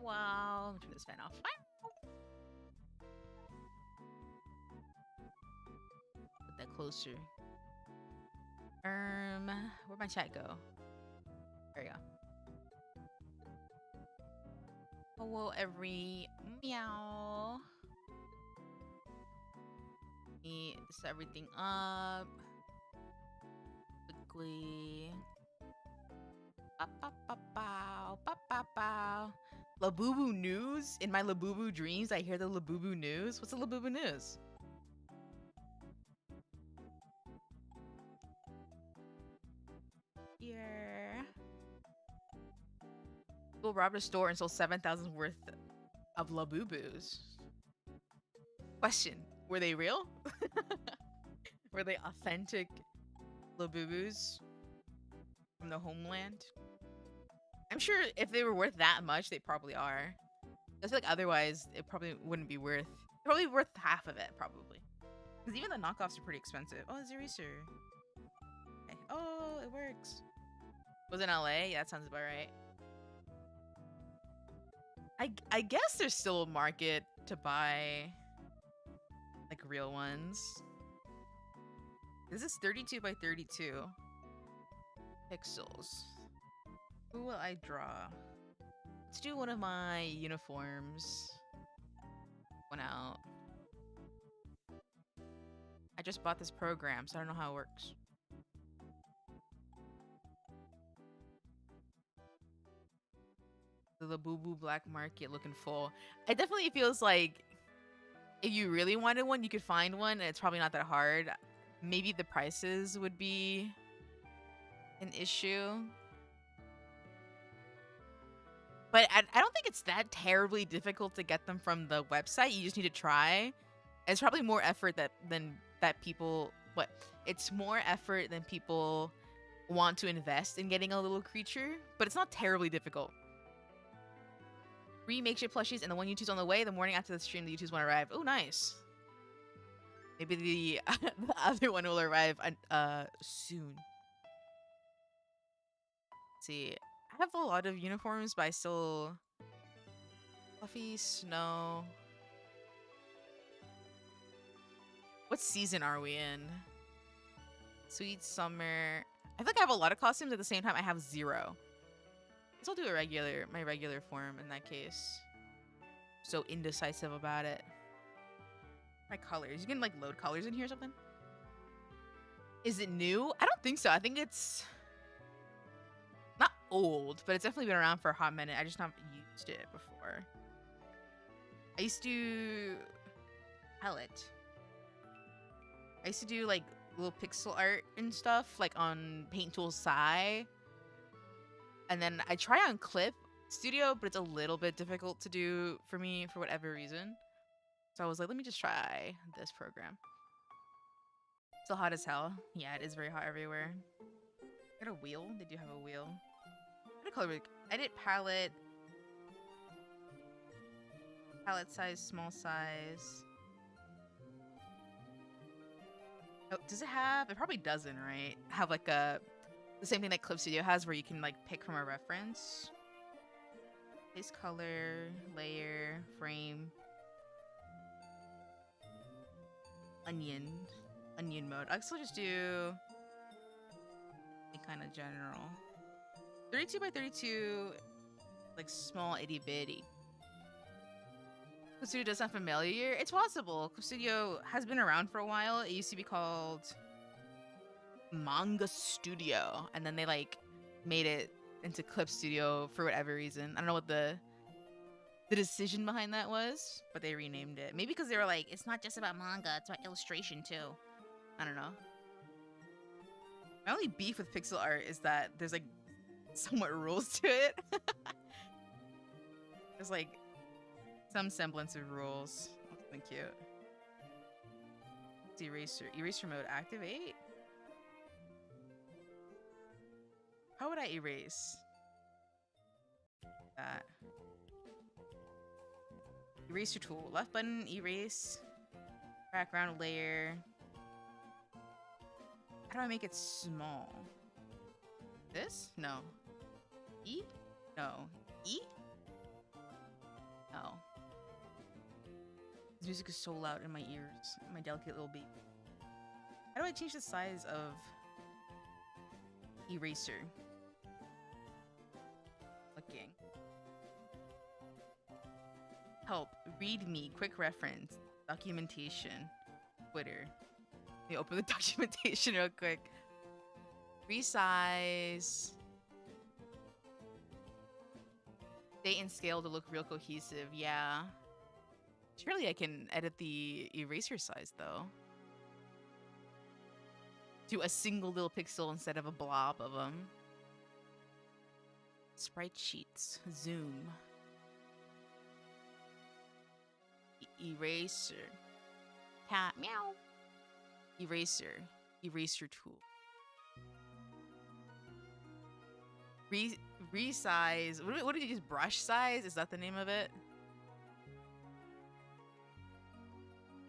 Wow. Let me turn this fan off. Put that closer. Where'd my chat go? There you go. Hello, every meow. Let me set everything up quickly. Labubu news? In my Labubu dreams, I hear the Labubu news. What's the Labubu news? Here. People robbed a store and sold 7,000 worth of Labubus. Question: were they real? Were they authentic Labubus from the homeland? I'm sure if they were worth that much, they probably are. I feel like otherwise, it probably wouldn't be worth. Probably worth half of it, probably. Because even the knockoffs are pretty expensive. Oh, it's eraser. Okay. Oh, it works. Was it in LA? Yeah, that sounds about right. I guess there's still a market to buy like real ones. This is 32 by 32 pixels. Who will I draw? Let's do one of my uniforms. One out. I just bought this program, so I don't know how it works. The Labubu black market looking full. It definitely feels like if you really wanted one, you could find one, and it's probably not that hard. Maybe the prices would be an issue. But I don't think it's that terribly difficult to get them from the website. You just need to try. It's probably more effort than people. What? It's more effort than people want to invest in getting a little creature, but it's not terribly difficult. 3 makeshift plushies and the one you choose on the way. The morning after the stream, the YouTube's one arrived. Oh, nice. Maybe the the other one will arrive soon. Let's see, I have a lot of uniforms, but I still Fluffy Snow. What season are we in? Sweet Summer. I feel like I have a lot of costumes at the same time. I have 0. Guess I'll do my regular form in that case. So indecisive about it. My colors. You can like load colors in here or something? Is it new? I don't think so. I think it's not old, but it's definitely been around for a hot minute. I just not used it before. I used to palette. I used to do like little pixel art and stuff like on Paint Tool Sci. And then I try on Clip Studio, but it's a little bit difficult to do for me for whatever reason. So I was like, let me just try this program. Still hot as hell. Yeah, it is very hot everywhere. Got a wheel? They do have a wheel. What color? Edit palette. Palette size, small size. Oh, does it have? It probably doesn't, right? Have like the same thing that Clip Studio has where you can like pick from a reference. Base color, layer, frame. Onion mode. I'll still just do any kind of general. 32 by 32, like small itty bitty. Clip Studio does sound familiar. It's possible. Clip Studio has been around for a while. It used to be called Manga Studio, and then they like made it into Clip Studio for whatever reason. I don't know what the decision behind that was, but they renamed it. Maybe because they were like, it's not just about manga, it's about illustration too. I don't know. My only beef with pixel art is that there's like somewhat rules to it. There's like some semblance of rules. That's something cute. It's eraser mode activate. How would I erase that? Eraser tool. Left button, erase. Background layer. How do I make it small? This? No. E? No. E? music is so loud in my ears. My delicate little baby. How do I change the size of eraser? Looking. Help. Read me. Quick reference. Documentation. Twitter. Let me open the documentation real quick. Resize. Date and scale to look real cohesive. Yeah. Surely I can edit the eraser size though. To a single little pixel instead of a blob of them. Sprite sheets. Zoom. Eraser. Cat. Meow. Eraser. Eraser tool. Resize. What did you use? Brush size? Is that the name of it?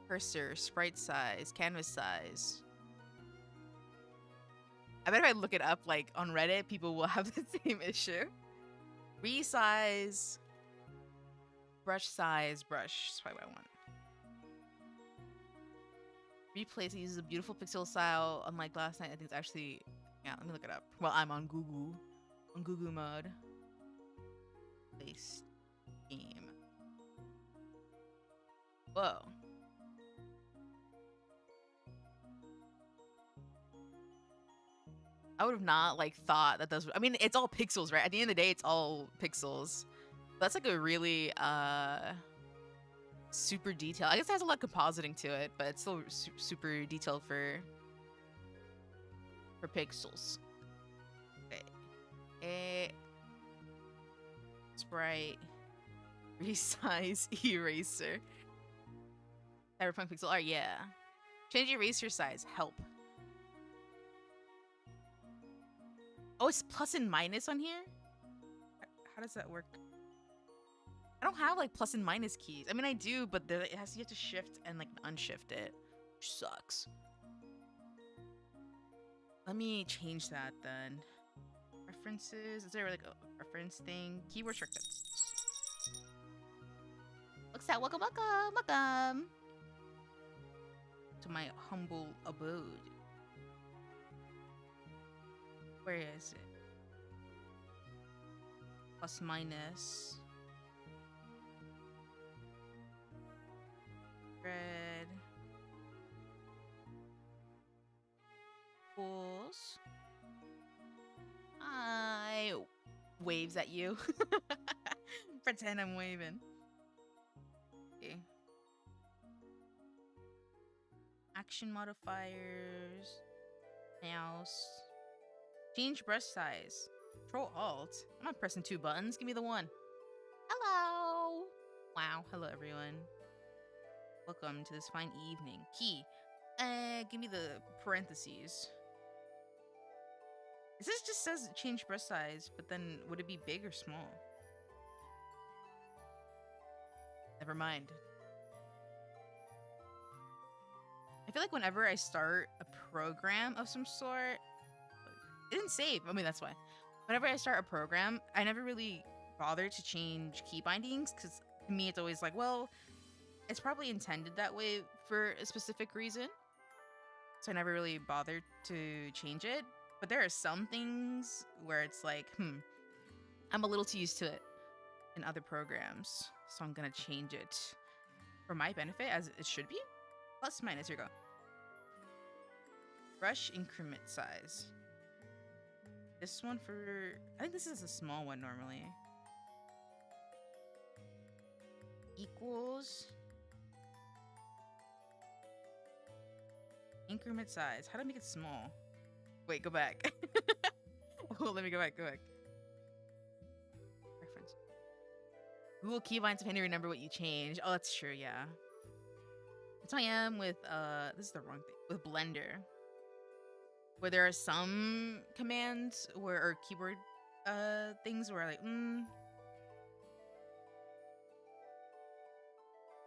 Cursor. Sprite size. Canvas size. I bet if I look it up like on Reddit, people will have the same issue. Resize. Brush size. Brush. That's probably what I want. Replace. It uses a beautiful pixel style. Unlike last night, I think it's actually... Yeah, let me look it up. Well, I'm on Google. On Google mode. Place. Game. Whoa. I would have not like thought that those. I mean, it's all pixels, right? At the end of the day, it's all pixels. That's like a really super detailed. I guess it has a lot of compositing to it, but it's still super detailed for pixels. Okay. Sprite. Resize eraser. Cyberpunk pixel art, yeah. Change eraser size. Help. Oh, it's plus and minus on here? How does that work? I don't have like plus and minus keys. I mean, I do, but you have to shift and like unshift it, which sucks. Let me change that then. References. Is there like a reference thing? Keyword shortcuts. Looks at welcome to my humble abode. Where is it? Plus minus. Red. Pulls. I waves at you. Pretend I'm waving. Okay. Action modifiers. Mouse. Change brush size. Control Alt. I'm not pressing 2 buttons. Give me the 1. Hello. Wow. Hello, everyone. Welcome to this fine evening. Key. Give me the parentheses. This just says change brush size, but then would it be big or small? Never mind. I feel like whenever I start a program of some sort, it didn't save. I mean, that's why. Whenever I start a program, I never really bother to change key bindings because to me, it's always like, well, it's probably intended that way for a specific reason. So I never really bothered to change it. But there are some things where it's like, I'm a little too used to it in other programs. So I'm going to change it for my benefit as it should be. Plus, minus, here we go. Brush increment size. This one for, I think this is a small one normally. Equals. Increment size. How do I make it small? Wait, go back. Oh, let me go back. Reference. Google keybinds to you remember what you changed. Oh, that's true, yeah. That's how I am with, this is the wrong thing. With Blender. Where there are some commands or keyboard things where like,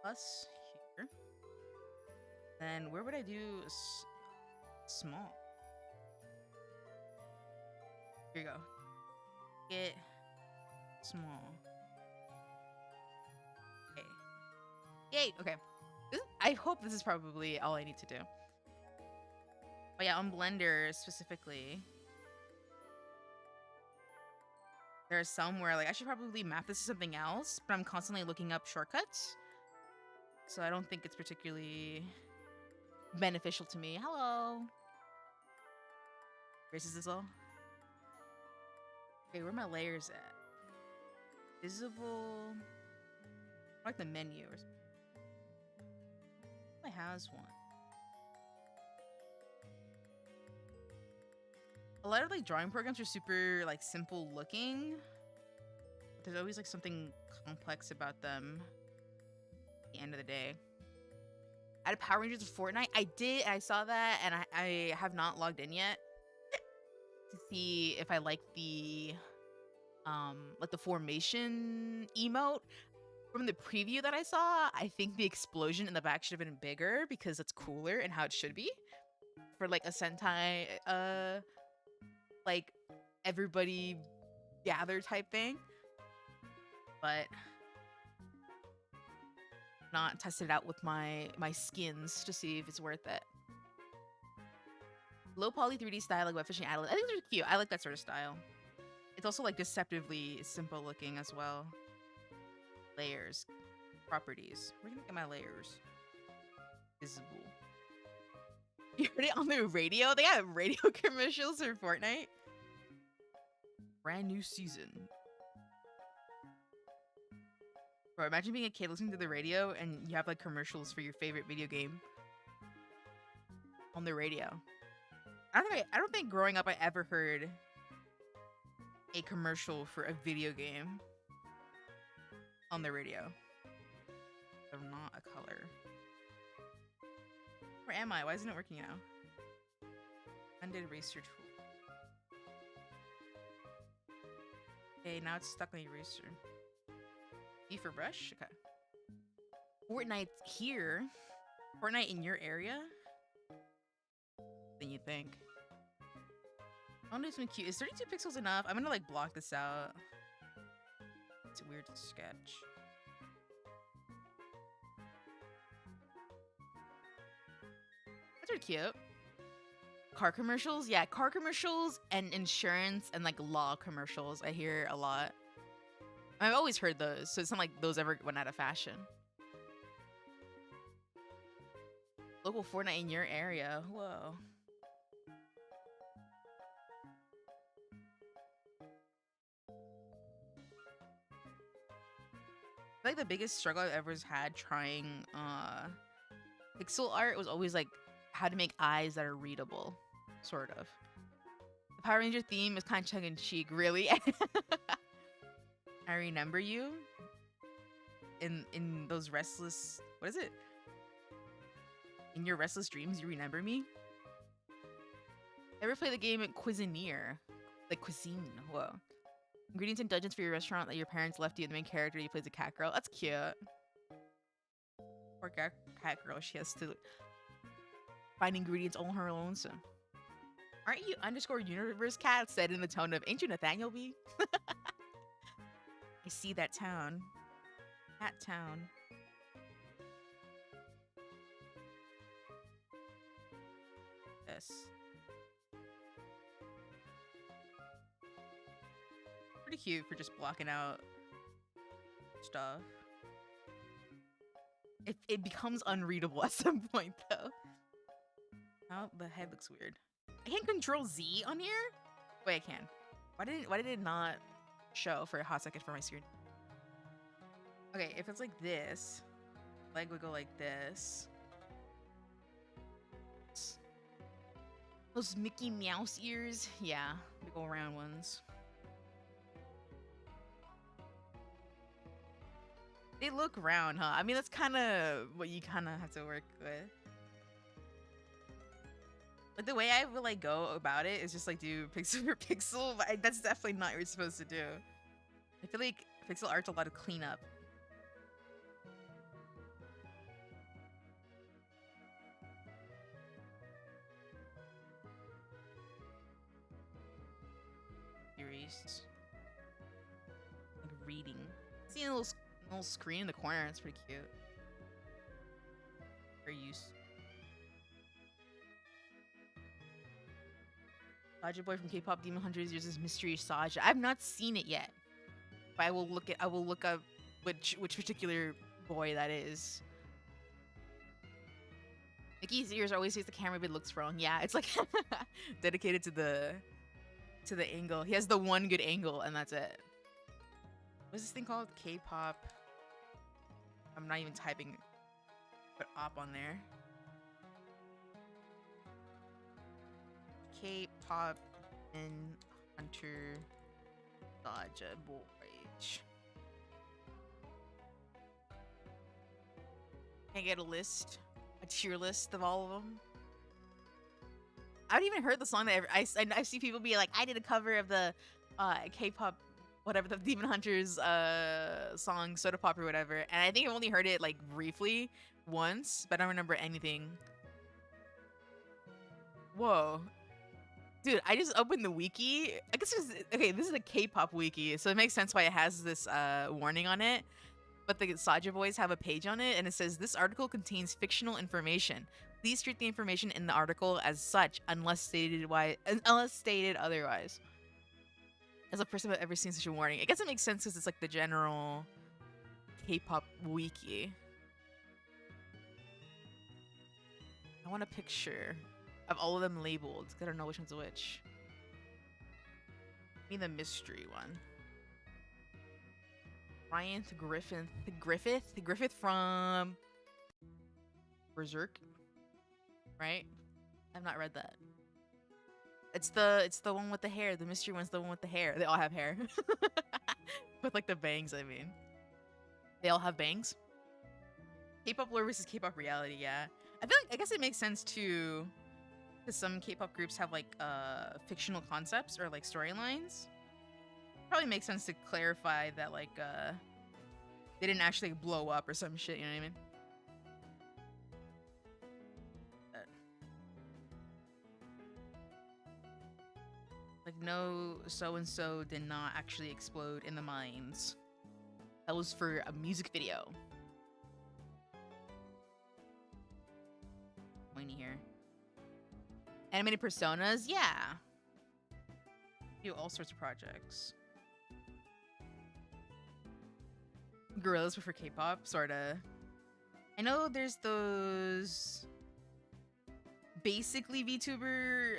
plus here. Then where would I do small? Here you go. Get small. Okay. Yay! Okay. I hope this is probably all I need to do. But yeah, on Blender specifically, there's some where like I should probably map this to something else, but I'm constantly looking up shortcuts. So I don't think it's particularly beneficial to me. Hello. Graces this all. Okay, where are my layers at? Visible. I like the menu or something. It has one. A lot of like drawing programs are super like simple looking. But there's always like something complex about them at the end of the day. I had Power Rangers of Fortnite. I did. I saw that, and I have not logged in yet to see if I like the formation emote. From the preview that I saw, I think the explosion in the back should have been bigger because it's cooler and how it should be for like a Sentai like everybody gather type thing. But not tested it out with my skins to see if it's worth it. Low poly 3D style like web fishing Adelaide. I think they're cute. I like that sort of style. It's also like deceptively simple looking as well. Layers. Properties. Where can I get my layers? Visible. You heard it on the radio? They got radio commercials for Fortnite. Brand new season. Bro, imagine being a kid listening to the radio and you have like commercials for your favorite video game on the radio. I don't think growing up I ever heard a commercial for a video game on the radio. They're not a color. Where am I? Why isn't it working now? Undid eraser tool. Okay, now it's stuck on eraser. E for brush? Okay. Fortnite here. Fortnite in your area? Than you think. I want to do something cute. Is 32 pixels enough? I'm gonna like block this out. It's a weird sketch. Those are cute. Car commercials? Yeah, car commercials and insurance and like law commercials. I hear a lot. I've always heard those, so it's not like those ever went out of fashion. Local Fortnite in your area. Whoa. I feel like the biggest struggle I've ever had trying pixel art was always like how to make eyes that are readable, sort of. The Power Ranger theme is kind of tongue-in-cheek, really. I remember you in those restless, what is it? In your restless dreams, you remember me? Ever play the game at Cuisinier? Like cuisine, whoa. Ingredients and dungeons for your restaurant that your parents left you. The main character, you plays a cat girl. That's cute. Poor cat girl, she has to find ingredients on her own. So, aren't you _universe cat? Said in the tone of, ain't you Nathaniel B? I see that town. Cat town. This. Pretty cute for just blocking out stuff. It becomes unreadable at some point though. Oh, the head looks weird. I can't control Z on here? Wait, I can. Why did it not show for a hot second for my screen? Okay, if it's like this, leg would go like this. Those Mickey Mouse ears, yeah, the go round ones. They look round, huh? I mean, that's kind of what you kind of have to work with. Like the way I would like go about it is just like do pixel for pixel, but that's definitely not what you're supposed to do. I feel like pixel art's a lot of cleanup. Erased. Like reading. Seeing a little screen in the corner, it's pretty cute. for use. Saja boy from K-pop Demon Hunters uses mystery Saja. I've not seen it yet, but I will look it. I will look up which particular boy that is. Nikki's ears always says the camera bit looks wrong. Yeah, it's like dedicated to the angle. He has the one good angle, and that's it. What's this thing called? K-pop. I'm not even typing, put op on there. K-pop and Hunter Saja boys. Can I get a list? A tier list of all of them? I haven't even heard the song that I see people be like, I did a cover of the K-pop, whatever, the Demon Hunters song, Soda Pop or whatever. And I think I've only heard it like briefly once, but I don't remember anything. Whoa. Dude, I just opened the wiki. I guess okay, this is a K-pop wiki, so it makes sense why it has this warning on it. But the Saja boys have a page on it, and it says, this article contains fictional information. Please treat the information in the article as such, unless stated otherwise. As a person I've ever seen such a warning. I guess it makes sense because it's like the general K-pop wiki. I want a picture of all of them labeled. I don't know which one's which. Give me the mystery one. Ryan Griffith from Berserk, right? I've not read that. It's the one with the hair. The mystery one's the one with the hair. They all have hair. With like the bangs, I mean. They all have bangs. K-pop lore versus K-pop reality, yeah. I guess it makes sense too, because some K-pop groups have like fictional concepts or like storylines. Probably makes sense to clarify that like they didn't actually blow up or some shit, you know what I mean? Like, no, so-and-so did not actually explode in the mines. That was for a music video. Pointy here. Animated personas? Yeah. Do all sorts of projects. Gorillas for K-pop, sorta. I know there's those basically VTuber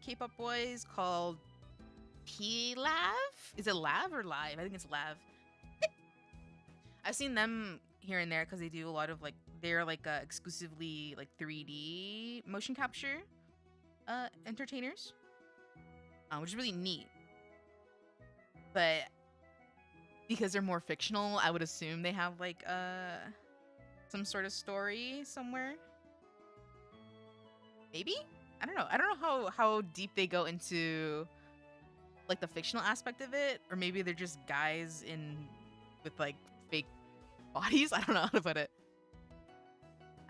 K-pop boys called P-Lav? Is it Lav or Live? I think it's Lav. I've seen them here and there because they do a lot of like, they're like exclusively like 3D motion capture entertainers, which is really neat. But because they're more fictional, I would assume they have like some sort of story somewhere. Maybe? I don't know. I don't know how deep they go into like the fictional aspect of it, or maybe they're just guys with like fake bodies. I don't know how to put it.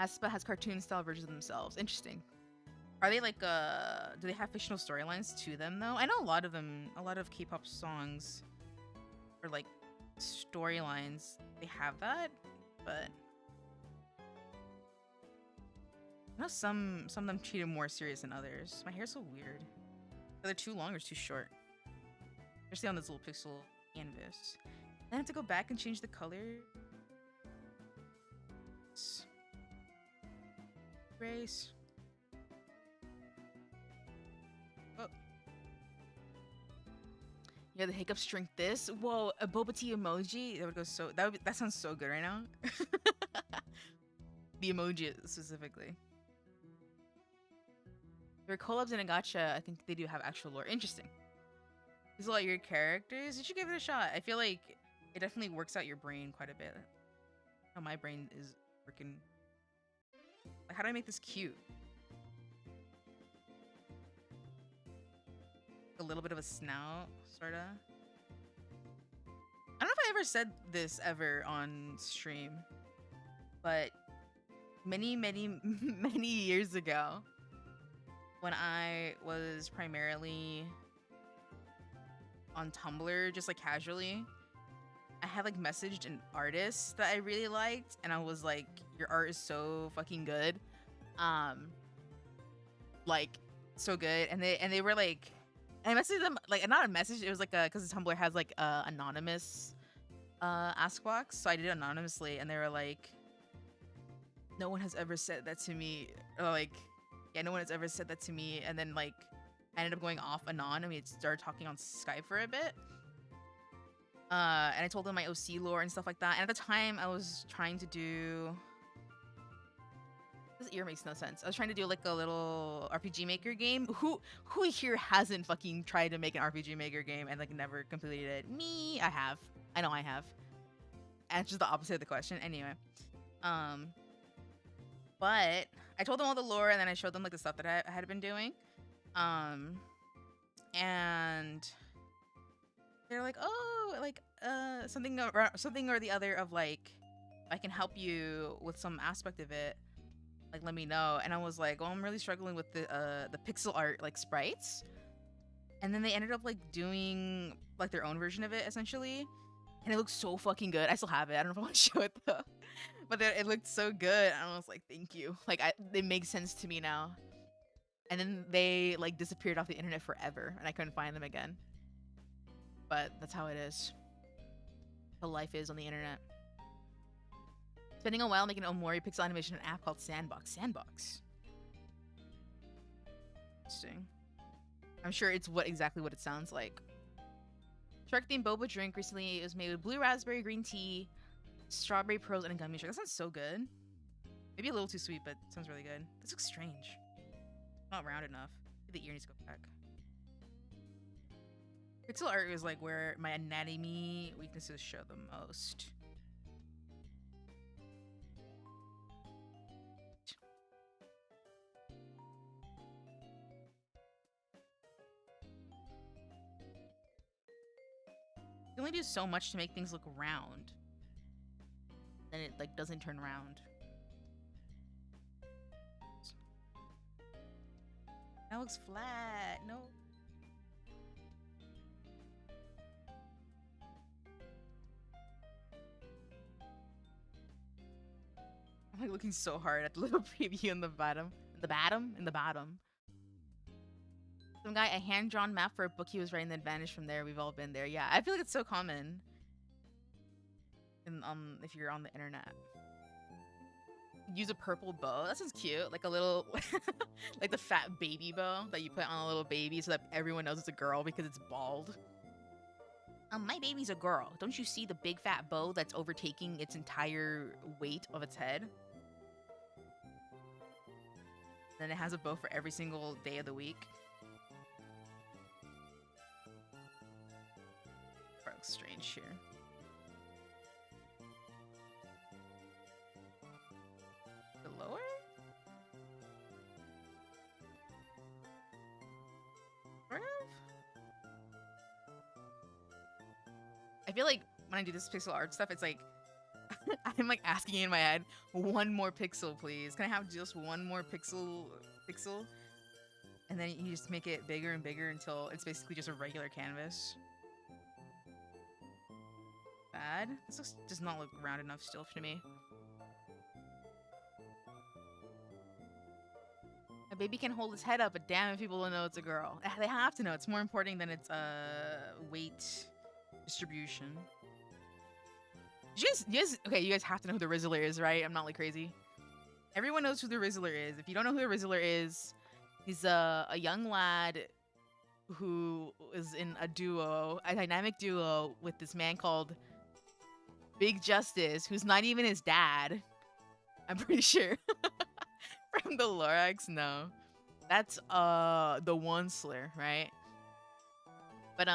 Aespa has cartoon style versions of themselves. Interesting. Are they like do they have fictional storylines to them though? I know a lot of K-pop songs are like storylines. They have that, but I know some of them treat it more serious than others. My hair's so weird. Are they too long or too short? Especially on this little pixel canvas. I have to go back and change the color. Race. Oh. Yeah, the hiccups drink this. Whoa, a boba tea emoji. That would go so. That sounds so good right now. The emoji specifically. There are collabs in a gacha. I think they do have actual lore. Interesting. These are all your characters. You should give it a shot. I feel like it definitely works out your brain quite a bit. How my brain is working. Like, how do I make this cute? A little bit of a snout, sorta. I don't know if I ever said this ever on stream, but many years ago, when I was primarily on Tumblr, just like casually, I had like messaged an artist that I really liked, and I was like, "Your art is so fucking good, um, like so good." And they were like, I messaged them like not a message. It was like a because Tumblr has like a anonymous ask box, so I did it anonymously, and they were like, "No one has ever said that to me," or like, "Yeah, no one has ever said that to me." And then like, I ended up going off anon, and we started talking on Skype for a bit. And I told them my OC lore and stuff like that. And at the time, I was trying to do. This ear makes no sense. I was trying to do like a little RPG Maker game. Who here hasn't fucking tried to make an RPG Maker game and like never completed it? Me, I have. I know I have. And it's just the opposite of the question. Anyway, but I told them all the lore, and then I showed them like the stuff that I had been doing, and they're like, "Oh, like something or the other of like, I can help you with some aspect of it. Like, let me know." And I was like, "Well, I'm really struggling with the pixel art like sprites." And then they ended up like doing like their own version of it essentially, and it looks so fucking good. I still have it. I don't know if I want to show it though, but it looked so good. And I was like, "Thank you." Like, it makes sense to me now. And then they like disappeared off the internet forever, and I couldn't find them again. But that's how it is. How life is on the internet. Spending a while making an Omori pixel animation app called Sandbox. Sandbox. Interesting. I'm sure it's exactly what it sounds like. Shark themed boba drink recently. It was made with blue raspberry, green tea, strawberry pearls, and a gummy shark. That sounds so good. Maybe a little too sweet, but it sounds really good. This looks strange. Not round enough. The ear needs to go back. Pixel art is like where my anatomy weaknesses show the most. You can only do so much to make things look round. Then it like doesn't turn round. That looks flat. No. I'm like looking so hard at the little preview in the bottom. In the bottom. Some guy, a hand-drawn map for a book he was writing, then vanished from there. We've all been there. Yeah, I feel like it's so common. And if you're on the internet. Use a purple bow. That sounds cute. Like a little, like the fat baby bow that you put on a little baby so that everyone knows it's a girl because it's bald. My baby's a girl. Don't you see the big fat bow that's overtaking its entire weight of its head? Then it has a bow for every single day of the week. That looks strange here. The lower? I feel like when I do this pixel art stuff, it's like I'm like asking in my head, one more pixel, please. Can I have just one more pixel? And then you just make it bigger and bigger until it's basically just a regular canvas. Bad. This does not look round enough still to me. A baby can hold its head up, but damn if people don't know it's a girl. They have to know. It's more important than its weight distribution. You guys, okay, you guys have to know who the Rizzler is, right? I'm not like crazy. Everyone knows who the Rizzler is. If you don't know who the Rizzler is, he's a young lad who is in a dynamic duo with this man called Big Justice, who's not even his dad. I'm pretty sure. From the Lorax, no. That's the Onceler, right? But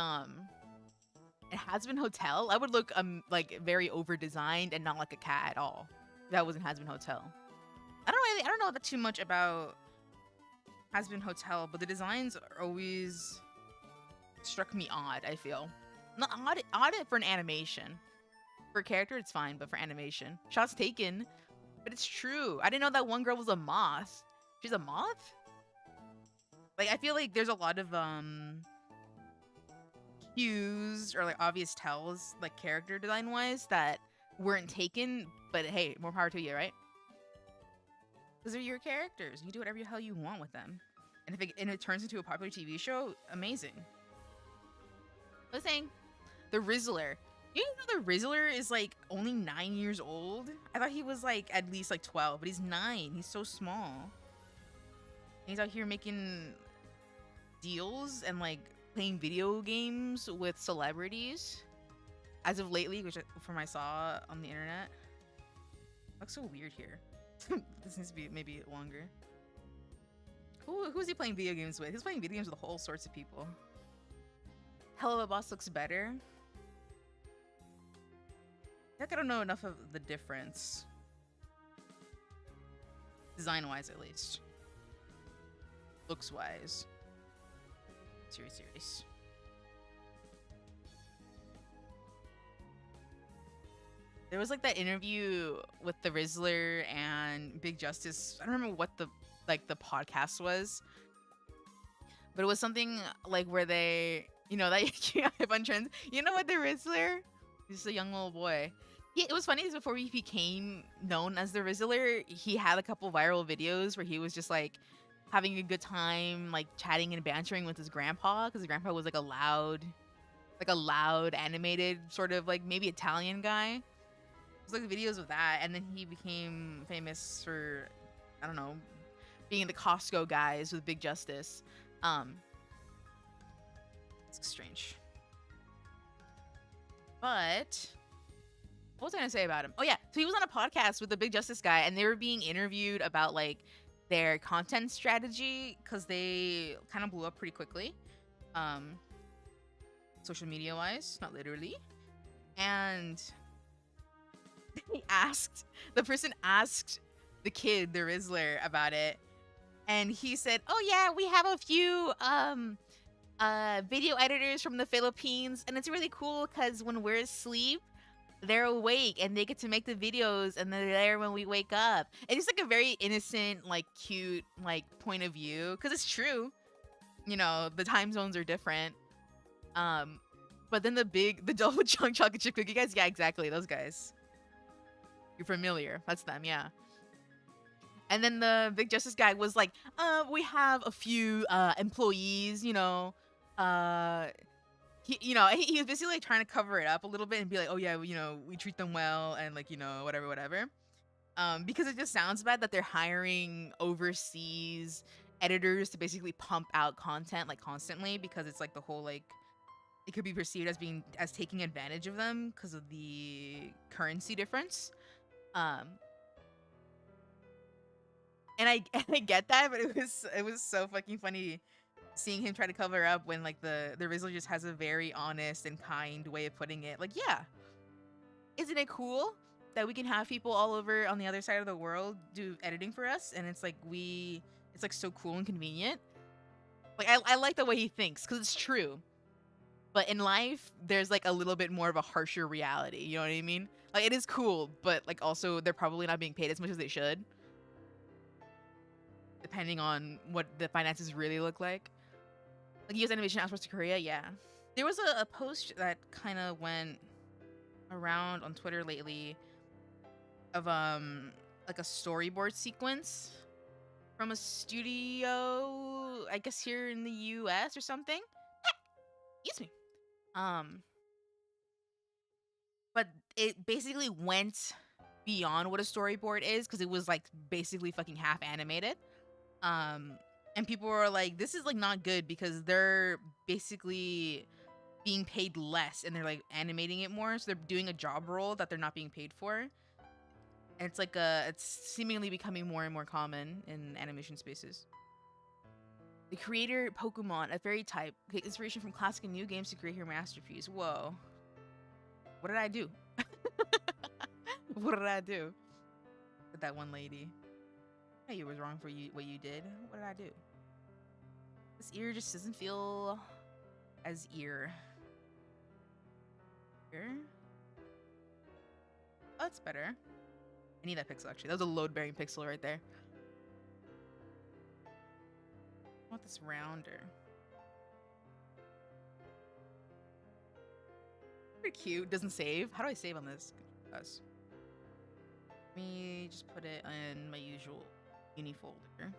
it has been Hotel. I would look like very over designed and not like a cat at all. That wasn't Has Been Hotel. I don't know that too much about Has Been Hotel, but the designs are always struck me odd. I feel not odd for an animation. For a character, it's fine, but for animation, shots taken. But it's true. I didn't know that one girl was a moth. She's a moth. Like I feel like there's a lot of cues or like obvious tells, like character design wise, that weren't taken. But hey, more power to you, right? Because they're your characters. You do whatever the hell you want with them. And if it turns into a popular TV show, amazing. I was saying, the Rizzler. You know the Rizzler is like only 9 years old? I thought he was like at least like 12, but he's 9. He's so small. And he's out here making deals and like playing video games with celebrities. As of lately, which from I saw on the internet. Looks so weird here. This needs to be maybe longer. Who's he playing video games with? He's playing video games with all sorts of people. Hell of a Boss looks better. I think I don't know enough of the difference. Design-wise, at least. Looks-wise. Serious. There was like that interview with the Rizzler and Big Justice. I don't remember what the podcast was, but it was something like where they, you know, that hype on trends. You know what, the Rizzler? He's just a young little boy. It was funny, before he became known as the Rizzler, he had a couple viral videos where he was just like having a good time, like chatting and bantering with his grandpa, because his grandpa was like a loud animated sort of like maybe Italian guy. It was like videos of that, and then he became famous for, I don't know, being the Costco guys with Big Justice. It's strange. But what was I gonna say about him? Oh yeah, so he was on a podcast with the Big Justice guy, and they were being interviewed about like their content strategy, because they kind of blew up pretty quickly, social media wise, not literally. And the person asked the kid, the Rizzler, about it, and he said, "Oh yeah, we have a few video editors from the Philippines, and it's really cool because when we're asleep, they're awake and they get to make the videos, and they're there when we wake up." And it's like a very innocent, like cute, like point of view, because it's true. You know, the time zones are different. But then the double chunk chocolate chip cookie guys, yeah, exactly, those guys. You're familiar. That's them, yeah. And then the Big Justice guy was like, we have a few employees, you know. He was basically like trying to cover it up a little bit and be like, "Oh yeah, you know, we treat them well," and like, you know, whatever. Because it just sounds bad that they're hiring overseas editors to basically pump out content like constantly, because it's like the whole like, it could be perceived as taking advantage of them because of the currency difference. And I get that, but it was so fucking funny seeing him try to cover up when like the Rizzler just has a very honest and kind way of putting it. Like, yeah, isn't it cool that we can have people all over on the other side of the world do editing for us, and it's like so cool and convenient. Like, I like the way he thinks, because it's true. But in life, there's like a little bit more of a harsher reality. You know what I mean? Like, it is cool, but like also they're probably not being paid as much as they should, depending on what the finances really look like. Like, US Animation outsourced to Korea, yeah. There was a post that kind of went around on Twitter lately of like a storyboard sequence from a studio, I guess here in the US or something. Excuse me. But it basically went beyond what a storyboard is, because it was like basically fucking half animated. And people were like, this is like not good, because they're basically being paid less and they're like animating it more, so they're doing a job role that they're not being paid for. And it's like it's seemingly becoming more and more common in animation spaces. The creator Pokemon, a fairy type, take inspiration from classic and new games to create her masterpiece. Whoa. What did I do? What did I do with that one lady? Hey, it was wrong for you what you did. What did I do? This ear just doesn't feel as ear. Here? Oh, that's better. I need that pixel, actually. That was a load-bearing pixel right there. I want this rounder. Pretty cute. Doesn't save. How do I save on this? Us. Let me just put it in my usual uni folder.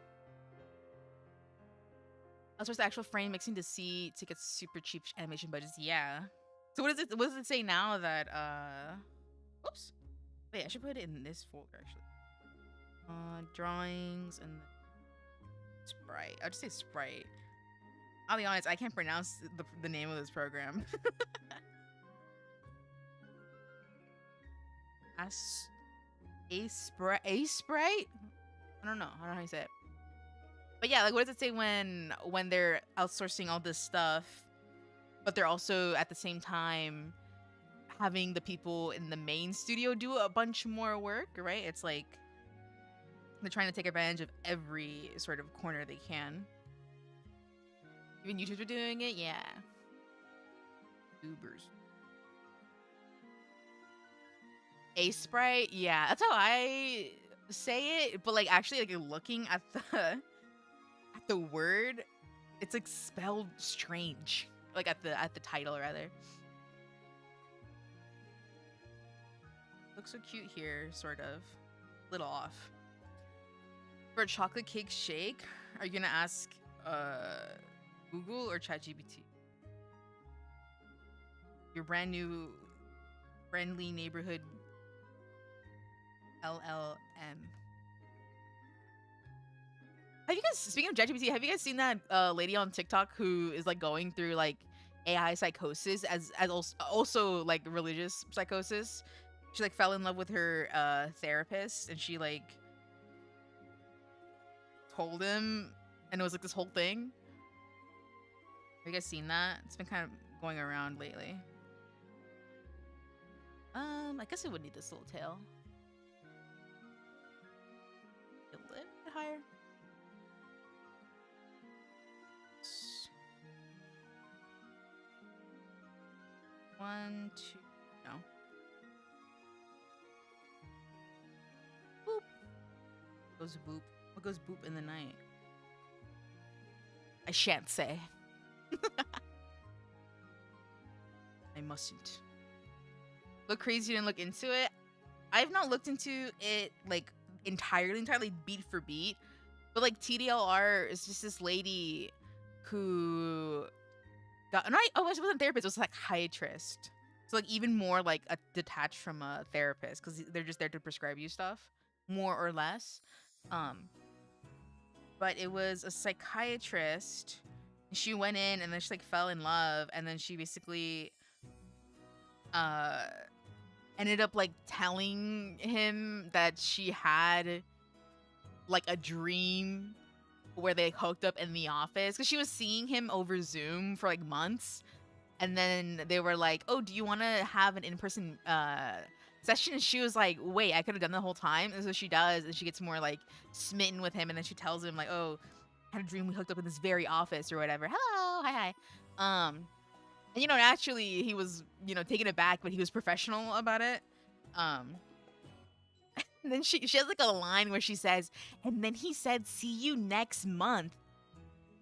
That's the actual frame mixing to see to get super cheap animation budgets. Yeah. So what does it say now that oops. Wait, I should put it in this folder actually. Drawings and Sprite. I'll just say Sprite. I'll be honest, I can't pronounce the name of this program. Aseprite? I don't know how you say it. But yeah, like what does it say when they're outsourcing all this stuff, but they're also at the same time having the people in the main studio do a bunch more work, right? It's like they're trying to take advantage of every sort of corner they can. Even YouTubers are doing it, yeah. Ubers. Aseprite, yeah, that's how I say it. But like actually, like looking at the word, it's like spelled strange. Like at the title rather. Looks so cute here, sort of. Little off. For a chocolate cake shake, are you gonna ask Google or ChatGPT? Your brand new friendly neighborhood LLM. Have you guys, speaking of ChatGPT, have you guys seen that lady on TikTok who is like going through like AI psychosis as also like religious psychosis? She like fell in love with her therapist and she like told him, and it was like this whole thing. Have you guys seen that? It's been kind of going around lately. I guess it would need this little tail. A little bit higher. 1, 2, no. Boop. Goes boop. What goes boop in the night? I shan't say. I mustn't. Look crazy and look into it. I've not looked into it like entirely beat for beat, but like TDLR is just this lady who got, and she wasn't a therapist, it was a psychiatrist. So like even more like detached from a therapist because they're just there to prescribe you stuff, more or less. But it was a psychiatrist. She went in and then she like fell in love, and then she basically ended up like telling him that she had like a dream where they hooked up in the office because she was seeing him over Zoom for like months, and then they were like, "Oh, do you want to have an in-person session?" And she was like, "Wait, I could have done the whole time." And so she does, and she gets more like smitten with him, and then she tells him like, "Oh, I had a dream we hooked up in this very office or whatever. Hello, hi." And naturally he was, taken aback, but he was professional about it. And then she has like a line where she says, "And then he said, 'See you next month.'"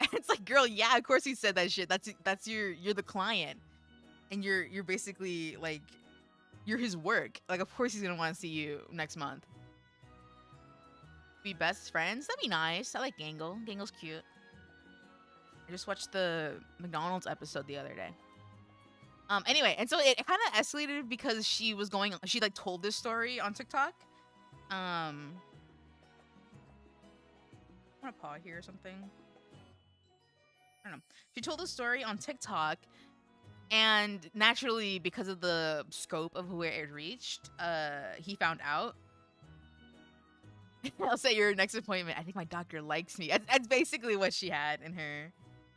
And it's like, girl, yeah, of course he said that shit. That's you're the client, and you're basically like, you're his work. Like, of course he's gonna want to see you next month. Be best friends? That'd be nice. I like Gangle. Gangle's cute. I just watched the McDonald's episode the other day. Anyway, and so it kind of escalated because she like told this story on TikTok. I want to pause here or something. I don't know. She told the story on TikTok, and naturally, because of the scope of where it reached, he found out. I'll say your next appointment. I think my doctor likes me. That's basically what she had in her.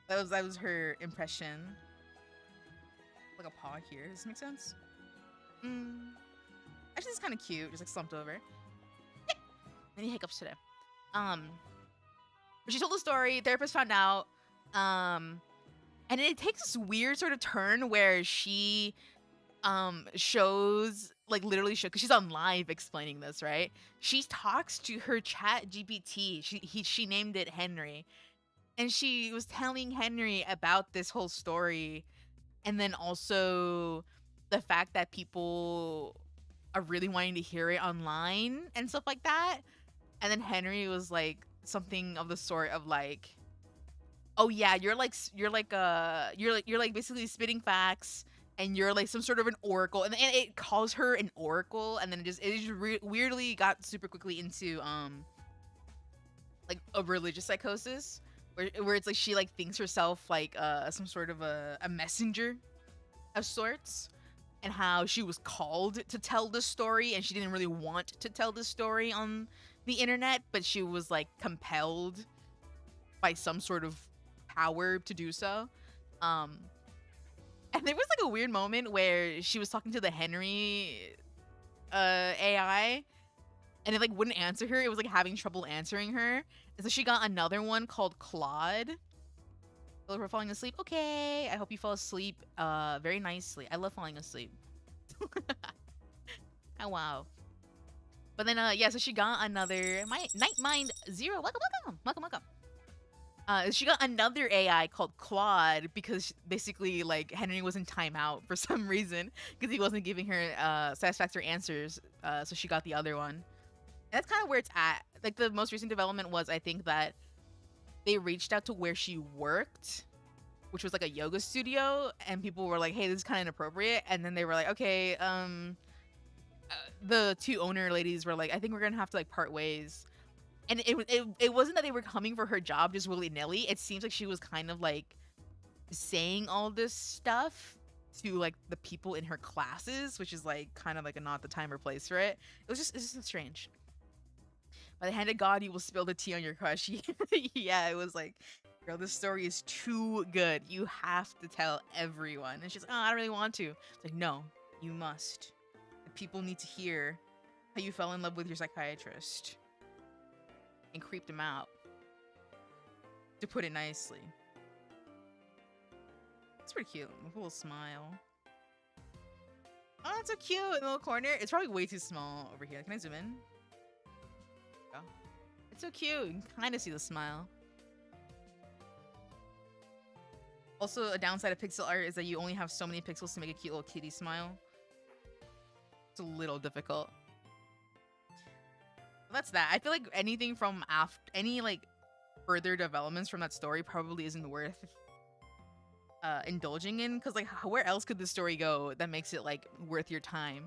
That was her impression. Like a paw here. Does this make sense? Actually, it's kind of cute. Just like slumped over. Any hiccups today? But she told the story. Therapist found out. And it takes this weird sort of turn where she shows, like literally shows, because she's on live explaining this, right? She talks to her chat GPT. She named it Henry. And she was telling Henry about this whole story. And then also the fact that people are really wanting to hear it online and stuff like that. And then Henry was like something of the sort of like, "Oh yeah, you're like basically spitting facts, and you're like some sort of an oracle." And it calls her an oracle, and then it just weirdly got super quickly into like a religious psychosis, where it's like she like thinks herself like some sort of a messenger of sorts, and how she was called to tell this story, and she didn't really want to tell this story on the internet, but she was like compelled by some sort of power to do so. Um, and there was like a weird moment where she was talking to the Henry AI, and it like wouldn't answer her. It was like having trouble answering her, and so she got another one called Claude. So we're falling asleep. Okay, I hope you fall asleep very nicely. I love falling asleep. Oh wow. But then yeah, so she got another my Night Mind Zero. Welcome. She got another AI called Claude because basically like Henry was in timeout for some reason because he wasn't giving her satisfactory answers. So she got the other one. And that's kind of where it's at. Like the most recent development was, I think, that they reached out to where she worked, which was like a yoga studio, and people were like, "Hey, this is kind of inappropriate." And then they were like, "Okay, the two owner ladies were like, I think we're gonna have to like part ways." And it wasn't that they were coming for her job just willy nilly. It seems like she was kind of like saying all this stuff to like the people in her classes, which is like kind of like a not the time or place for it. It's just strange. By the hand of God, you will spill the tea on your crush. Yeah, it was like, girl, this story is too good. You have to tell everyone. And she's like, "Oh, I don't really want to." It's like, no, you must. The people need to hear how you fell in love with your psychiatrist and creeped him out, to put it nicely. It's pretty cute. A little smile. Oh, it's so cute in the little corner. It's probably way too small over here. Can I zoom in? Oh. It's so cute. You can kind of see the smile. Also, a downside of pixel art is that you only have so many pixels to make a cute little kitty smile. It's a little difficult. That's that. I feel like anything from any like further developments from that story probably isn't worth indulging in, because like where else could the story go that makes it like worth your time?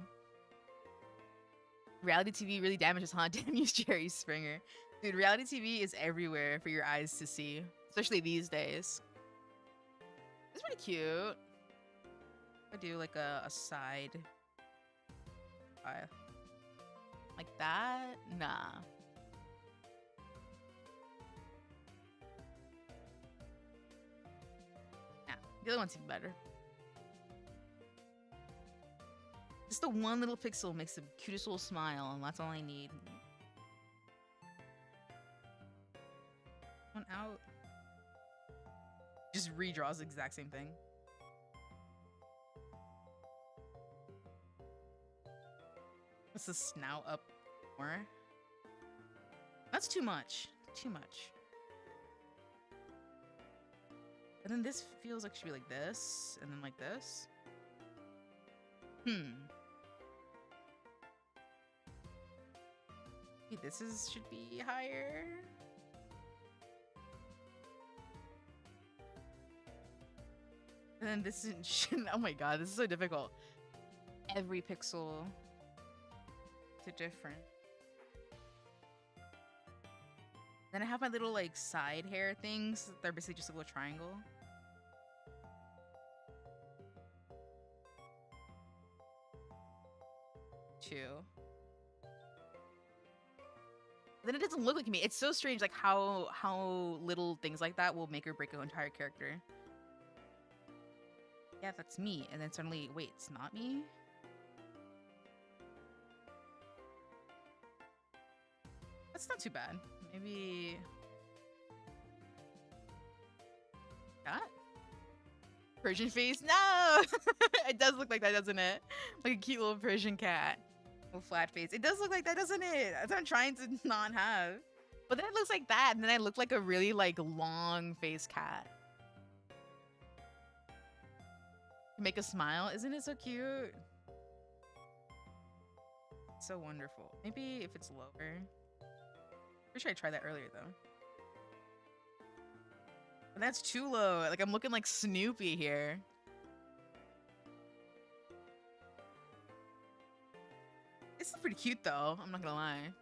Reality TV really damages, huh? Damn you, Jerry Springer. Dude, reality TV is everywhere for your eyes to see, especially these days. It's pretty cute. I do like a side eye. Like that? Nah. Nah, the other one seems better. Just the one little pixel makes the cutest little smile, and that's all I need. One out. Just redraws the exact same thing. What's the snout up more? That's too much. Too much. And then this feels like it should be like this, and then like this. Okay, should be higher. And then this is, oh my god, this is so difficult. Every pixel is different. Then I have my little like side hair things. They're basically just a little triangle. Two. Then it doesn't look like me. It's so strange, like how little things like that will make or break an entire character. Yeah, that's me. And then suddenly, wait, it's not me? That's not too bad. Maybe that? Persian face? No! It does look like that, doesn't it? Like a cute little Persian cat. Little flat face. It does look like that, doesn't it? That's what I'm trying to not have. But then it looks like that, and then I look like a really like long face cat. Make a smile. Isn't it so cute? So wonderful. Maybe if it's lower. Pretty sure I tried that earlier though. But that's too low. Like I'm looking like Snoopy here. This is pretty cute though. I'm not gonna lie.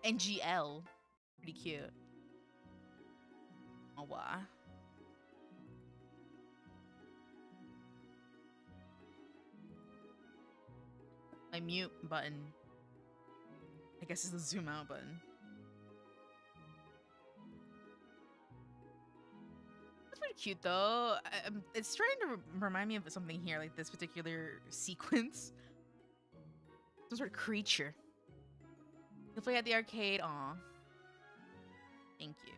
NGL. Pretty cute. Oh wow. My mute button. I guess is the zoom out button. That's pretty cute though. It's trying to remind me of something here, like this particular sequence. Some sort of creature. You'll play at the arcade. Aw. Thank you.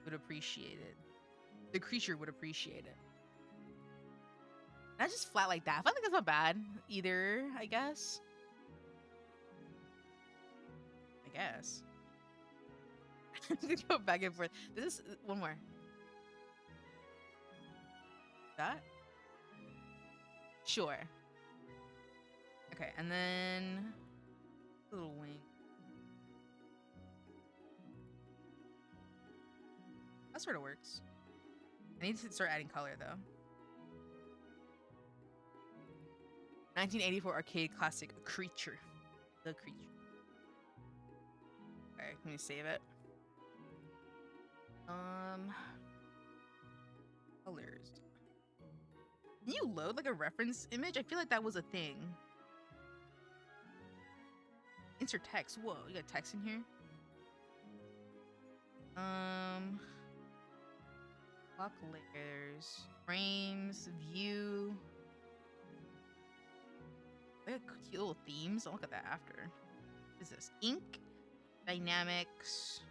Would appreciate it. The creature would appreciate it. Not just flat like that. I think that's not bad either, I guess. I guess. Go back and forth. This is one more. That? Sure. Okay, and then a little wing. That sort of works. I need to start adding color though. 1984 arcade classic creature. The creature. Okay, let me save it. Colors. Can you load like a reference image? I feel like that was a thing. Insert text. Whoa, you got text in here? Lock layers, frames, view. They got cute little themes. I'll look at that after. What is this? Ink, dynamics.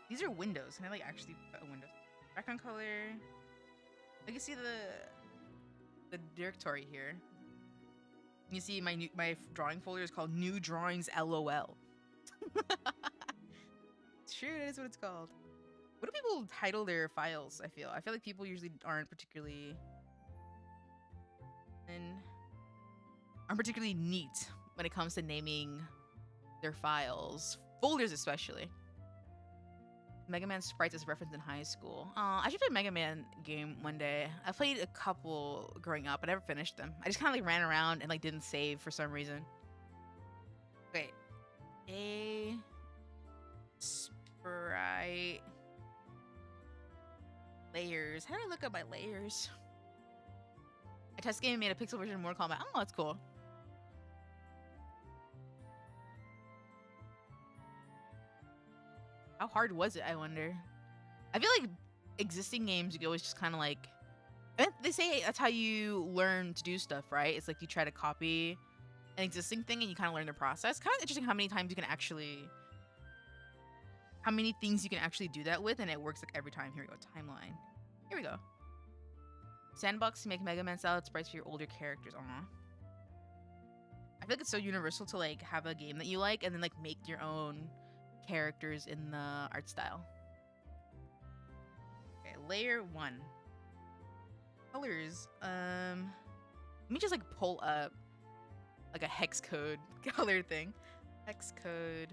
These are windows. Can I like actually put a window? Background color. I can see the directory here. You see my drawing folder is called New Drawings LOL. Sure, it is what it's called. What do people title their files? I feel like people usually aren't particularly neat when it comes to naming their files, folders especially. Mega Man sprites is referenced in high school. I should play a Mega Man game one day. I played a couple growing up. I never finished them. I just kind of like ran around and like didn't save for some reason. Wait, a sprite layers. How do I look up my layers? A test game made a pixel version of Mortal Kombat. Oh, that's cool. How hard was it, I wonder? I feel like existing games, you can always just kind of like... They say that's how you learn to do stuff, right? It's like you try to copy an existing thing and you kind of learn the process. Kind of interesting how many times you can actually... How many things you can actually do that with, and it works like every time. Here we go, timeline. Here we go. Sandbox to make Mega Man style sprites for your older characters. Aw. I feel like it's so universal to like have a game that you like and then like make your own characters in the art style. Okay, layer 1. Colors. Let me just like pull up like a hex code color thing. Hex code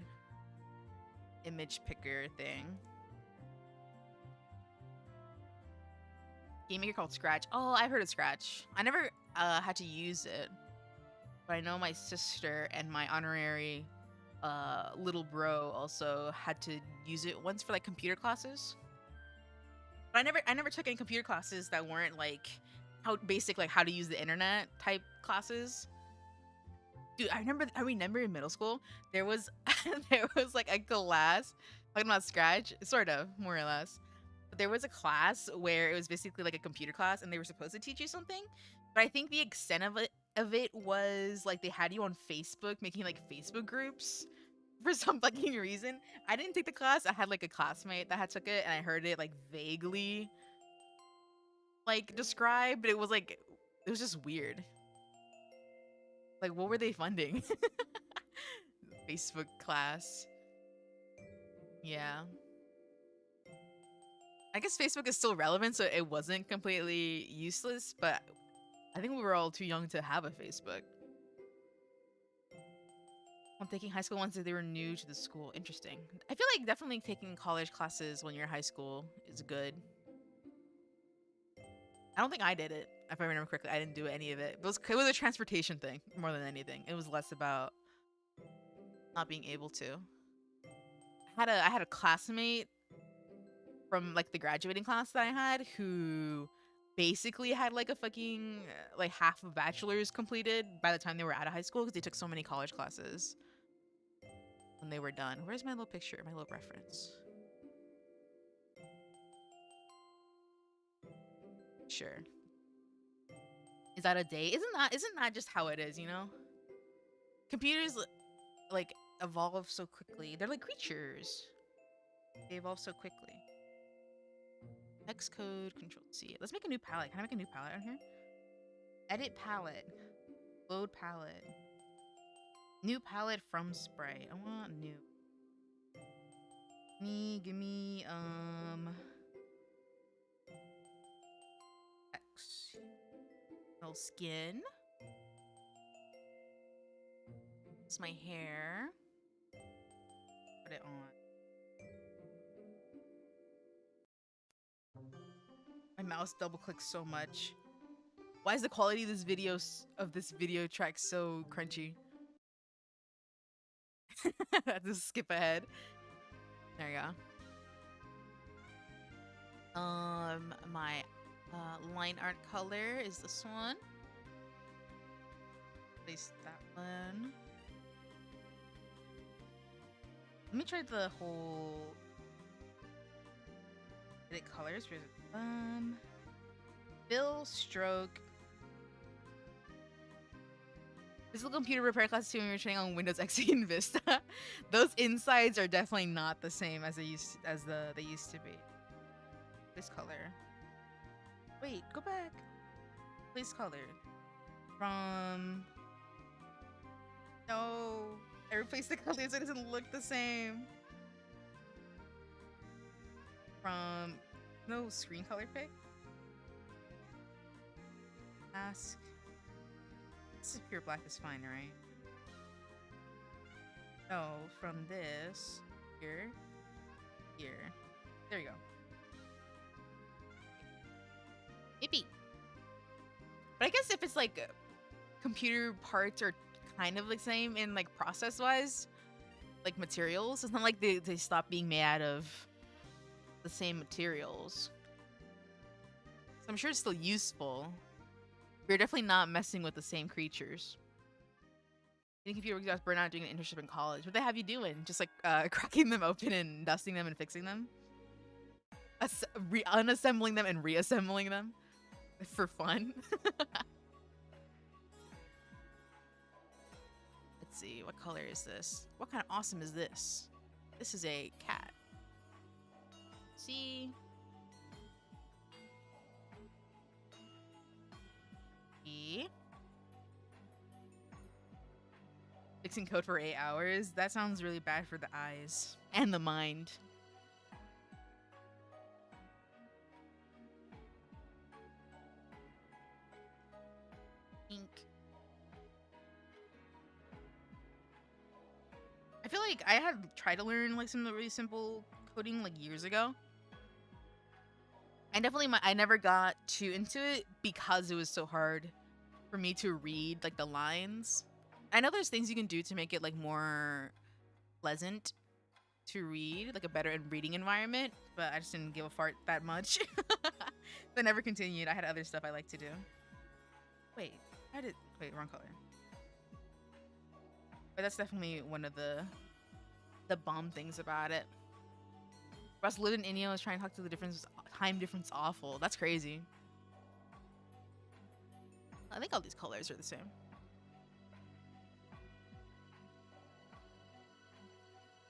image picker thing. Game maker called Scratch. Oh, I've heard of Scratch. I never had to use it, but I know my sister and my honorary little bro also had to use it once for like computer classes. But I never took any computer classes that weren't like how basic, like how to use the internet type classes. Dude, I remember in middle school there was there was like a class talking about Scratch, sort of, more or less. But there was a class where it was basically like a computer class and they were supposed to teach you something. But I think the extent of it was like they had you on Facebook making like Facebook groups for some fucking reason. I didn't take the class. I had like a classmate that had took it and I heard it like vaguely like described, but it was just weird. Like, what were they funding? Facebook class. Yeah. I guess Facebook is still relevant, so it wasn't completely useless, but I think we were all too young to have a Facebook. I'm taking high school ones that they were new to the school. Interesting. I feel like definitely taking college classes when you're in high school is good. I don't think I did it. If I remember correctly, I didn't do any of it. It was a transportation thing more than anything. It was less about not being able to. I had a classmate from like the graduating class that I had who basically had like a fucking like half of bachelor's completed by the time they were out of high school because they took so many college classes when they were done. Where's my little picture, my little reference? Sure. Is that a day? Isn't that just how it is, you know? Computers like evolve so quickly. They're like creatures. They evolve so quickly. X code, control C. Let's make a new palette. Can I make a new palette on here? Edit palette. Load palette. New palette from spray. I want new. Give me X. Little skin. It's my hair. Put it on. My mouse double clicks so much. Why is the quality of this video track so crunchy? Just skip ahead. There you go. My line art color is this one. Place that one. Let me try the whole edit colors. Where's it? Fill, stroke. Physical computer repair class 2 when you're training on Windows XP and Vista. Those insides are definitely not the same as they used to be. This color. Wait, go back. Place color. From no. I replaced the colors so it doesn't look the same. From no screen color pick. Mask. This is pure black is fine, right? No, from this here. There you go. Yippee. But I guess if it's like computer parts are kind of the same in like process wise, like materials, it's not like they stop being made out of the same materials. So I'm sure it's still useful. We're definitely not messing with the same creatures. I think computer works burn out doing an internship in college. What they have you doing? Just like cracking them open and dusting them and fixing them? Unassembling them and reassembling them? For fun? Let's see, what color is this? What kind of awesome is this? This is a cat. See? E. Fixing code for 8 hours? That sounds really bad for the eyes and the mind. Ink. I feel like I had tried to learn like some really simple coding like years ago. I never got too into it because it was so hard for me to read like the lines. I know there's things you can do to make it like more pleasant to read, like a better reading environment, but I just didn't give a fart that much. So I never continued. I had other stuff I like to do. Wait, wrong color. But that's definitely one of the bomb things about it. Russ lived in India, was trying to talk to the time difference awful. That's crazy. I think all these colors are the same.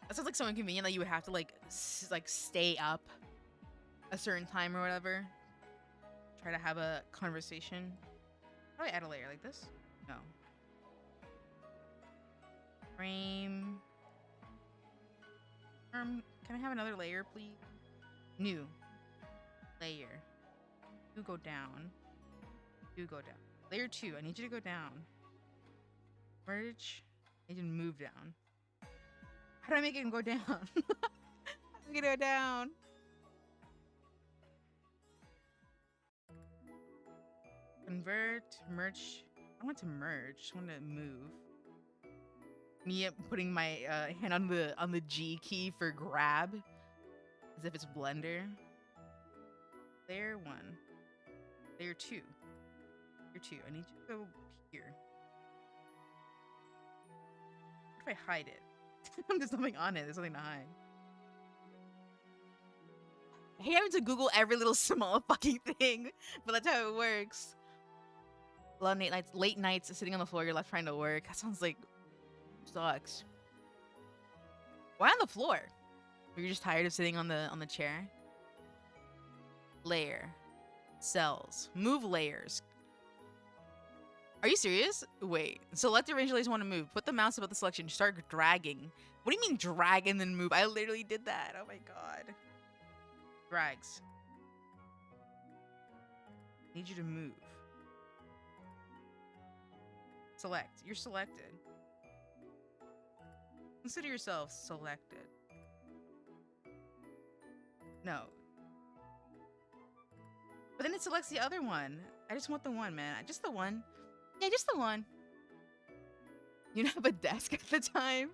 That sounds like so inconvenient that you would have to like stay up a certain time or whatever. Try to have a conversation. How do I add a layer like this? No. Frame. Can I have another layer, please? New. Layer. You go down. You go down. Layer 2, I need you to go down. Merge. I need you to move down. How do I make it go down? How do I get it down? Convert, merge. I want to merge. I want to move. Me putting my hand on the G key for grab, as if it's Blender. Layer 1. Layer 2. Layer 2. I need you to go here. What if I hide it? There's nothing on it. There's nothing to hide. I hate having to Google every little small fucking thing, but that's how it works. A lot of late nights sitting on the floor, you're left trying to work. That sounds like sucks. Why on the floor? You're just tired of sitting on the chair. Layer. Cells. Move layers. Are you serious? Wait. Select the range layers you want to move. Put the mouse above the selection. Start dragging. What do you mean drag and then move? I literally did that. Oh my god. Drags. Need you to move. Select. You're selected. Consider yourself selected. No. But then it selects the other one. I just want the one, man. Just the one. Yeah, just the one. You don't have a desk at the time?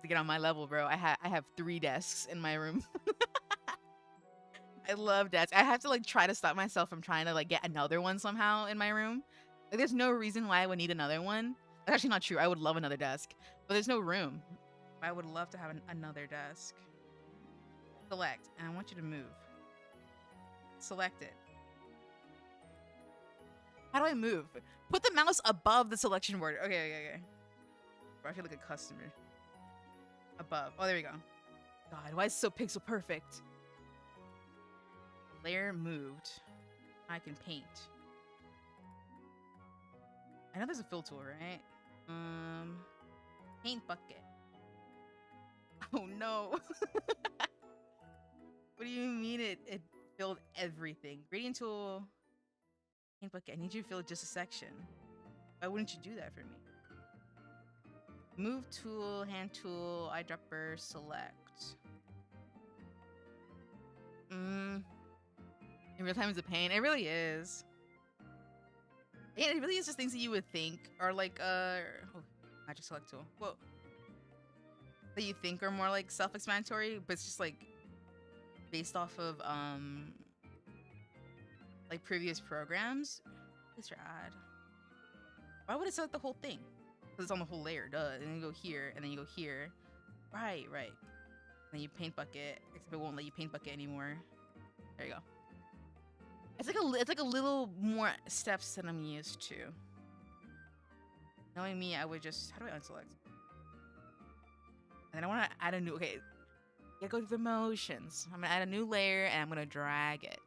To get on my level, bro. I have 3 desks in my room. I love desks. I have to like try to stop myself from trying to like get another one somehow in my room. Like, there's no reason why I would need another one. That's actually not true. I would love another desk, but there's no room. I would love to have another desk. Select, and I want you to move. Select it. How do I move? Put the mouse above the selection border. Okay. I feel like a customer. Above. Oh, there we go. God, why is it so pixel perfect? Layer moved. I can paint. I know there's a fill tool, right? Paint bucket. Oh no. What do you mean it filled everything? Gradient tool. Paint bucket. I need you to fill just a section. Why wouldn't you do that for me? Move tool, hand tool, eyedropper, select. In real time is a pain. It really is. Yeah, it really is just things that you would think are like magic select tool. Whoa. That you think are more like self-explanatory, but it's just like based off of like previous programs. It's rad. Why would it select the whole thing? Because it's on the whole layer, duh. And then you go here, and then you go here. Right. Then you paint bucket, except it won't let you paint bucket anymore. There you go. It's like a little more steps than I'm used to. Knowing me, I would just, how do I unselect? And then I want to add a new, okay, gotta go through the motions. I'm gonna add a new layer and I'm gonna drag it.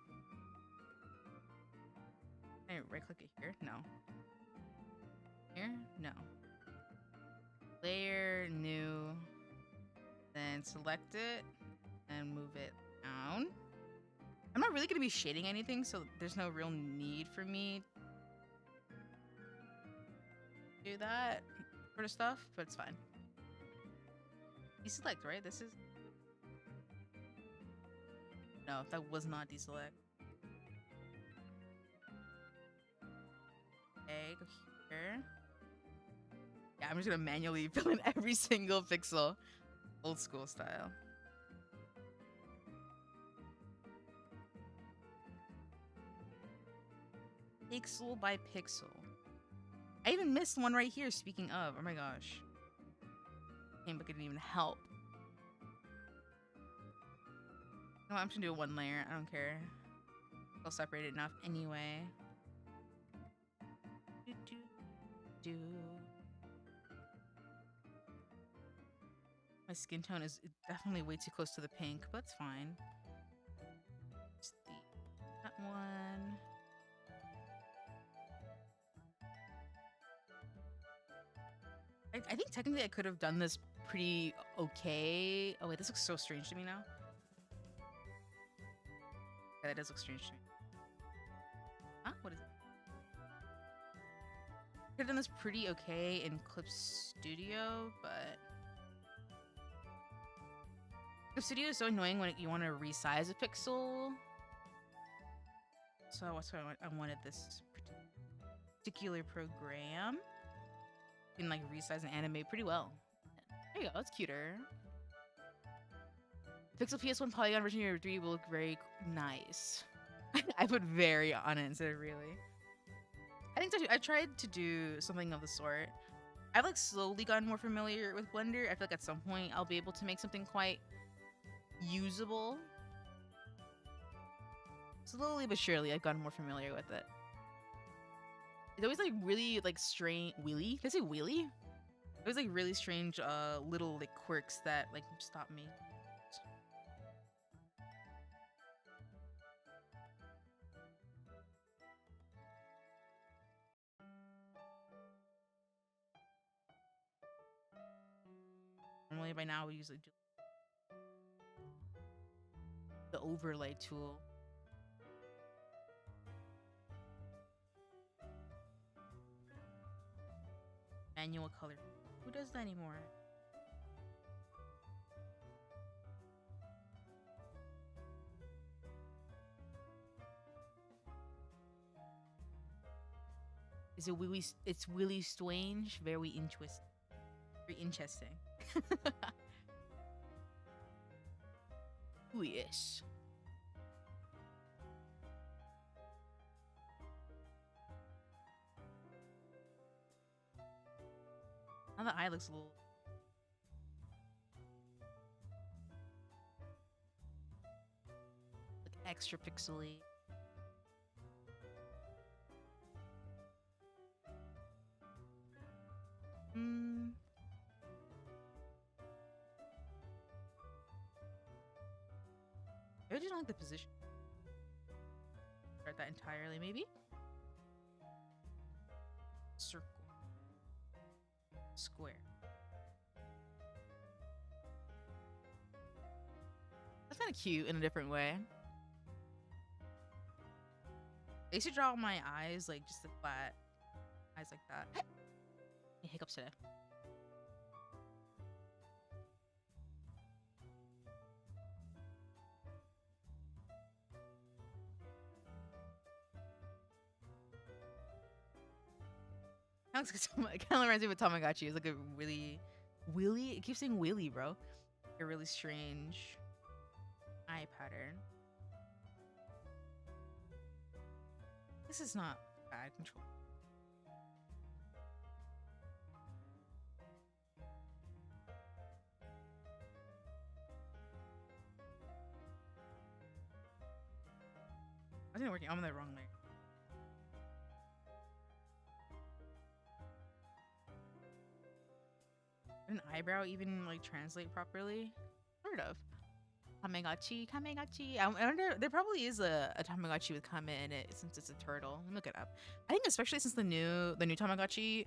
Can I right click it here? No. Here? No. Layer, new, then select it and move it down. I'm not really going to be shading anything, so there's no real need for me to do that sort of stuff, but it's fine. Deselect, right? This is... No, that was not deselect. Okay, go here. Yeah, I'm just going to manually fill in every single pixel. Old school style. Pixel by pixel. I even missed one right here, speaking of. Oh my gosh. Gamebook didn't even help. No, I'm just gonna do one layer. I don't care. I'll separate it enough anyway. My skin tone is definitely way too close to the pink, but it's fine. Just that one. I think technically I could have done this pretty okay. Oh wait, this looks so strange to me now. Yeah, that does look strange to me. Huh? What is it? Could have done this pretty okay in Clip Studio, but Clip Studio is so annoying when you want to resize a pixel. So what's what I wanted this particular program. You can like resize and animate pretty well. There you go, it's cuter. Pixel PS1 Polygon version of 3 will look very nice. I put very on it instead of really. I think I tried to do something of the sort. I've like slowly gotten more familiar with Blender. I feel like at some point I'll be able to make something quite usable. Slowly but surely I've gotten more familiar with it. It's always like really like strange wheelie. Did I say wheelie? It was like really strange little like quirks that like stop me. Normally by now we usually do the overlay tool. Manual color. Who does that anymore? Is it Willy? It's Willy Strange. Very interesting. Very interesting. Ooh, yes. Now the eye looks a little. Like extra pixely. I just don't like the position. Start that entirely, maybe. Circle. Square. That's kind of cute in a different way. I used to draw my eyes like just the flat eyes like that. Hiccups today. It kind of reminds me of Tamagotchi. It's like a really, Willy. It keeps saying Willy, bro. A really strange eye pattern. This is not bad control. I didn't working. I'm on the wrong way. Did an eyebrow even like translate properly? Sort of. Tamagotchi. I wonder, there probably is a Tamagotchi with Kame in it since it's a turtle. Let me look it up. I think especially since the new Tamagotchi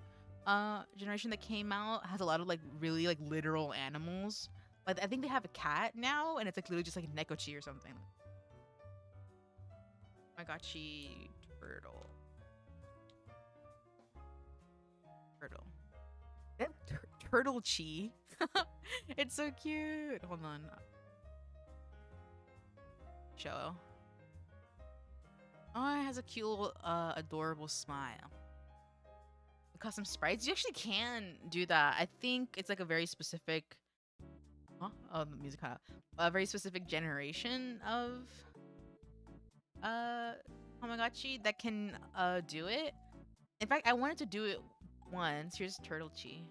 generation that came out has a lot of like really like literal animals. Like I think they have a cat now and it's like literally just like Nekochi or something. Tamagotchi turtle. Turtle Chi. It's so cute. Hold on. Show. Oh, it has a cute little, adorable smile. Custom sprites. You actually can do that. I think it's like a very specific. Huh? Oh, the music cut out. A very specific generation of Tamagotchi that can do it. In fact, I wanted to do it once. Here's Turtle Chi.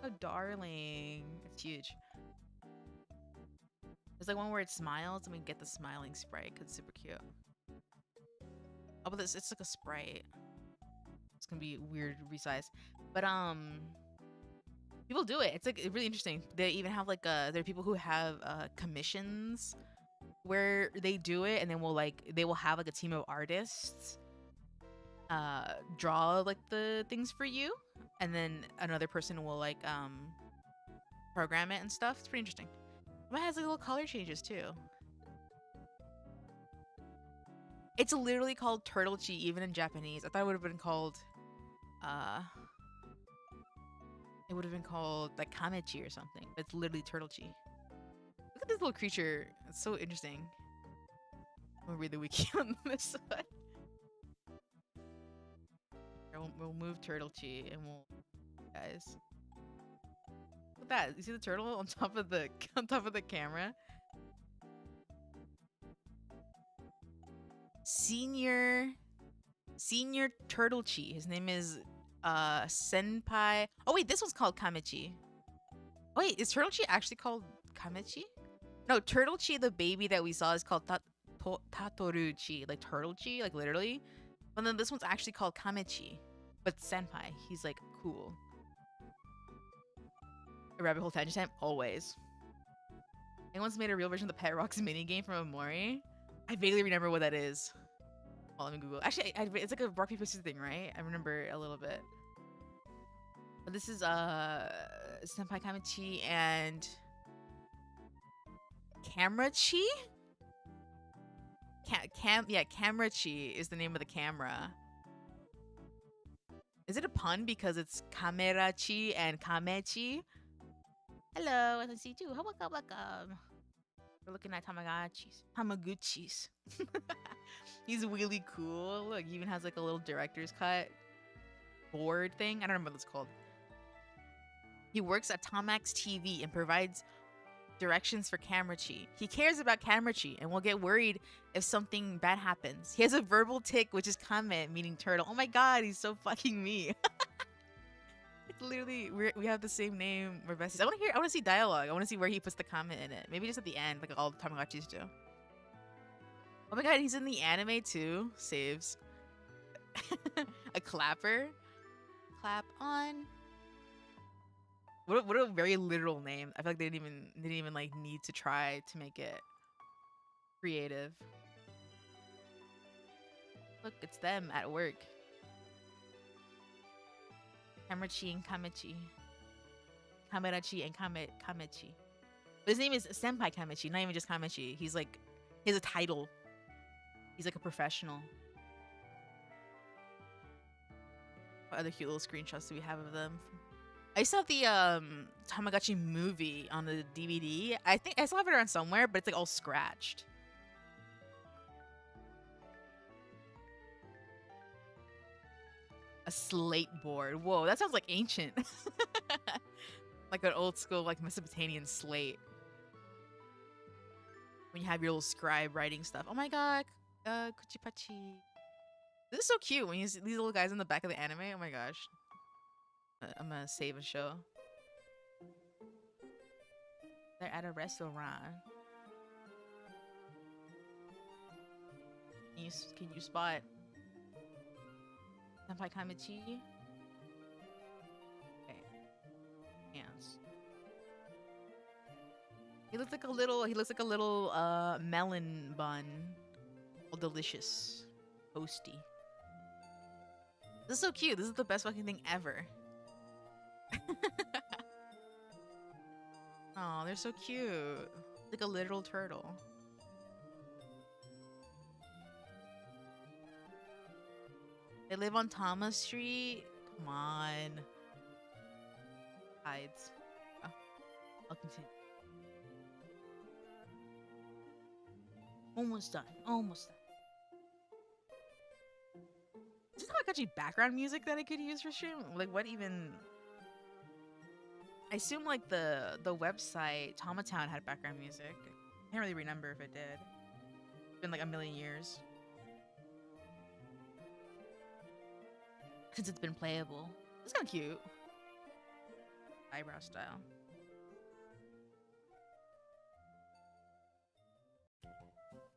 Oh, darling. It's huge. There's like one where it smiles and we get the smiling sprite because it's super cute. Oh, but it's like a sprite. It's gonna be weird resize. But people do it. It's like really interesting. They even have like there are people who have commissions where they do it and then they will have like a team of artists draw like the things for you, and then another person will like program it and stuff. It's pretty interesting. It has like little color changes too. It's literally called turtle chi, even in Japanese. I thought it would have been called, uh, it would have been called like kamechi or something. But it's literally turtle chi. Look at this little creature. It's so interesting. I'm gonna read the wiki on this one. We'll move turtle chi and we'll, guys. Look at that. You see the turtle on top of the camera? Senior turtle chi. His name is senpai. Oh wait, this one's called kamechi. Oh, wait, is turtle chi actually called kamechi? No, turtle chi, the baby that we saw, is called tatoru chi, like turtle chi, like literally. But then this one's actually called kamechi. But senpai, he's like cool. A rabbit hole tangent time, always. Anyone's made a real version of the Pet Rocks minigame from Amori? I vaguely remember what that is. Oh, let me Google. Actually, it's like a rock paper scissors thing, right? I remember a little bit. But this is senpai kamechi and camera chi. Camera chi is the name of the camera. Is it a pun because it's camera chi and kamechi? Hello, I see you too. Welcome. We're looking at Tamaguchis. He's really cool. Look, he even has like a little director's cut board thing. I don't remember what it's called. He works at Tomax TV and provides directions for camera chi. He cares about camera chi and will get worried if something bad happens. He has a verbal tick, which is kame, meaning turtle. Oh my god, he's so fucking me. It's literally, we have the same name. We're besties. I want to see dialogue. I want to see where he puts the comment in it. Maybe just at the end, like all the Tamagotchis do. Oh my god, he's in the anime too. Saves. A clapper. Clap on. What a very literal name. I feel like they didn't even like need to try to make it creative. Look, it's them at work. Kamerachi and Kamechi. Kamerachi and Kamechi. But his name is Senpai Kamechi, not even just Kamechi. He's like, he has a title. He's like a professional. What other cute little screenshots do we have of them? I used to have the Tamagotchi movie on the DVD. I think I still have it around somewhere, but it's like all scratched. A slate board. Whoa, that sounds like ancient. Like an old school, like Mesopotamian slate. When you have your little scribe writing stuff. Oh my god. Kuchipachi. This is so cute when you see these little guys in the back of the anime. Oh my gosh. I'm gonna save a show. They're at a restaurant. Can you spot Senpai Kamechi? Okay. Hands. He looks like a little melon bun. Oh, delicious. Toasty. This is so cute. This is the best fucking thing ever. Oh, they're so cute. Like a literal turtle. They live on Thomas Street. Come on. Hides. Oh, I'll continue. Almost done. Almost done. Is this Tamagotchi background music that I could use for stream? Like, what even? I assume like the website Tomatown had background music. I can't really remember if it did. It's been like a million years since it's been playable. It's kind of cute. Eyebrow style.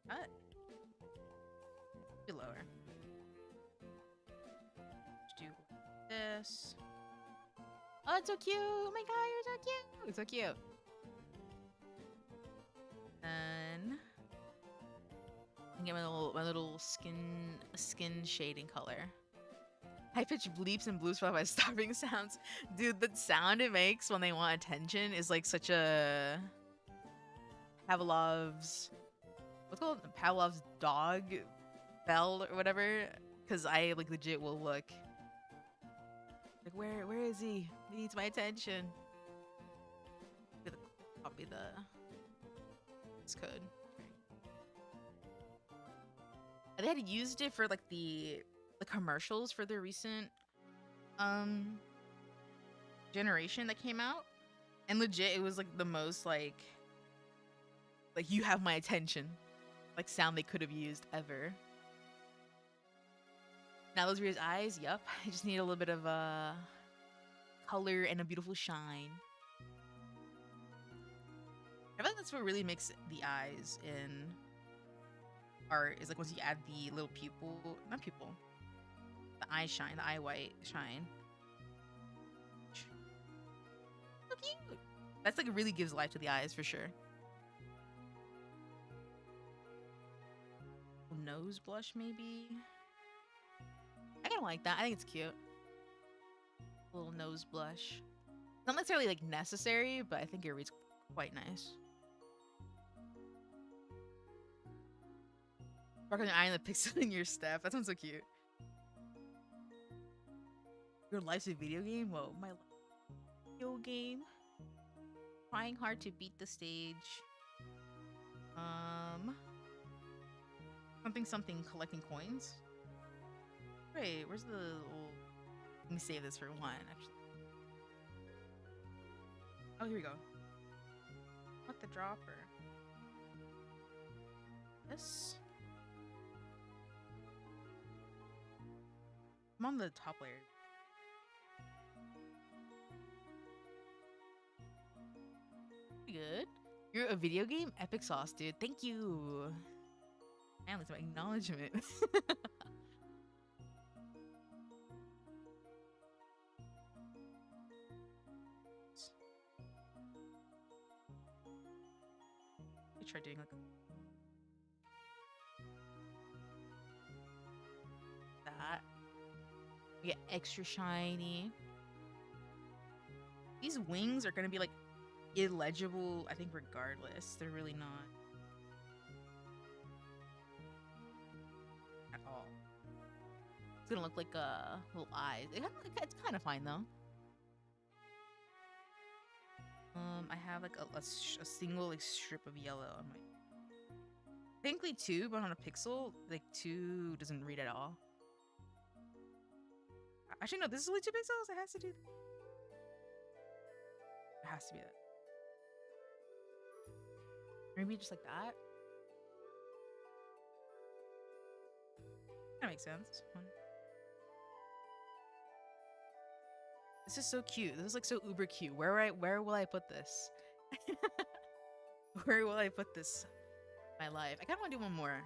What? Be lower. Let's do this. Oh, it's so cute! Oh my god, you're so cute! It's so cute. Then I get my little skin shading color. High pitched bleeps and blues followed by stopping sounds. Dude, the sound it makes when they want attention is like such a Pavlov's, what's it called? Pavlov's dog bell or whatever, because I like legit will look like where is he? He needs my attention. Copy the this code. They had used it for like the commercials for their recent generation that came out, and legit it was like the most like you have my attention like sound they could have used ever. Now those were his eyes. Yup, I just need a little bit of color and a beautiful shine. I feel like that's what really makes the eyes in art is like once you add the little pupil, not pupil, the eye shine, the eye white shine. So cute. That's like it really gives life to the eyes for sure. Nose blush maybe. I kind of like that. I think it's cute. A little nose blush. Not necessarily like necessary, but I think it reads quite nice. Work on your eye and the pixel in your step. That sounds so cute. Your life's a video game? Whoa, my video game. Trying hard to beat the stage. Something collecting coins. Wait, where's the little... Let me save this for one, actually. Oh, here we go. What the dropper? This. I'm on the top layer. Good. You're a video game? Epic sauce, dude. Thank you. Man, that's my acknowledgement. I try doing like that. We get extra shiny. These wings are gonna be like illegible, I think, regardless. They're really not at all. It's gonna look like little eyes. It's kind of fine though. I have like a single like strip of yellow on my. Technically two, but on a pixel, like two doesn't read at all. Actually, no, this is only 2 pixels. It has to do. It has to be that. Maybe just like that. That makes sense. This is so cute. This is like so uber cute. Where will I put this? Where will I put this? My life. I kind of want to do one more.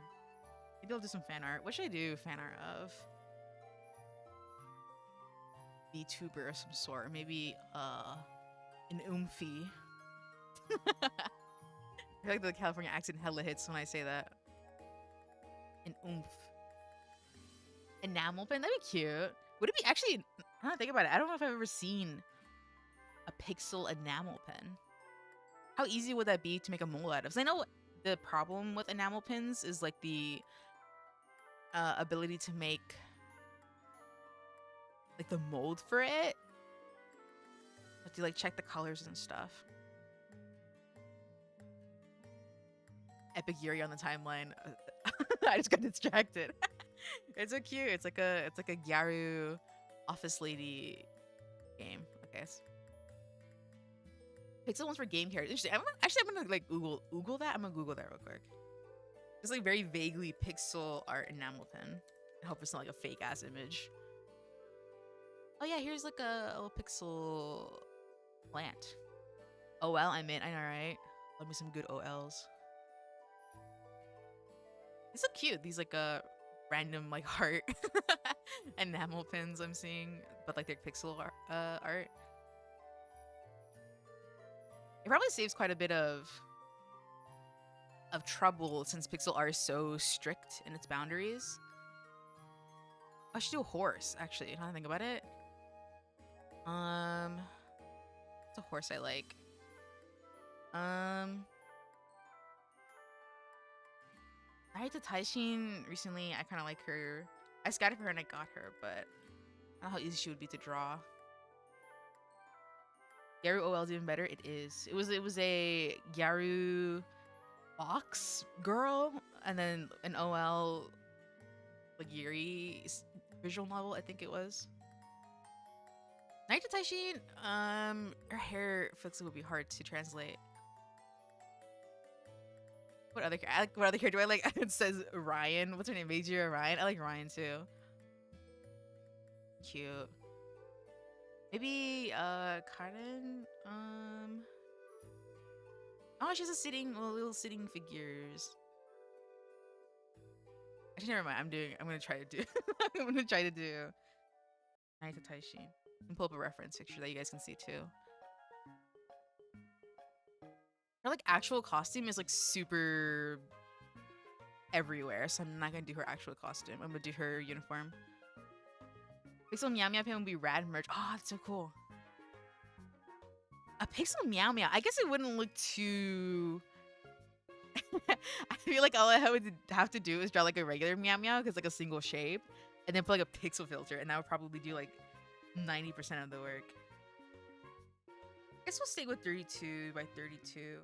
Maybe I'll do some fan art. What should I do fan art of? VTuber of some sort. Maybe an oomphy. I feel like the California accent hella hits when I say that. An oomph. Enamel pen? That'd be cute. Would it be actually... I don't think about it. I don't know if I've ever seen a pixel enamel pen. How easy would that be to make a mold out of? Because I know the problem with enamel pens is like the ability to make like the mold for it. Have to like check the colors and stuff. Epic Yuri on the timeline. I just got distracted. It's so cute. It's like a Gyaru office lady game, I guess. Pixel ones for game characters. Interesting. I'm gonna like Google that. I'm gonna Google that real quick. Just like very vaguely pixel art enamel pen. I hope it's not like a fake ass image. Oh yeah, here's like a little pixel plant. Oh well, I'm in. I know, right? Love me some good OLs. It's so cute. These like random like heart enamel pins I'm seeing, but like they're pixel art. It probably saves quite a bit of trouble since pixel art is so strict in its boundaries. I should do a horse, actually, now that I think about it. It's a horse I like. I I had to Taishin recently. I kind of like her. I scouted for her and I got her, but I don't know how easy she would be to draw. Gyaru OL is even better. It is. It was a Gyaru box girl, and then an OL like Yuri visual novel. I think it was. Naito Taishin. Her hair flicks would be hard to translate. What other character do I like? It says Ryan. What's her name? Meiji or Ryan? I like Ryan too. Cute. Maybe Karen. Oh, she's little sitting figures. Actually, never mind. I'm gonna try to do. I'm gonna try to do Naito Taishin and pull up a reference picture that you guys can see too. Her like actual costume is like super everywhere, so I'm not gonna do her actual costume. I'm gonna do her uniform. Pixel Meow Meow pin would be rad merch. Oh, that's so cool. A Pixel Meow Meow. I guess it wouldn't look too. I feel like all I would have to do is draw like a regular Meow Meow because like a single shape, and then put like a pixel filter, and that would probably do like 90% of the work. I guess we'll stay with 32 by 32.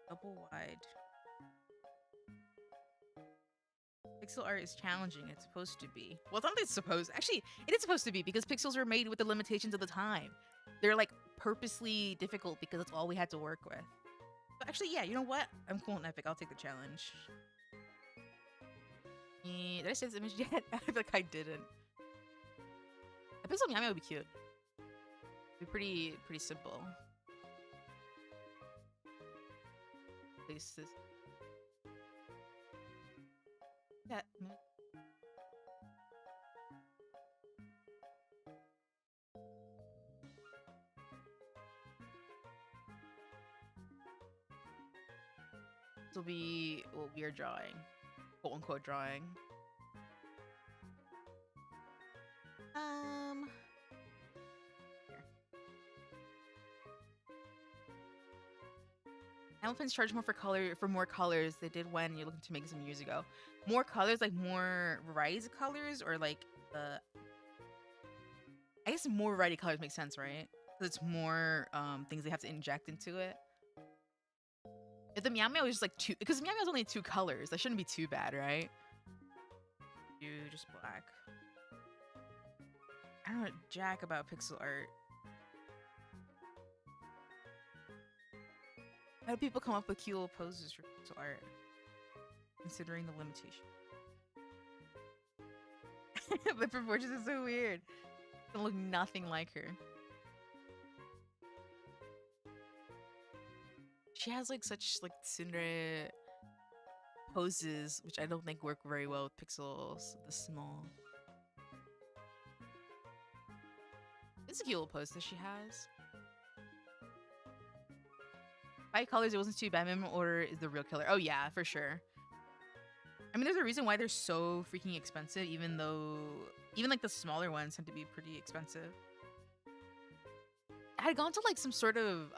Double wide. Pixel art is challenging. It's supposed to be. Well, it's not that it's supposed. Actually, it is supposed to be because pixels are made with the limitations of the time. They're like purposely difficult because that's all we had to work with. But actually, yeah, you know what? I'm cool and epic. I'll take the challenge. Did I say this image yet? I feel like I didn't. A pixel Meow Meow would be cute. It'd be pretty simple. Places. That. This will be what we are drawing, quote unquote drawing. Here. Elephants charge more for more colors. They did when you're looking to make some years ago. More colors, like more varieties of colors, or like I guess more variety of colors makes sense, right? Because it's more things they have to inject into it. If the Meow Meow is just like two, because Meow Meow is only 2 colors, that shouldn't be too bad, right? Do just black. I don't know jack about pixel art. How do people come up with cute little poses for pixel art, considering the limitation? The proportions are so weird. They look nothing like her. She has like such like tsundere poses, which I don't think work very well with pixels this small. It's a cute little pose that she has. 5 colors, it wasn't too bad. Minimum order is the real killer. Oh yeah, for sure. I mean, there's a reason why they're so freaking expensive, even like the smaller ones tend to be pretty expensive. I had gone to like some sort of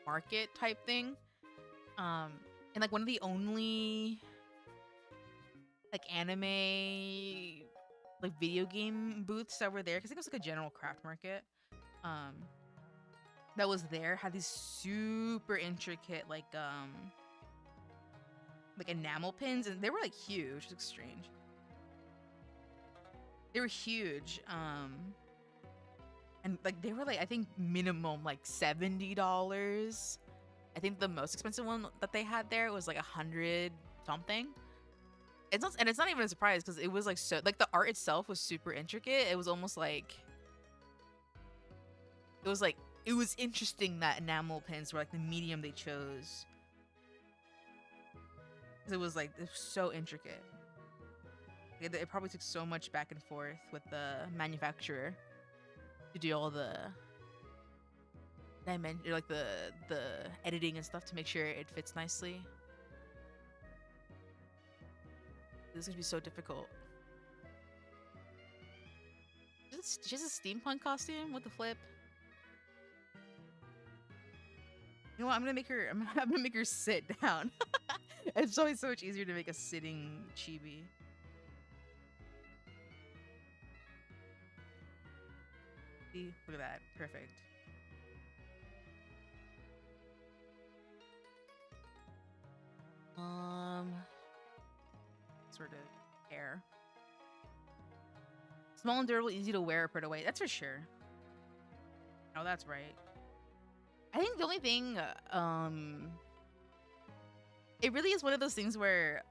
market type thing, and like one of the only like anime like video game booths that were there, because I think it was like a general craft market that was there, had these super intricate like enamel pins, and they were like huge. It looks strange. They were huge, and like they were like I think minimum like $70. I think the most expensive one that they had there was like 100 something. It's not even a surprise because it was like so like the art itself was super intricate. It was almost like it was interesting that enamel pins were like the medium they chose. It was like it was so intricate. It probably took so much back and forth with the manufacturer to do all the dimension, like the editing and stuff to make sure it fits nicely. This is gonna be so difficult. She has a steampunk costume. What the flip? You know what? I'm gonna make her sit down. It's always so much easier to make a sitting chibi. See? Look at that. Perfect. Sort of hair. Small and durable, easy to wear or put away. That's for sure. Oh, that's right. I think the only thing, it really is one of those things where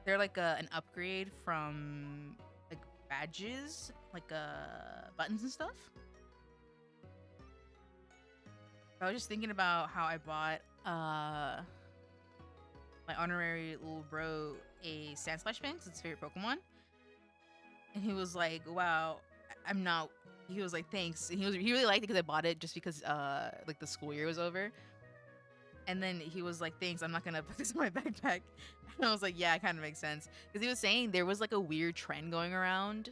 they're like an upgrade from like badges, like buttons and stuff. I was just thinking about how I bought my honorary little bro a Sandslash pin because it's his favorite Pokemon. And he was like, wow, I'm not. He was like, thanks. And he really liked it because I bought it just because like the school year was over. And then he was like, thanks, I'm not gonna put this in my backpack. And I was like, yeah, it kind of makes sense. Because he was saying there was like a weird trend going around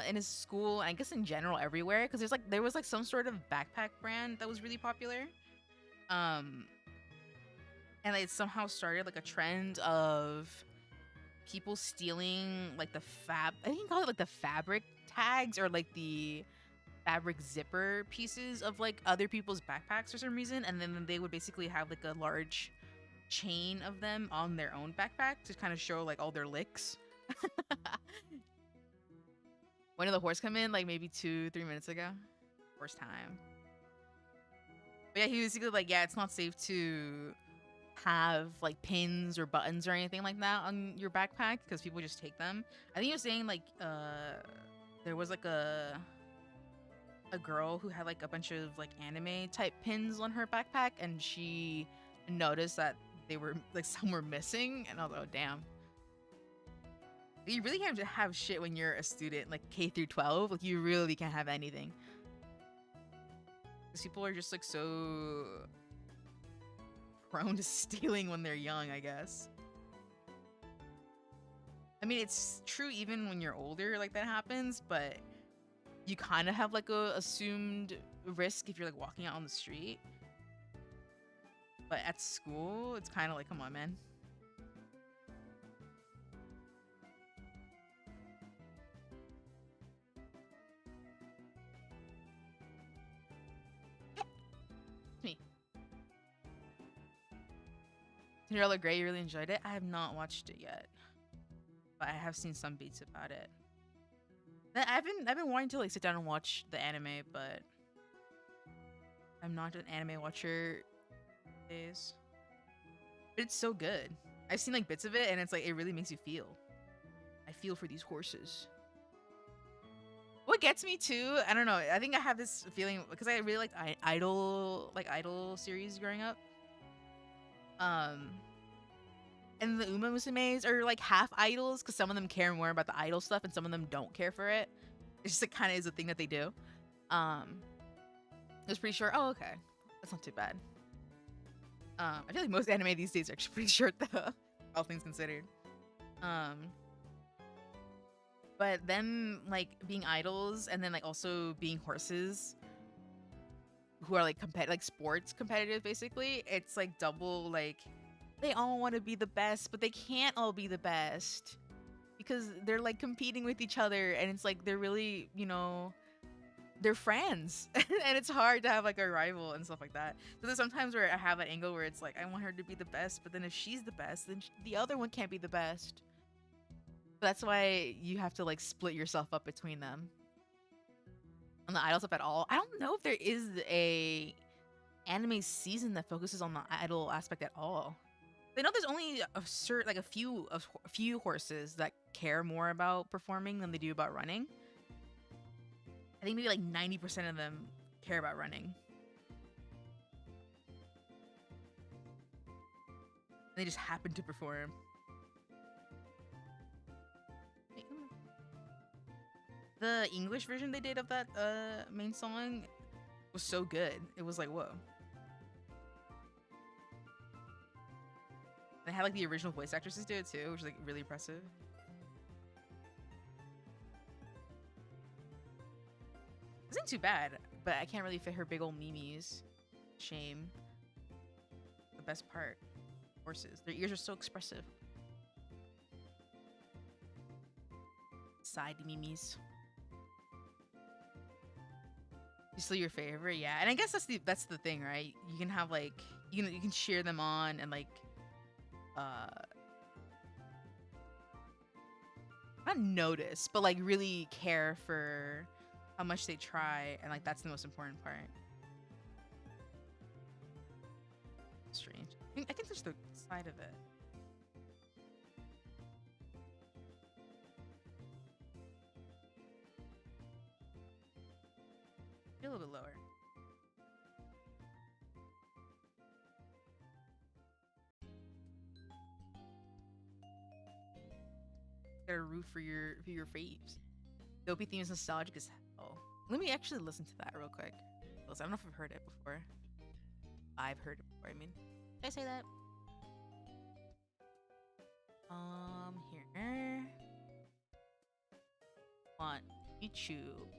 in his school, and I guess in general everywhere. Because there was like some sort of backpack brand that was really popular. And it somehow started like a trend of people stealing like I think you call it like the fabric tags or like the fabric zipper pieces of like other people's backpacks for some reason, and then they would basically have like a large chain of them on their own backpack to kind of show like all their licks. When did the horse come in? Like maybe 2-3 minutes ago. Horse time. But yeah, he was basically like, yeah, it's not safe to have like pins or buttons or anything like that on your backpack because people just take them. I think he was saying like there was like a girl who had like a bunch of like anime type pins on her backpack, and she noticed that they were like some were missing, and I was like, oh damn. You really can't have shit when you're a student like K through 12. Like you really can't have anything. Because people are just like so prone to stealing when they're young, I guess. I mean, it's true even when you're older, like that happens, but you kind of have like a assumed risk if you're like walking out on the street. But at school, it's kind of like, come on, man. It's me. Cinderella Grey, you really enjoyed it? I have not watched it yet, but I have seen some beats about it. I've been wanting to like sit down and watch the anime, but I'm not an anime watcher these days. But it's so good. I've seen like bits of it, and it's like it really makes you feel. I feel for these horses. What gets me too, I don't know. I think I have this feeling because I really liked idol series growing up. And the Uma Musumes are like half idols because some of them care more about the idol stuff and some of them don't care for it. It's just like kind of is a thing that they do. I was pretty sure. Oh, okay, that's not too bad. I feel like most anime these days are actually pretty short though, all things considered. But them like being idols and then like also being horses who are like sports competitive basically. It's like double like they all want to be the best, but they can't all be the best because they're like competing with each other, and it's like they're really, they're friends and it's hard to have like a rival and stuff like that. So there's sometimes where I have an angle where it's like I want her to be the best, but then if she's the best, then the other one can't be the best. That's why you have to like split yourself up between them. On the idol stuff at all, I don't know if there is a anime season that focuses on the idol aspect at all. I know there's only a few horses that care more about performing than they do about running. I think maybe like 90% of them care about running. They just happen to perform. The English version they did of that main song was so good. It was like, whoa. They had like the original voice actresses do it too, which is like really impressive. It isn't too bad, but I can't really fit her big old memes. Shame. The best part. Horses. Their ears are so expressive. Side mimis. Still your favorite, yeah. And I guess that's the thing, right? You can have like you can cheer them on and like uh not notice, but like really care for how much they try, and like that's the most important part. Strange. I think there's the side of it. A little bit lower. Gotta root for your faves. The OP theme is nostalgic as hell. Let me actually listen to that real quick. I don't know if I've heard it before. I've heard it before. I mean, did I say that? Here. On YouTube.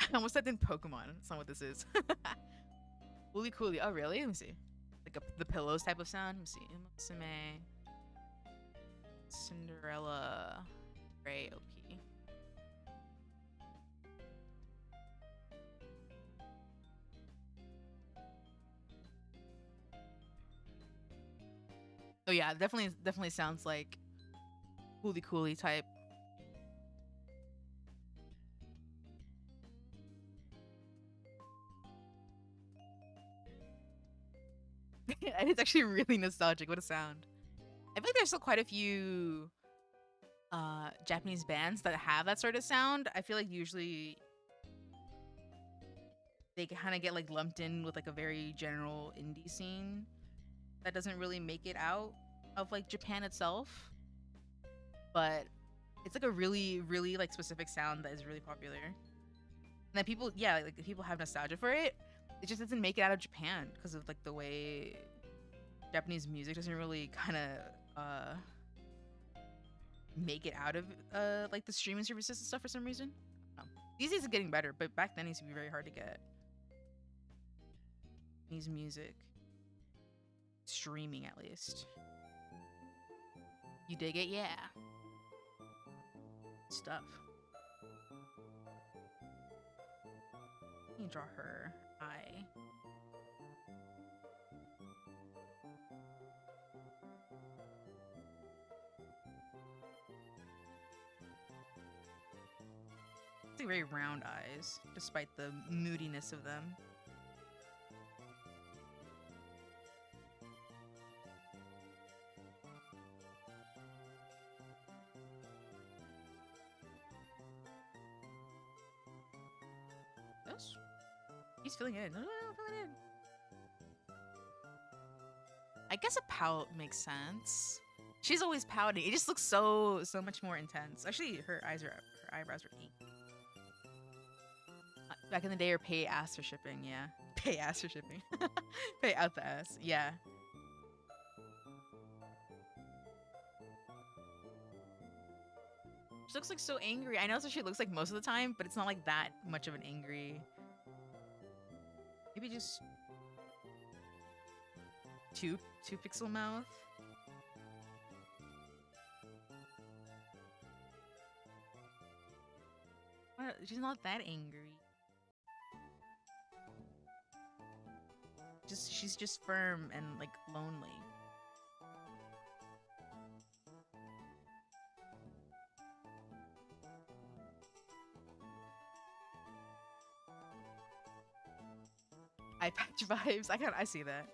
I almost said in Pokemon. That's not what this is. Wooly Cooly. Oh, really? Let me see. Like the pillows type of sound. Let me see. Musume. Cinderella. Ray OP. Oh yeah, definitely sounds like Wooly Cooly type. And it's actually really nostalgic. What a sound. I feel like there's still quite a few Japanese bands that have that sort of sound. I feel like usually they kind of get like lumped in with like a very general indie scene that doesn't really make it out of like Japan itself. But it's like a really, really like specific sound that is really popular. And then people, yeah, like people have nostalgia for it. It just doesn't make it out of Japan because of like the way Japanese music doesn't really kind of make it out of like the streaming services and stuff for some reason. These days it's getting better, but back then it used to be very hard to get Japanese music streaming, at least. You dig it? Yeah. Stuff. Let me draw her eye. It's like very round eyes, despite the moodiness of them. This? He's filling it in. No, fill it in. I guess a pout makes sense. She's always pouting. It just looks so much more intense. Actually, her eyebrows are ink. Back in the day, or pay ass for shipping. Yeah, pay ass for shipping. Pay out the ass. Yeah. She looks like so angry. I know that's what she looks like most of the time, but it's not like that much of an angry. Maybe just two pixel mouth. What? She's not that angry. She's just firm and like lonely. Eye patch vibes. I see that.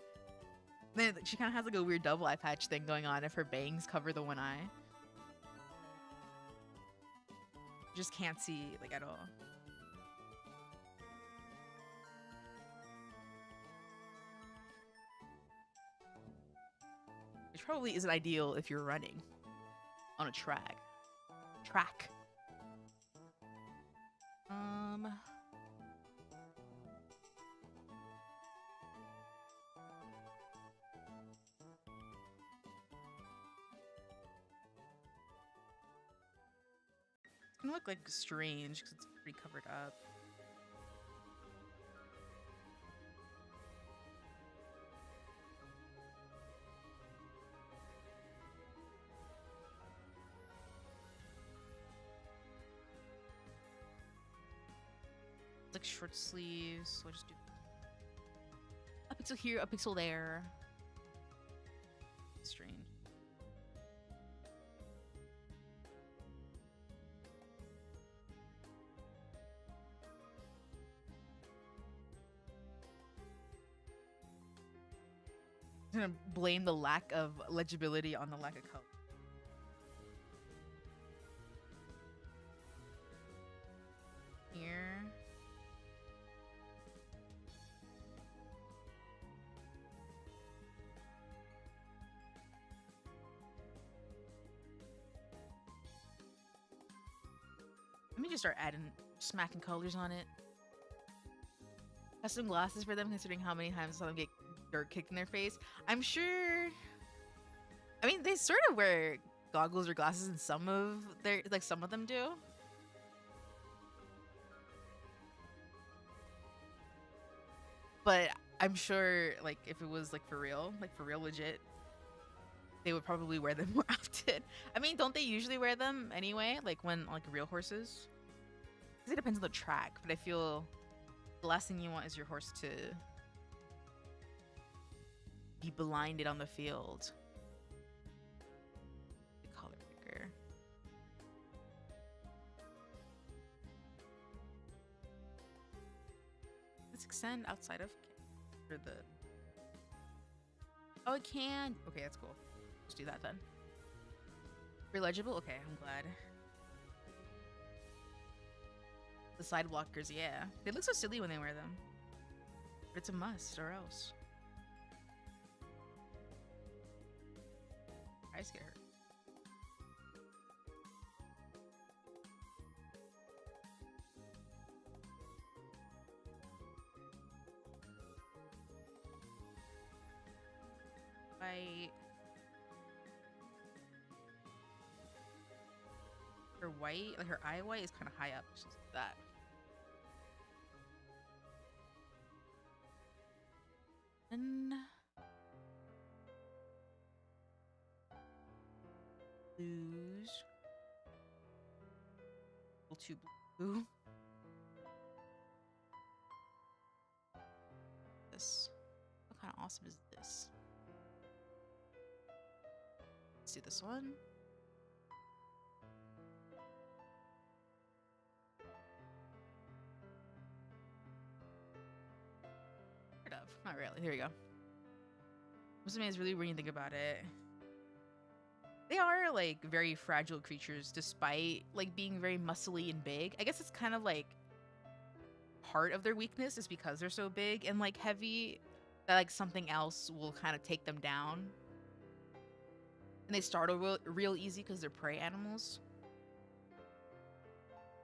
Then she kind of has like a weird double eye patch thing going on if her bangs cover the one eye. You just can't see like at all. Which probably isn't ideal if you're running on a track. It's gonna look like strange because it's pretty covered up. It's like short sleeves. So I'll just do a pixel here, a pixel there. Strange. I'm gonna blame the lack of legibility on the lack of color. Here. Let me just start smacking colors on it. Custom glasses for them, considering how many times I saw them get dirt kicked in their face. I'm sure. I mean, they sort of wear goggles or glasses, and some of them do. But I'm sure, like, if it was like for real legit, they would probably wear them more often. I mean, don't they usually wear them anyway? Like when like real horses? Because it depends on the track, but I feel the last thing you want is your horse to be blinded on the field. The color picker. Let's extend outside of for the. Oh, it can. Okay, that's cool. Let's do that then. Legible? Okay, I'm glad. The side blockers, yeah. They look so silly when they wear them. But it's a must, or else. Eyes get hurt. White. Her white, like her eye white is kind of high up. Just like that. And blues. A little too blue. This. What kind of awesome is this? Let's do this one. Sort of. Not really. Here we go. Musume is really, when you think about it, they are like very fragile creatures despite like being very muscly and big. I guess it's kind of like part of their weakness is because they're so big and like heavy that like something else will kind of take them down. And they startle real easy because they're prey animals.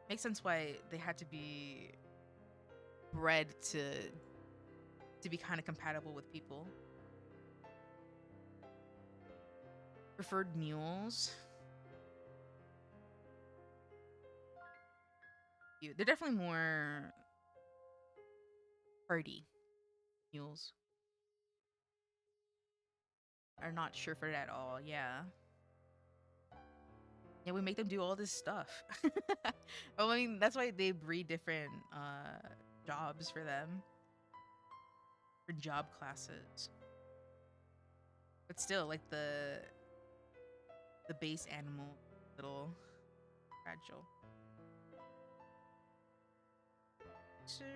Makes sense why they had to be bred to be kind of compatible with people. Preferred mules. They're definitely more hardy. Mules are not sure for it at all. Yeah. Yeah, we make them do all this stuff. Well, I mean, that's why they breed different jobs for them. For job classes. But still, like the base animal, little fragile. Sure.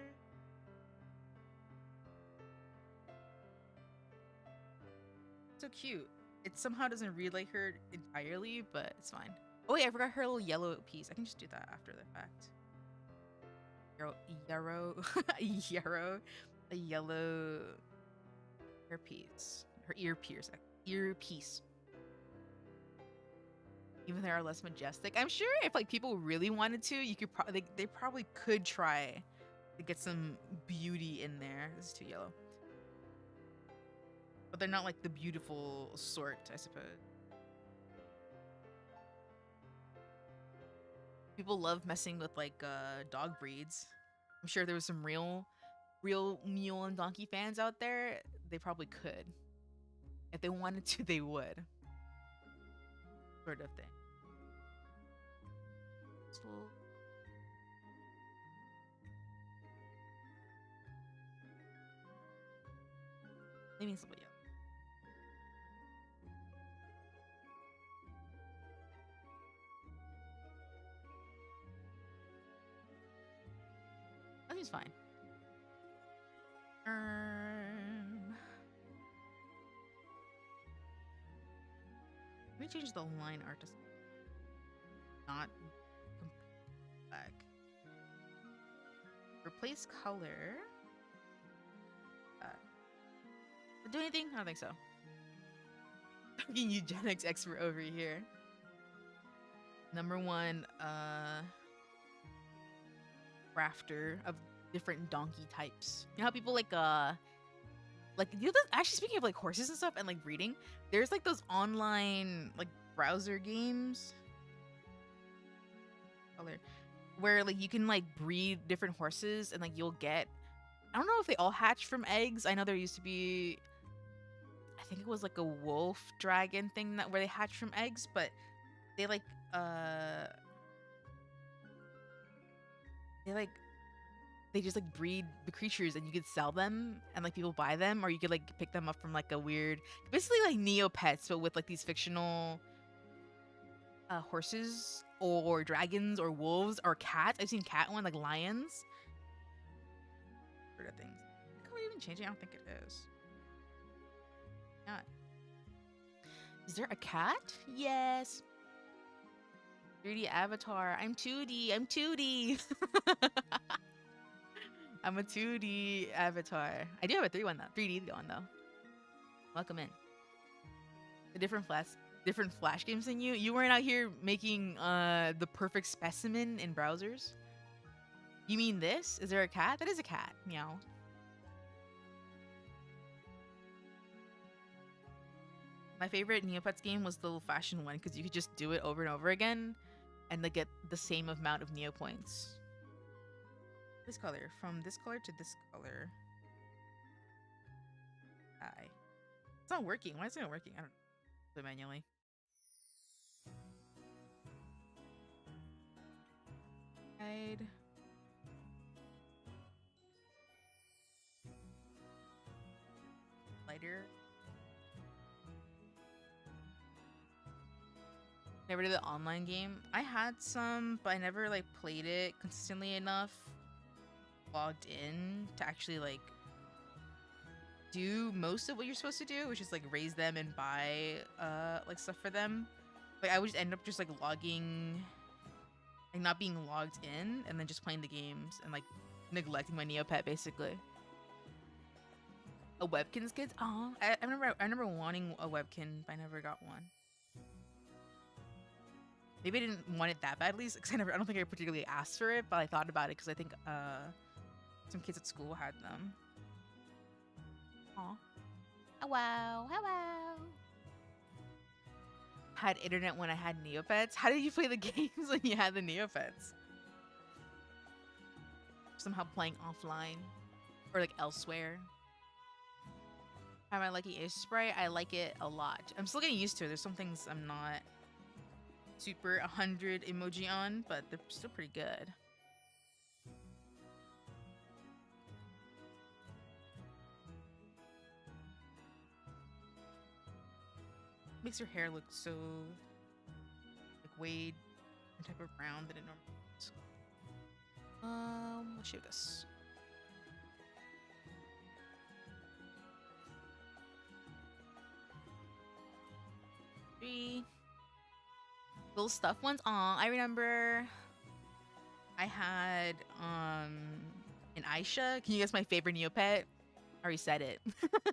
So cute. It somehow doesn't read like her entirely, but it's fine. Oh wait, I forgot her little yellow piece. I can just do that after the fact. Yarrow, a yellow earpiece. Her earpiece. Even they are less majestic. I'm sure if like people really wanted to, you could probably they probably could try to get some beauty in there. This is too yellow. But they're not like the beautiful sort, I suppose. People love messing with like dog breeds. I'm sure there was some real mule and donkey fans out there. They probably could. If they wanted to, they would. Sort of thing. So Maybe somebody else. That seems fine. Let me change the line art to not back. Replace color. Do anything? I don't think so. Fucking eugenics expert over here. Number one, crafter of different donkey types. You know how people like you know, actually speaking of like horses and stuff and like breeding, there's like those online like browser games where like you can like breed different horses and like you'll get, I don't know if they all hatch from eggs. I know there used to be, I think it was like a wolf dragon thing that where they hatch from eggs, but they like they just like breed the creatures and you could sell them and like people buy them, or you could like pick them up from like a weird, basically like Neopets but with like these fictional horses or dragons or wolves or cats. I've seen cat one, like lions. Sort of things. Can we even change it? I don't think it is. Not. Is there a cat? Yes. 3D avatar. I'm 2D. I'm 2D. I'm a 2D avatar. I do have a 3D one though. Welcome in. The different flash games than you. You weren't out here making the perfect specimen in browsers. You mean this? Is there a cat? That is a cat. Meow. My favorite Neopets game was the little fashion one because you could just do it over and over again and like get the same amount of Neo points. This color, from this color to this color. It's not working. Why is it not working? I don't know. Do it manually. Hide. Lighter. Never did the online game. I had some, but I never like played it consistently enough. Logged in to actually like do most of what you're supposed to do, which is like raise them and buy like stuff for them. Like I would just end up just like logging, like not being logged in and then just playing the games and like neglecting my Neopet basically. A Webkinz kids? Oh, I remember wanting a Webkin, but I never got one. Maybe I didn't want it that badly because I don't think I particularly asked for it, but I thought about it because I think some kids at school had them. Aw. Hello, hello. Had internet when I had Neopets. How did you play the games when you had the Neopets? Somehow playing offline or like elsewhere. Am I liking Aseprite? I like it a lot. I'm still getting used to it. There's some things I'm not super 100 emoji on, but they're still pretty good. Makes your hair look so like waved and type of brown than it normally is. We'll shoot this. Three little stuffed ones. Aw, I remember I had an Aisha. Can you guess my favorite Neopet? I already said it.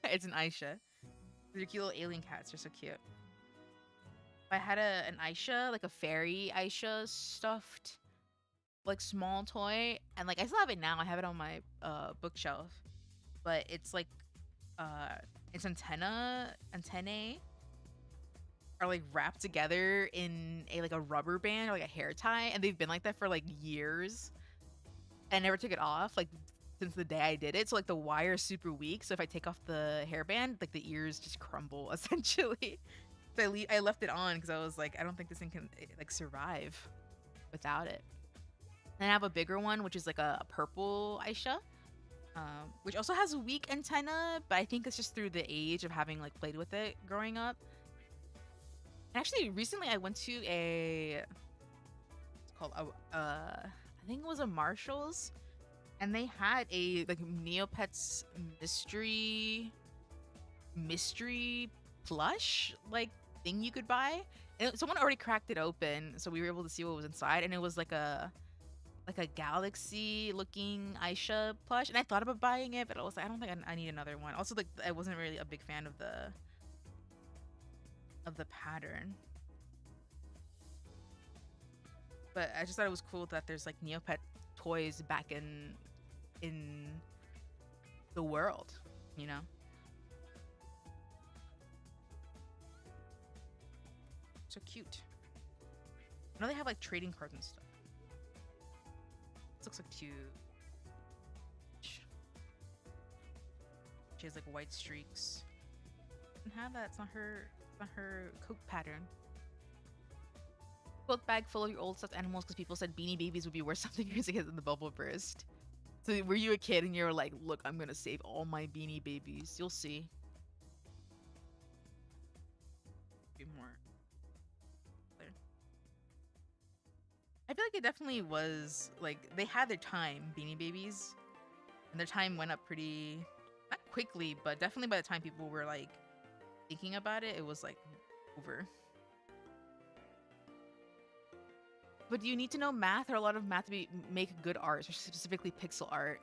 It's an Aisha. They're cute little alien cats. They're so cute. I had an Aisha, like a fairy Aisha stuffed, like small toy, and like I still have it now. I have it on my bookshelf, but it's like its antennae are like wrapped together in a rubber band or like a hair tie, and they've been like that for like years. I never took it off like since the day I did it. So like the wire is super weak. So if I take off the hairband, like the ears just crumble essentially. So I left it on because I was like, I don't think this thing can like survive without it. Then I have a bigger one, which is like a purple Aisha. which also has a weak antenna, but I think it's just through the age of having like played with it growing up. And actually, recently I went to it's called I think it was a Marshalls, and they had a like Neopets mystery plush like thing you could buy. And someone already cracked it open, so we were able to see what was inside, and it was like a galaxy looking Aisha plush, and I thought about buying it, but I was like, I don't think I need another one. Also, like I wasn't really a big fan of the pattern, but I just thought it was cool that there's like Neopet toys back in the world, you know. So cute. I know they have like trading cards and stuff. This looks like cute. She has like white streaks. Doesn't have that. It's not her. It's not her coat pattern. Quilt bag full of your old stuffed animals because people said Beanie Babies would be worth something years ago than the bubble burst. So were you a kid and you were like, look, I'm gonna save all my Beanie Babies. You'll see. Be more. There. I feel like it definitely was like they had their time, Beanie Babies, and their time went up pretty not quickly, but definitely by the time people were like thinking about it, it was like over. But do you need to know math or a lot of math to make good art, or specifically pixel art?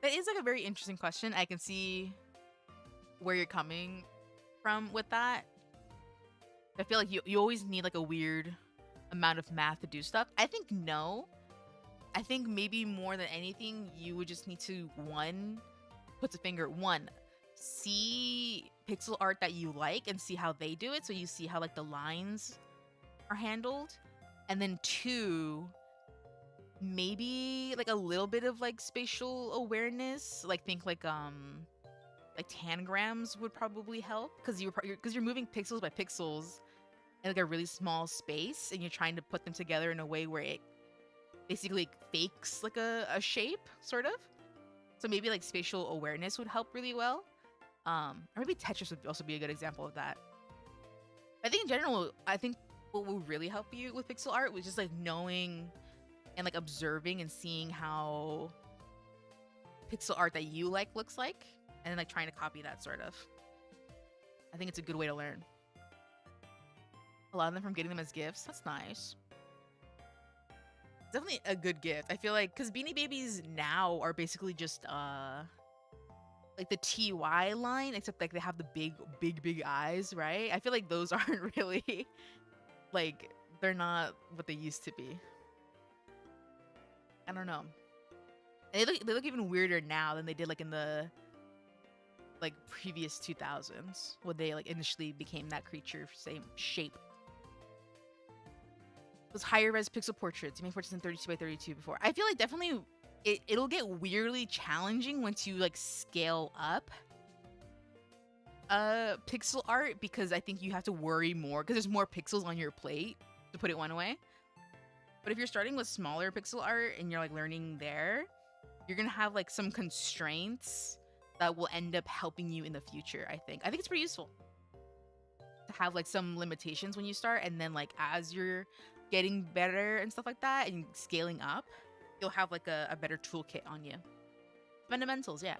That is like a very interesting question. I can see where you're coming from with that. I feel like you always need like a weird amount of math to do stuff. I think no. I think maybe more than anything, you would just need to see pixel art that you like and see how they do it. So you see how like the lines are handled. And then 2, maybe like a little bit of like spatial awareness. Like think like tangrams would probably help because you're moving pixels by pixels in like a really small space, and you're trying to put them together in a way where it basically fakes like a shape, sort of. So maybe like spatial awareness would help really well. Or maybe Tetris would also be a good example of that. I think in general, what will really help you with pixel art was just like knowing and like observing and seeing how pixel art that you like looks like, and then like trying to copy that, sort of. I think it's a good way to learn. A lot of them from getting them as gifts. That's nice. Definitely a good gift. I feel like because Beanie Babies now are basically just like the TY line, except like they have the big eyes, right? I feel like those aren't really like, they're not what they used to be. I don't know. And they look even weirder now than they did like in the like previous 2000s, when they like initially became that creature, same shape. Those higher res pixel portraits, you made portraits in 32 by 32 before. I feel like definitely it'll get weirdly challenging once you like scale up pixel art, because I think you have to worry more because there's more pixels on your plate, to put it one way. But if you're starting with smaller pixel art and you're like learning there, you're gonna have like some constraints that will end up helping you in the future. I think it's pretty useful to have like some limitations when you start, and then like as you're getting better and stuff like that and scaling up, you'll have like a better toolkit on you. Fundamentals, yeah.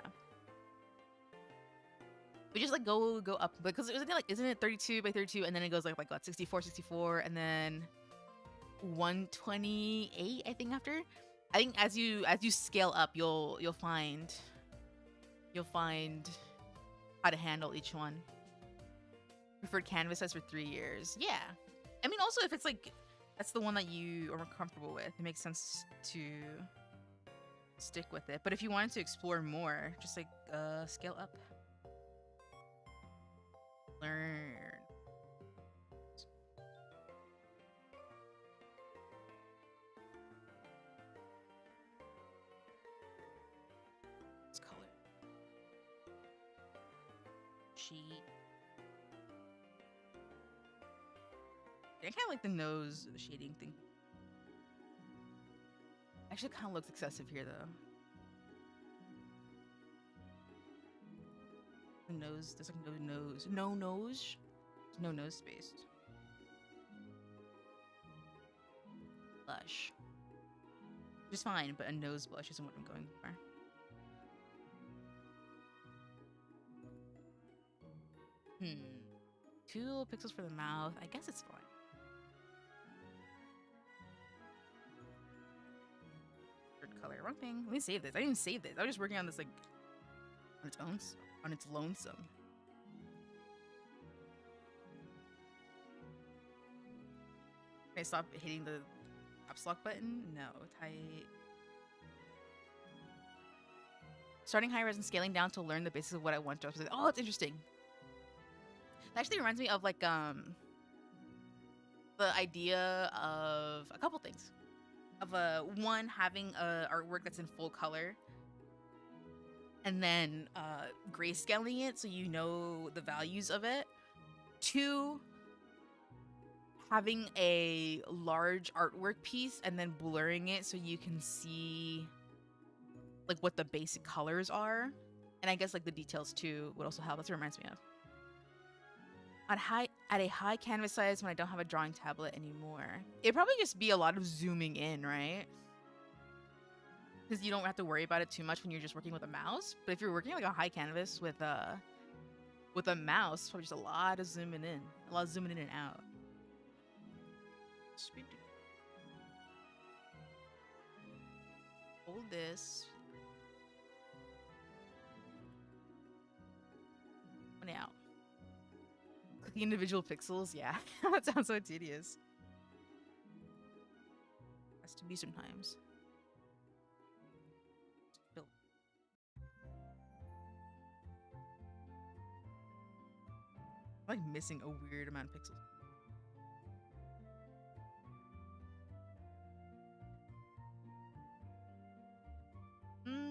We just like go up, because isn't it 32 by 32, and then it goes like what, 64, and then 128, I think, after. I think as you scale up, you'll find how to handle each one. Preferred canvas size for 3 years. Yeah. I mean, also if it's like that's the one that you are more comfortable with, it makes sense to stick with it. But if you wanted to explore more, just like scale up. Learn. Let's color. Sheet. I kind of like the nose shading thing. Actually, kind of looks excessive here, though. The nose, there's like no nose. No nose? There's no nose space. Blush. Which is fine, but a nose blush isn't what I'm going for. Hmm. 2 little pixels for the mouth. I guess it's fine. Third color. Wrong thing. Let me save this. I didn't even save this. I was just working on this like on its own, on its lonesome. Can I stop hitting the caps lock button? No. Tight. Starting high res and scaling down to learn the basics of what I want to. Oh, it's interesting. That actually reminds me of like the idea of a couple things. Of one having a artwork that's in full color, and then grayscaling it so you know the values of it. 2, having a large artwork piece and then blurring it so you can see like what the basic colors are, and I guess like the details too would also help. That's what it reminds me of. At a high canvas size when I don't have a drawing tablet anymore. It'd probably just be a lot of zooming in, right? Because you don't have to worry about it too much when you're just working with a mouse. But if you're working like a high canvas with a mouse, probably just a lot of zooming in, and out. Hold this. Now. Click the individual pixels. Yeah, that sounds so tedious. Has to be sometimes. I'm like missing a weird amount of pixels.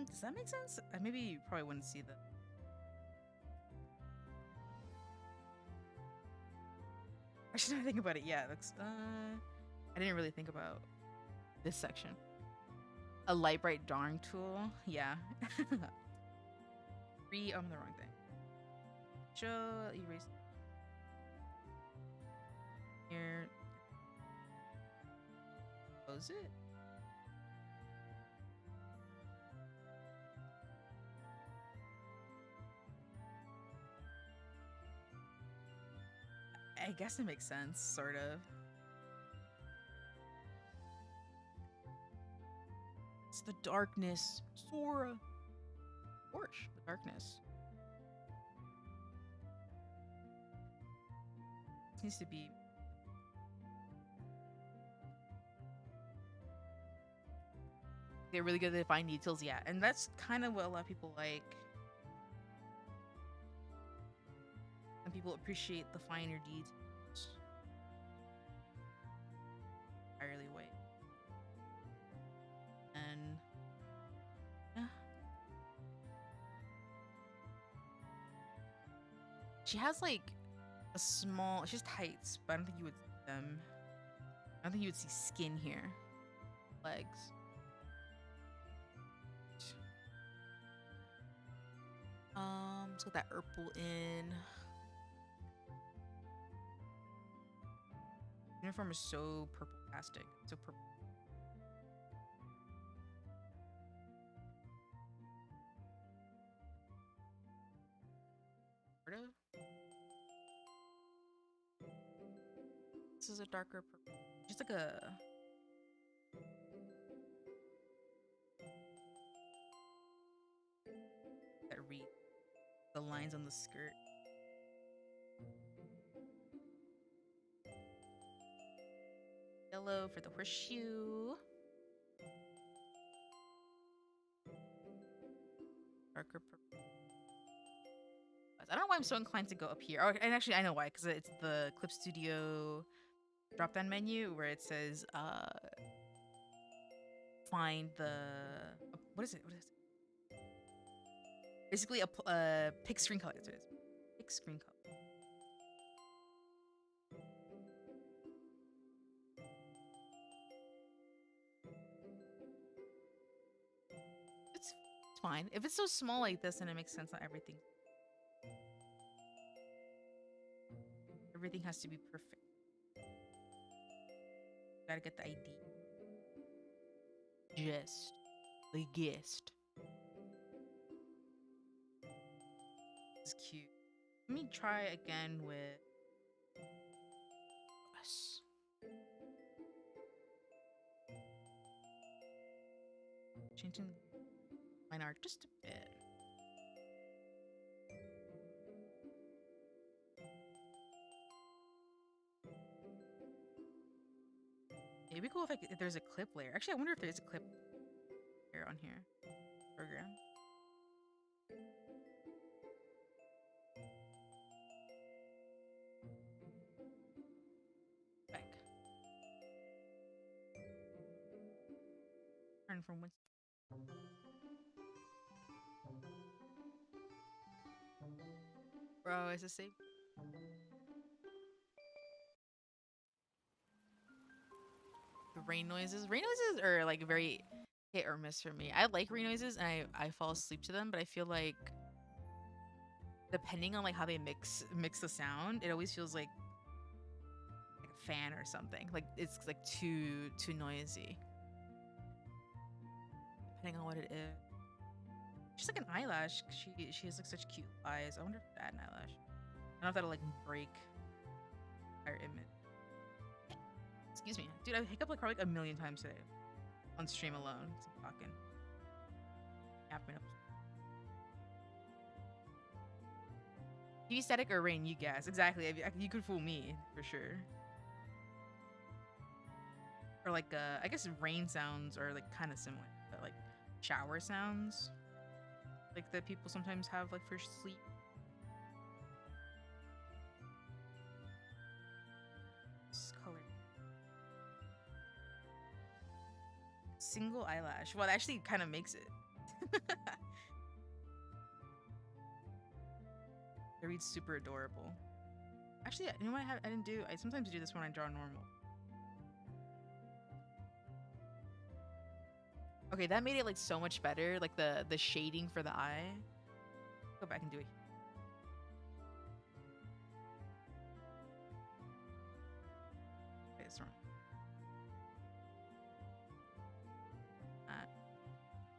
Does that make sense? Maybe you probably wouldn't see that. I should not think about it. Yeah, that's I didn't really think about this section. A light bright drawing tool. Yeah. I'm the wrong thing. Show erase here. Close it. I guess it makes sense, sort of. It's the darkness. Sora. Gosh, the darkness. This needs to be... They're really good at fine details, yeah. And that's kind of what a lot of people like. And people appreciate the finer details. Entirely wait. And yeah. She has like a small, she has tights, but I don't think you would see them. I don't think you would see skin here. Legs. Let's get that purple in. Uniform is so purple-tastic. So purple. Sort of. This is a darker purple. Just like a... that read. The lines on the skirt. Yellow for the horseshoe. Darker purple. I don't know why I'm so inclined to go up here. Oh, and actually, I know why. Because it's the Clip Studio drop-down menu where it says, find the... What is it? What is it? Basically, a pick screen color. That's what it is. Pick screen color. It's fine. If it's so small like this, then it makes sense on everything. Everything has to be perfect. Gotta get the ID. Just the guest. This is cute. Let me try again with us. Changing line art just a bit. It'd be cool if there's a clip layer. Actually, I wonder if there's a clip layer on here. Program. Back. Turn from Winston. Bro, is this safe? The rain noises. Rain noises are like very hit or miss for me. I like rain noises and I fall asleep to them, but I feel like depending on like how they mix the sound, it always feels like a fan or something. Like it's like too noisy. Depending on what it is. She's like an eyelash. She has like such cute eyes. I wonder if I add an eyelash. I don't know if that'll like break our image. Excuse me, dude. I hiccup like probably like a million times today on stream alone. So I'm talking. Yapping up. TV static or rain? You guess exactly. You could fool me for sure. Or like I guess rain sounds are like kind of similar, but like shower sounds, like that people sometimes have like for sleep. This color. Single eyelash. Well, it actually kind of makes it. It reads super adorable. Actually, you know what I didn't do? I sometimes do this when I draw normal. Okay, that made it like so much better. Like the shading for the eye. Go back and do it. Okay, it's wrong.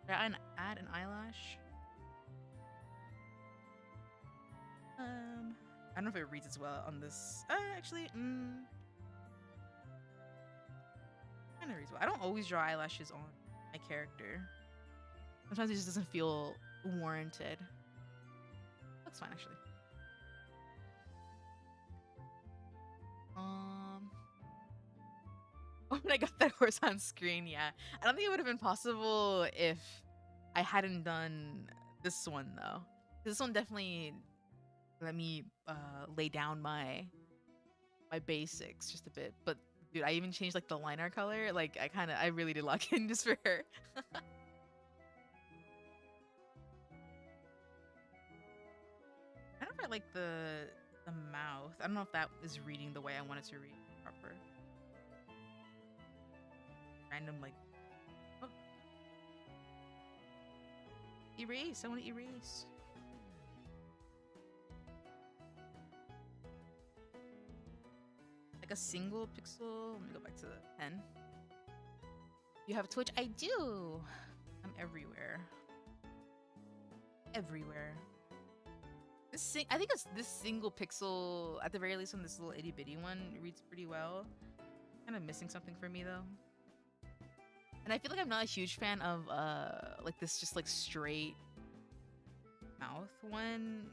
Try and add an eyelash. I don't know if it reads as well on this. Actually, kind of reads well. I don't always draw eyelashes on my character. Sometimes it just doesn't feel warranted. Looks fine actually. When I got that horse on screen, yeah. I don't think it would have been possible if I hadn't done this one though. This one definitely let me lay down my basics just a bit. But dude, I even changed like the line art color. Like I really did lock in just for her. I don't know if I like the mouth. I don't know if that is reading the way I want it to read proper. Random like, oh, erase. I want to erase. Like a single pixel. Let me go back to the pen. You have Twitch? I do. I'm everywhere. Everywhere. I think it's this single pixel, at the very least on this little itty bitty one, reads pretty well. Kind of missing something for me though. And I feel like I'm not a huge fan of like this just like straight mouth one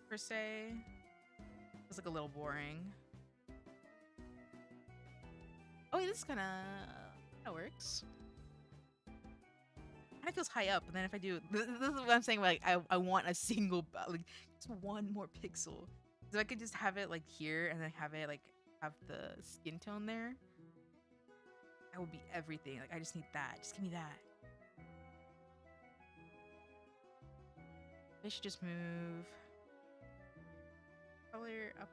per se. It's like a little boring. Oh, yeah, this kind of works. Kind of feels high up, and then if I do, this is what I'm saying. Like I want a single, like just one more pixel. So I could just have it like here, and then have it like have the skin tone there. That would be everything. Like I just need that. Just give me that. I should just move color up.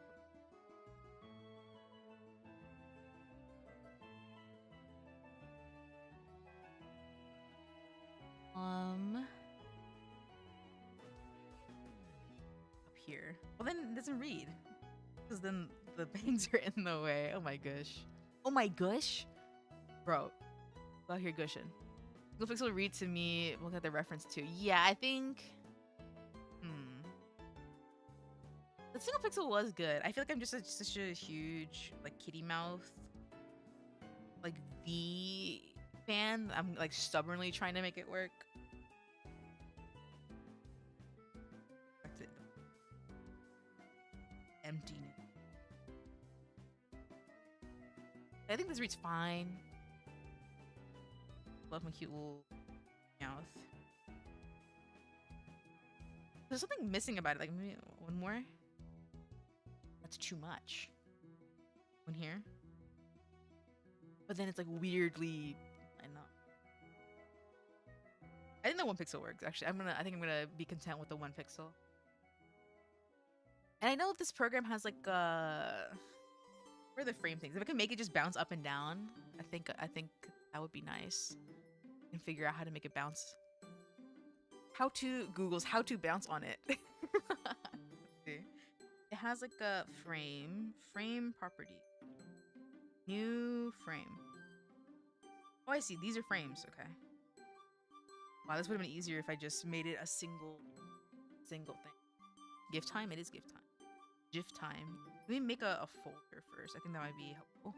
Up here. Well, then it doesn't read, because then the bangs are in the way. Oh my gosh. Oh my gosh. Bro, go out here gushing. Single pixel read to me, look at the reference to. Yeah, I think. The single pixel was good. I feel like I'm just such a huge like kitty mouth, like V fan. I'm like stubbornly trying to make it work. Back to emptiness. I think this reads fine. Love my cute little mouth. There's something missing about it. Like maybe one more. That's too much. One here. But then it's like weirdly. I know. I think the 1 pixel works. Actually, I think I'm gonna be content with the 1 pixel. And I know this program has like where are the frame things? If I can make it just bounce up and down, I think that would be nice. I can figure out how to make it bounce. Google's how to bounce on it. See. It has like a frame property. New frame. Oh, I see. These are frames. Okay. Wow, this would have been easier if I just made it a single thing. GIF time? It is GIF time. GIF time. Let me make a folder first. I think that might be helpful.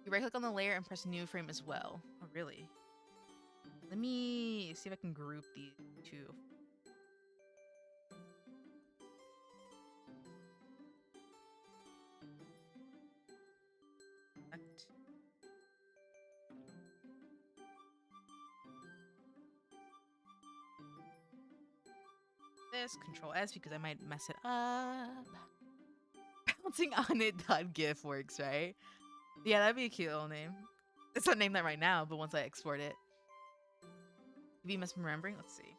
You right click on the layer and press new frame as well. Oh, really? Let me see if I can group these two. This Control S because I might mess it up. Bouncing on it .gif works, right? Yeah, that'd be a cute little name. It's not named that right now, but once I export it. Maybe misremembering. Let's see.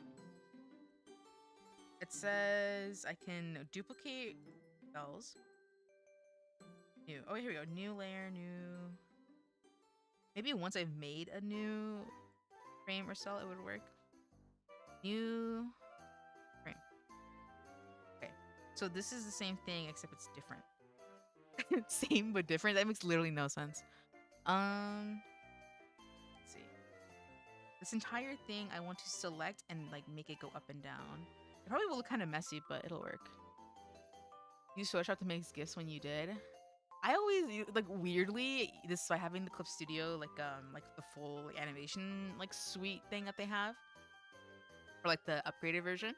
It says I can duplicate cells. New. Oh, here we go. New layer, new. Maybe once I've made a new frame or cell, it would work. New frame. Okay. So this is the same thing, except it's different. Same but different. That makes literally no sense. Let's see. This entire thing I want to select and like make it go up and down. It probably will look kind of messy, but it'll work. Use Photoshop to make GIFs when you did. I always like weirdly this by having the Clip Studio like the full like, animation like suite thing that they have, or like the upgraded version.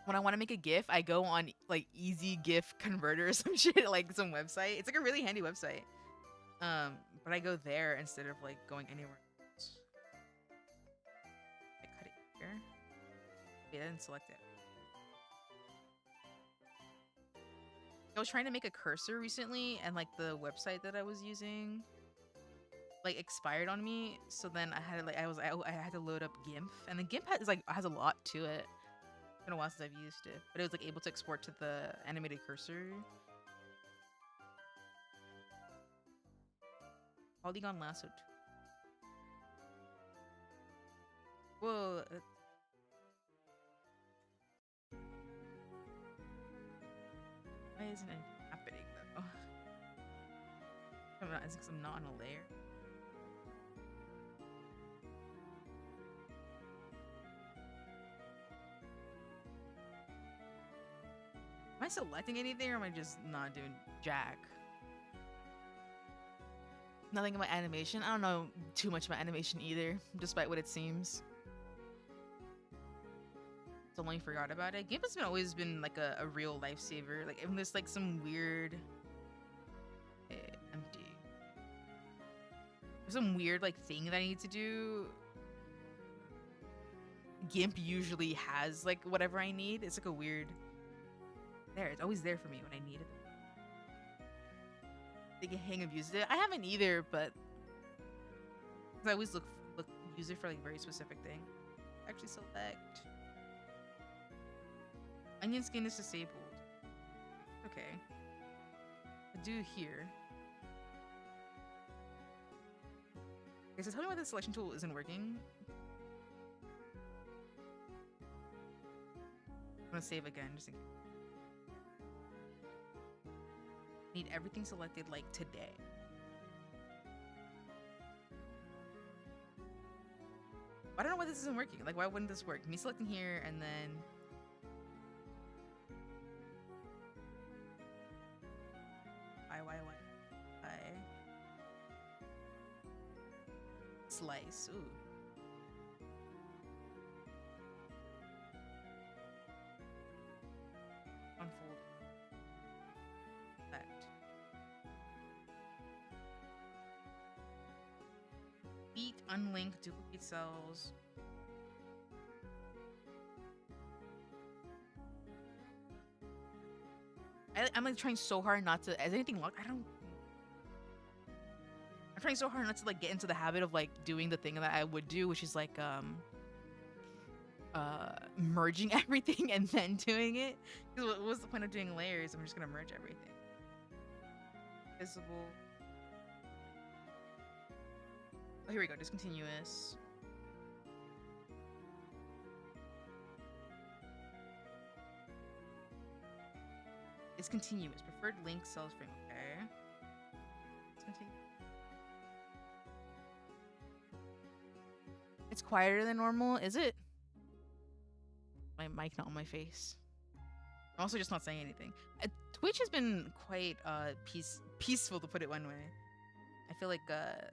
When I want to make a GIF, I go on like Easy GIF Converter or some shit, like some website. It's like a really handy website. But I go there instead of like going anywhere else. I cut it here. Okay, I didn't select it. I was trying to make a cursor recently, and like the website that I was using like expired on me. So then I had to, like I had to load up GIMP, and the GIMP has a lot to it. It's been a while since I've used it, but it was like able to export to the animated cursor. Polygon lasso. Whoa. Why isn't it happening though? Is it because I'm not on a layer? Am I selecting anything or am I just not doing jack? Nothing about animation. I don't know too much about animation either, despite what it seems. Totally forgot about it. GIMP has always been like a real lifesaver. Like even there's like some weird empty. There's some weird like thing that I need to do. GIMP usually has like whatever I need. It's like a weird. There, it's always there for me when I need it. They get hang of using it. I haven't either, but I always use it for like very specific thing. Actually select. Onion skin is disabled. Okay. I do here. Okay, so tell me why the selection tool isn't working. I'm gonna save again just in case. Need everything selected like today. I don't know why this isn't working. Like, why wouldn't this work? Me selecting here and then why slice. Ooh. Unfold. Select. Beat, unlink, duplicate cells. I'm like trying so hard not to. Is anything locked? I'm trying so hard not to like get into the habit of like doing the thing that I would do, which is like merging everything and then doing it. Because what's the point of doing layers? I'm just gonna merge everything. Visible. Oh, here we go. Discontinuous. It's continuous. Preferred link cells frame. Okay. It's continuous. It's quieter than normal, is it? My mic not on my face. I'm also just not saying anything. Twitch has been quite peaceful, to put it one way. I feel like for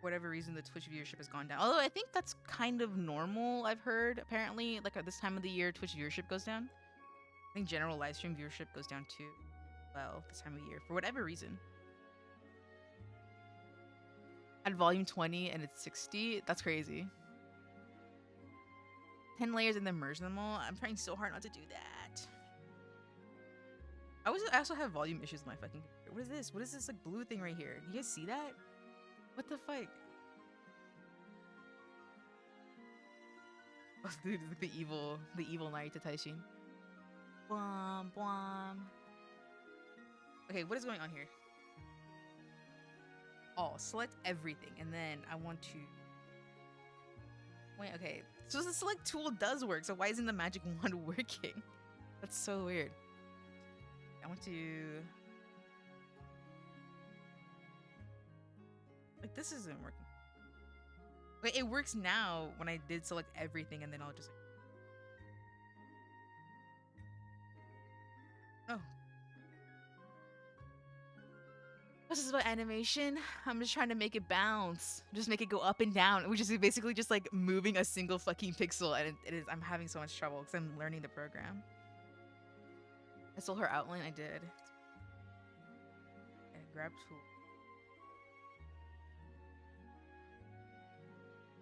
whatever reason the Twitch viewership has gone down. Although I think that's kind of normal, I've heard. Apparently, like at this time of the year, Twitch viewership goes down. I think general live stream viewership goes down too. Well, this time of year, for whatever reason. At volume 20 and it's 60, that's crazy. 10 layers and then merge them all. I'm trying so hard not to do that. I also have volume issues with my fucking computer. What is this? What is this like blue thing right here? Do you guys see that? What the fuck? Oh, dude, it's like the evil Narita Taishin. Bwam, bwam. Okay, what is going on here? All select everything, and then I want to wait. Okay, so the select tool does work. So why isn't the magic wand working? That's so weird. I want to like this isn't working. Wait, it works now when I did select everything, and then I'll just. Oh. This is about animation. I'm just trying to make it bounce. Just make it go up and down, which is basically just like moving a single fucking pixel, and it is. I'm having so much trouble because I'm learning the program. I stole her outline. I did. And grab tool.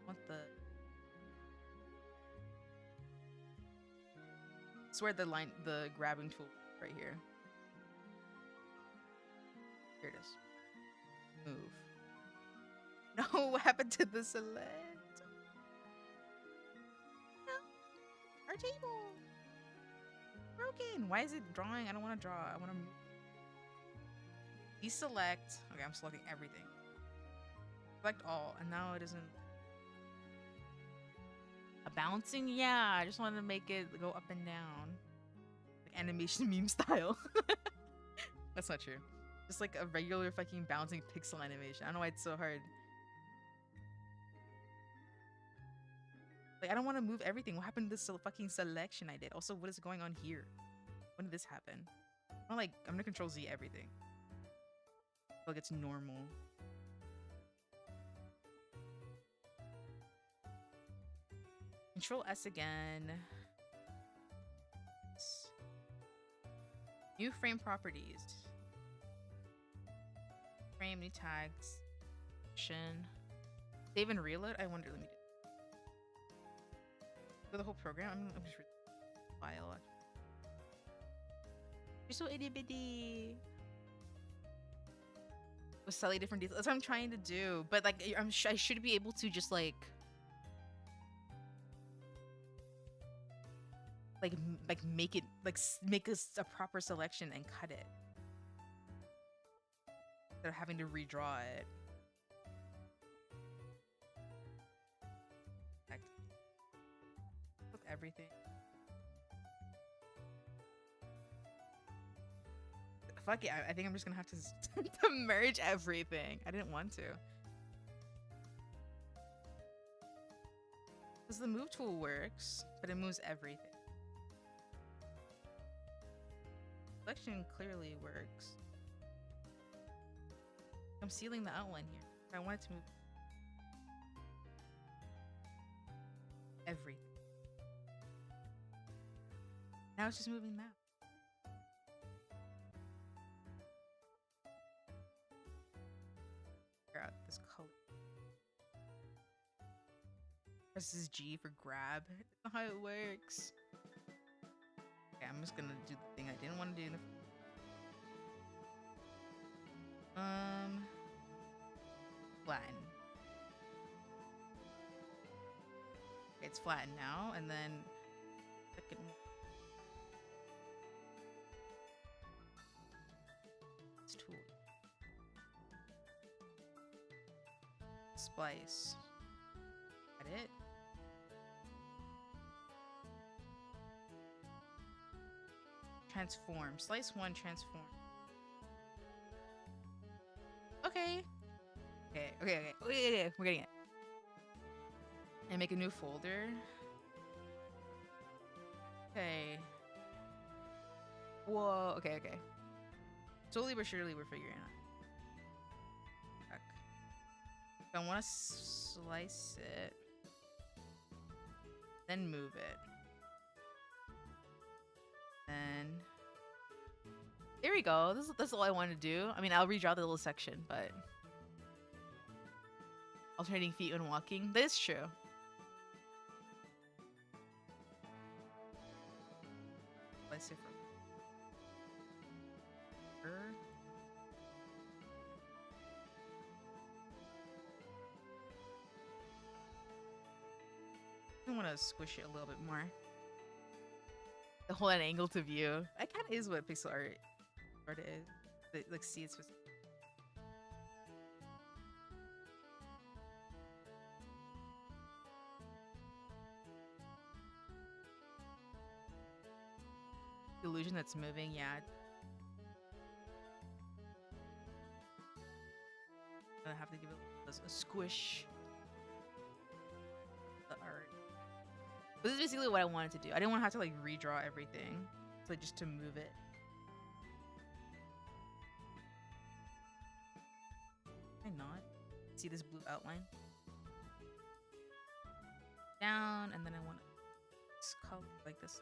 Want the. I swear the grabbing tool right here. Here it is. Move. No, what happened to the select? No. Our table. Broken. Why is it drawing? I don't want to draw. I want to move. Deselect. Okay, I'm selecting everything. Select all. And now it isn't. A bouncing? Yeah, I just wanted to make it go up and down. Like animation meme style. That's not true. Just like a regular fucking bouncing pixel animation. I don't know why it's so hard. Like, I don't want to move everything. What happened to this fucking selection I did? Also, what is going on here? When did this happen? I'm gonna control Z everything. Like it's normal. Control S again. New frame properties. Frame, new tags. Save and reload? I wonder, let me do for the whole program. I'm just file. You're so itty bitty. With slightly different details. That's what I'm trying to do. But like, I should be able to just like make it like make a proper selection and cut it. Instead of having to redraw it. With everything. fuck it. I think I'm just gonna have to, to merge everything. I didn't want to. Because the move tool works, but it moves everything. Selection clearly works. I'm sealing the outline here. I want it to move everything. Now it's just moving that. Figure out this color. This is G for grab. That's not how it works. Okay, I'm just gonna do the thing I didn't want to do in the flatten. Okay, it's flattened now, and then second tool. Splice. Got it? Transform. Slice 1, transform. Okay. Okay. We're getting it. And make a new folder. Okay. Whoa. Okay. Slowly but surely we're figuring it out. So I want to slice it. Then move it. Then there we go. That's all I want to do. I mean, I'll redraw the little section, but alternating feet when walking. That is true. Let's see for her. I want to squish it a little bit more. The whole angle to view. That kind of is what pixel art is. Like, see, it's just. The illusion that's moving, yeah. I'm gonna have to give it a squish. The art. But this is basically what I wanted to do. I didn't want to have to like redraw everything. So like, just to move it. Can I not see this blue outline? Down, and then I want this color like this.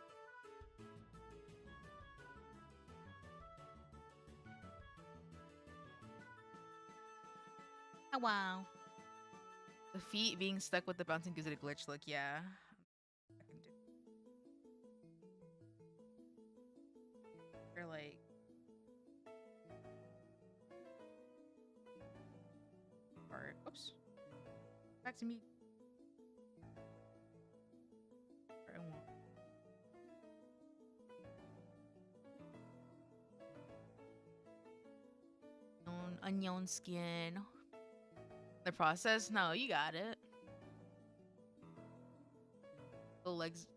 Oh wow. The feet being stuck with the bouncing gives it a glitch look, yeah. I can do. They're like part. Oops. Back to me. I want. Onion skin. The process? No, you got it. The legs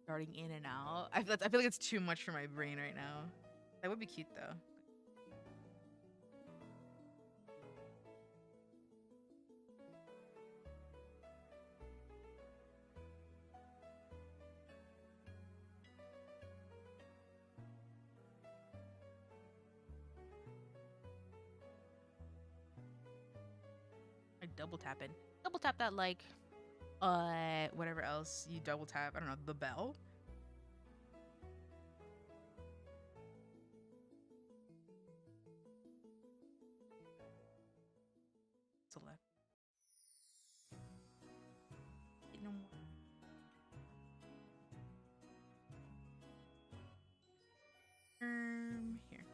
darting in and out. I feel like it's too much for my brain right now. That would be cute though. I double tap it. Double tap that like whatever else you double tap. I don't know, the bell. Select. No more. Here.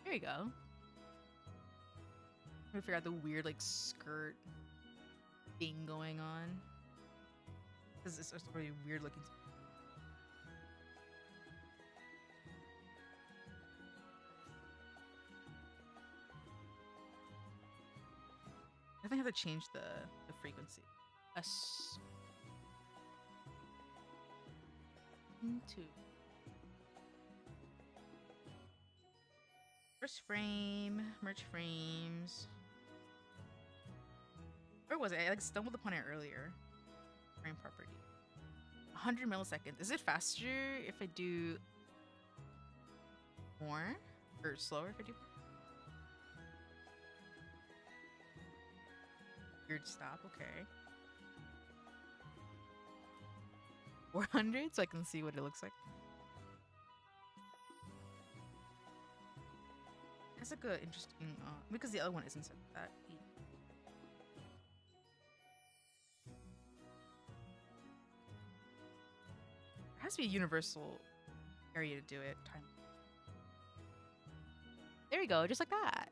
There you go. I'm gonna figure out the weird like skirt thing going on. This is really weird looking. I think I have to change the frequency. Two. First frame, merge frames. Where was it? I like stumbled upon it earlier. Frame property. 100 milliseconds. Is it faster if I do more? Or slower if I do more? Weird stop, okay. 400 so I can see what it looks like. That's like a interesting because the other one isn't set that easy. There has to be a universal area to do it. Time. There we go, just like that.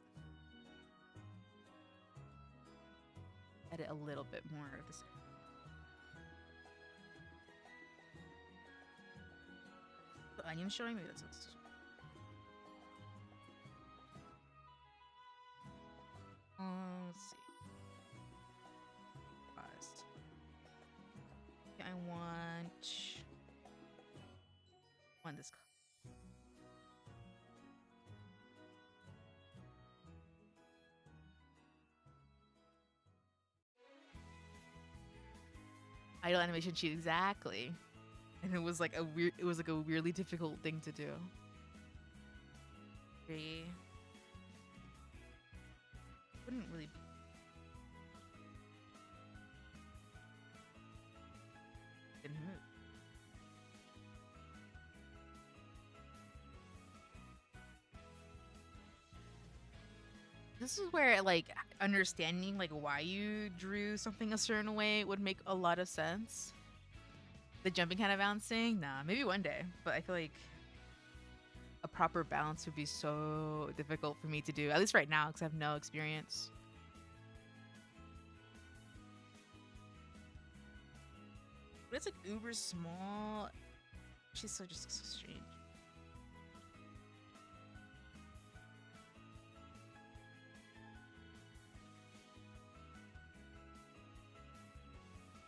Edit a little bit more of this. The onion showing me that's let's see. Paused. Okay, I want this. Idle animation cheat, exactly. And it was like a weirdly difficult thing to do. 3. Wouldn't really. Didn't move. This is where like understanding like why you drew something a certain way would make a lot of sense. The jumping kind of bouncing, nah, maybe one day, but I feel like a proper balance would be so difficult for me to do, at least right now, because I have no experience. But it's like uber small. She's so just so strange.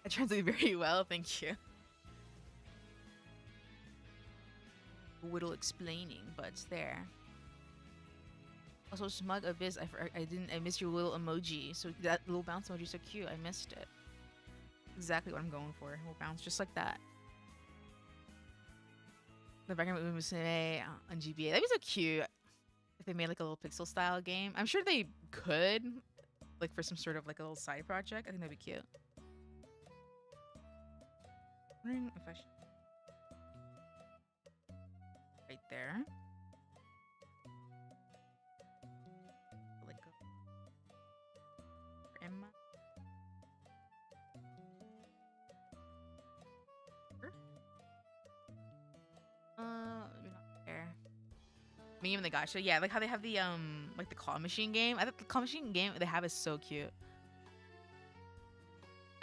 I translated very well, thank you. Whittle explaining, but it's there. Also, smug abyss. I missed your little emoji. So that little bounce emoji is so cute. I missed it. Exactly what I'm going for. It will bounce just like that. The background of Musume on GBA. That'd be so cute if they made like a little pixel style game. I'm sure they could, like for some sort of like a little side project. I think that'd be cute. Wondering if I should. Right there. Like for Emma. Maybe not there. Me and the gacha, yeah, like how they have the like the claw machine game. I think the claw machine game they have is so cute.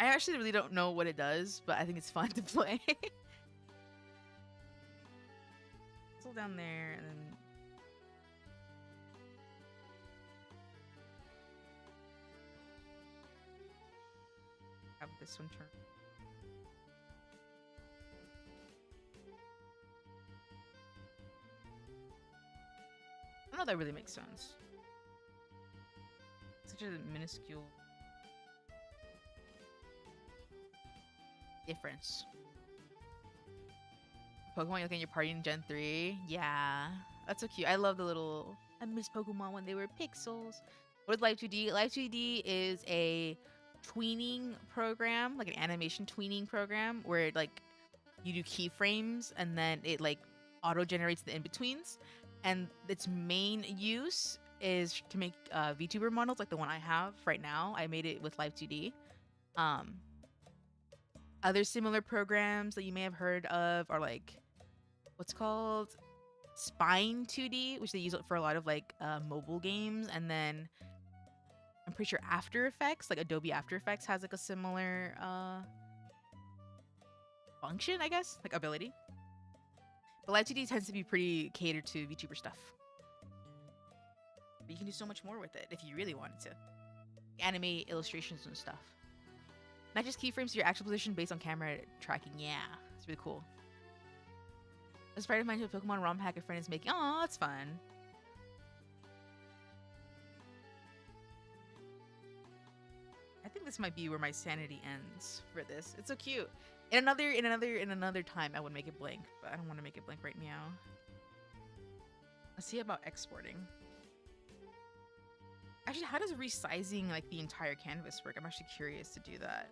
I actually really don't know what it does, but I think it's fun to play. Still down there, and then have this one turn. I don't know if that really makes sense. Such a minuscule difference. Pokemon looking at your party in Gen 3. Yeah, that's so cute. I love the little. I miss Pokemon when they were pixels. What is Live 2D? Live 2D is a tweening program, like an animation tweening program, where like you do keyframes and then it like auto generates the in betweens. And its main use is to make VTuber models, like the one I have right now. I made it with Live 2D. Other similar programs that you may have heard of are like what's called Spine 2D, which they use for a lot of like mobile games. And then I'm pretty sure After Effects, like Adobe After Effects, has like a similar function, I guess, like ability. But Live 2D tends to be pretty catered to VTuber stuff. But you can do so much more with it if you really wanted to. Animate illustrations and stuff. Not just keyframes to your actual position based on camera tracking. Yeah, it's really cool. Aspire to find a Pokemon ROM hack a friend is making. Oh, that's fun. I think this might be where my sanity ends for this. It's so cute. In another time, I would make it blank, but I don't want to make it blank right now. Let's see about exporting. Actually, how does resizing like the entire canvas work? I'm actually curious to do that.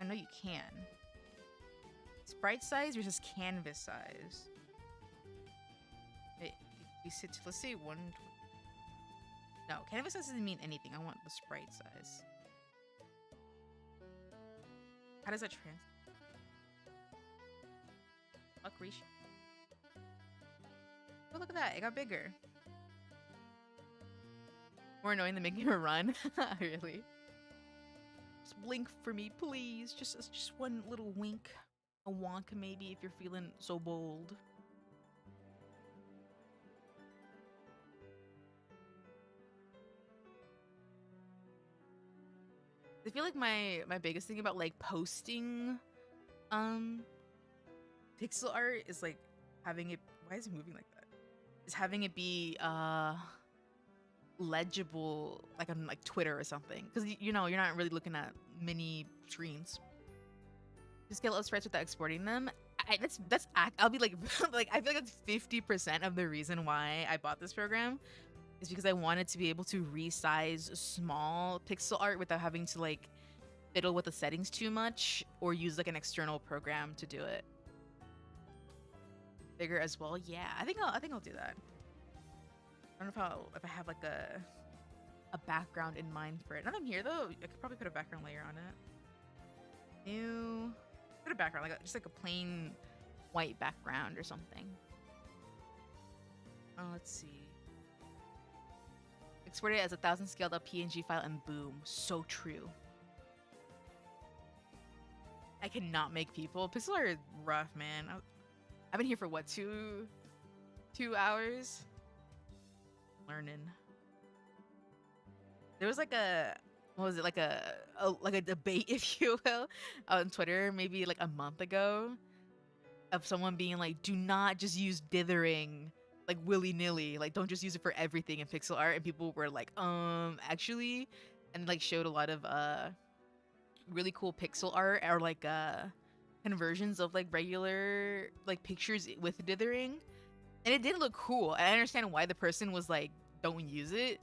I know you can. Sprite size versus canvas size. Let's say one. No, canvas size doesn't mean anything. I want the sprite size. How does that translate? Fuck reach. Oh, look at that. It got bigger. More annoying than making her run. Really? Just blink for me, please. Just one little wink. A wonk, maybe, if you're feeling so bold. I feel like my biggest thing about like posting pixel art is like having it. Why is it moving like that? Is having it be legible like on like Twitter or something, because you know you're not really looking at mini screens. Just get little sprites without exporting them. I'll be like like I feel like that's 50% of the reason why I bought this program, is because I wanted to be able to resize small pixel art without having to like fiddle with the settings too much or use like an external program to do it. Bigger as well, yeah. I think I'll do that. I don't know if I have like a background in mind for it. Now that I'm here though, I could probably put a background layer on it. New, put a background like just like a plain white background or something. Oh, let's see. Export it as 1,000 scaled up PNG file and boom. So true. I cannot make people. Pixel art is rough, man. I've been here for what, 2 hours? Learning. There was like a, what was it, like a debate, if you will, on Twitter maybe like a month ago, of someone being like, do not just use dithering like willy-nilly, like don't just use it for everything in pixel art. And people were like, actually, and like showed a lot of really cool pixel art or like conversions of like regular like pictures with dithering, and it did look cool. And I understand why the person was like, don't use it,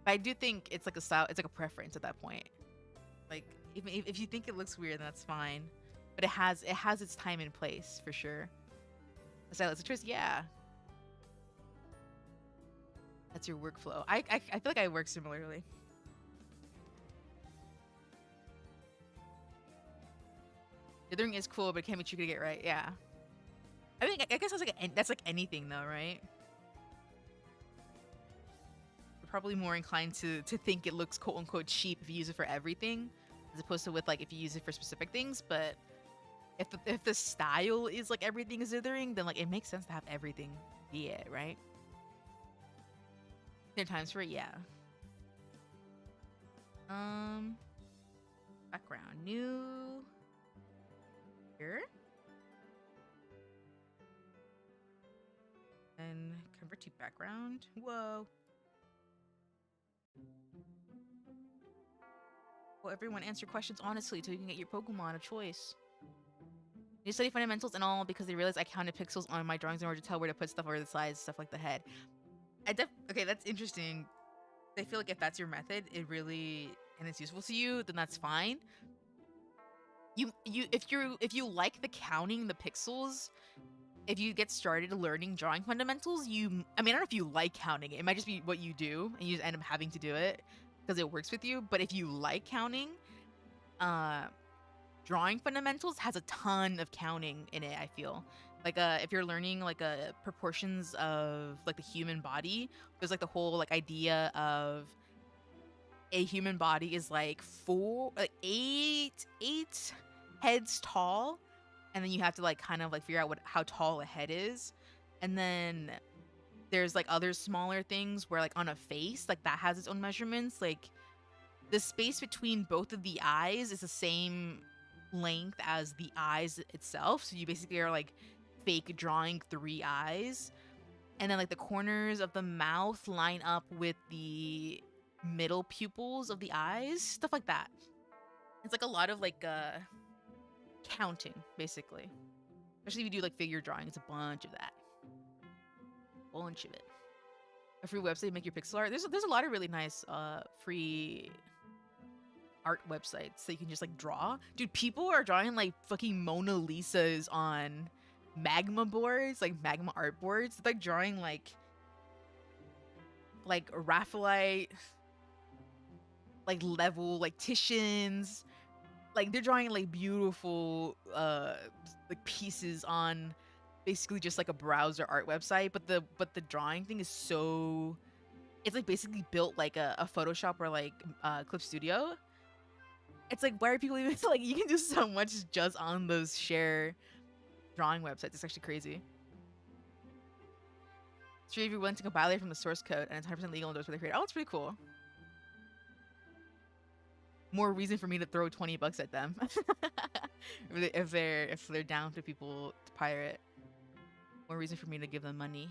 but I do think it's like a style, it's like a preference at that point. Like if you think it looks weird, then that's fine, but it has its time and place for sure. Stylus choice, yeah. That's your workflow. I feel like I work similarly. Dithering is cool, but it can't be tricky to get right. Yeah. I think I guess that's like anything though, right? You're probably more inclined to think it looks quote unquote cheap if you use it for everything, as opposed to with like if you use it for specific things. But if the style is like everything is dithering, then like it makes sense to have everything be it, right? There are times for it, yeah. Background new. Here. And convert to background. Whoa. Well, everyone answer questions honestly so you can get your Pokemon a choice. You study fundamentals and all because they realized I counted pixels on my drawings in order to tell where to put stuff over the sides, stuff like the head. Okay, that's interesting. I feel like if that's your method, it really and it's useful to you, then that's fine. If you like the counting the pixels, if you get started learning drawing fundamentals, I mean, I don't know if you like counting it. It might just be what you do, and you just end up having to do it because it works with you. But if you like counting, drawing fundamentals has a ton of counting in it, I feel. Like if you're learning like proportions of like the human body, there's like the whole like idea of a human body is like eight heads tall, and then you have to like kind of like figure out how tall a head is. And then there's like other smaller things where like on a face, like that has its own measurements. Like the space between both of the eyes is the same length as the eyes itself. So you basically are like fake drawing 3 eyes. And then like the corners of the mouth line up with the middle pupils of the eyes, stuff like that. It's like a lot of like counting, basically. Especially if you do like figure drawing, it's a bunch of that. Bunch of it. A free website to make your pixel art. There's a lot of really nice free art websites that you can just like draw. Dude, people are drawing like fucking Mona Lisas on magma boards, like magma art boards. It's like drawing like Raphaelite, like level, like Titians. Like they're drawing like beautiful like pieces on basically just like a browser art website, but the drawing thing is so, it's like basically built like a Photoshop or like Clip Studio. It's like, why are people even like, you can do so much just on those share drawing websites. It's actually crazy. Sure, if you're willing to compile it from the source code and it's 100% legal and those for the creator. Oh, it's pretty cool. More reason for me to throw $20 at them if they're down for people to pirate. More reason for me to give them money.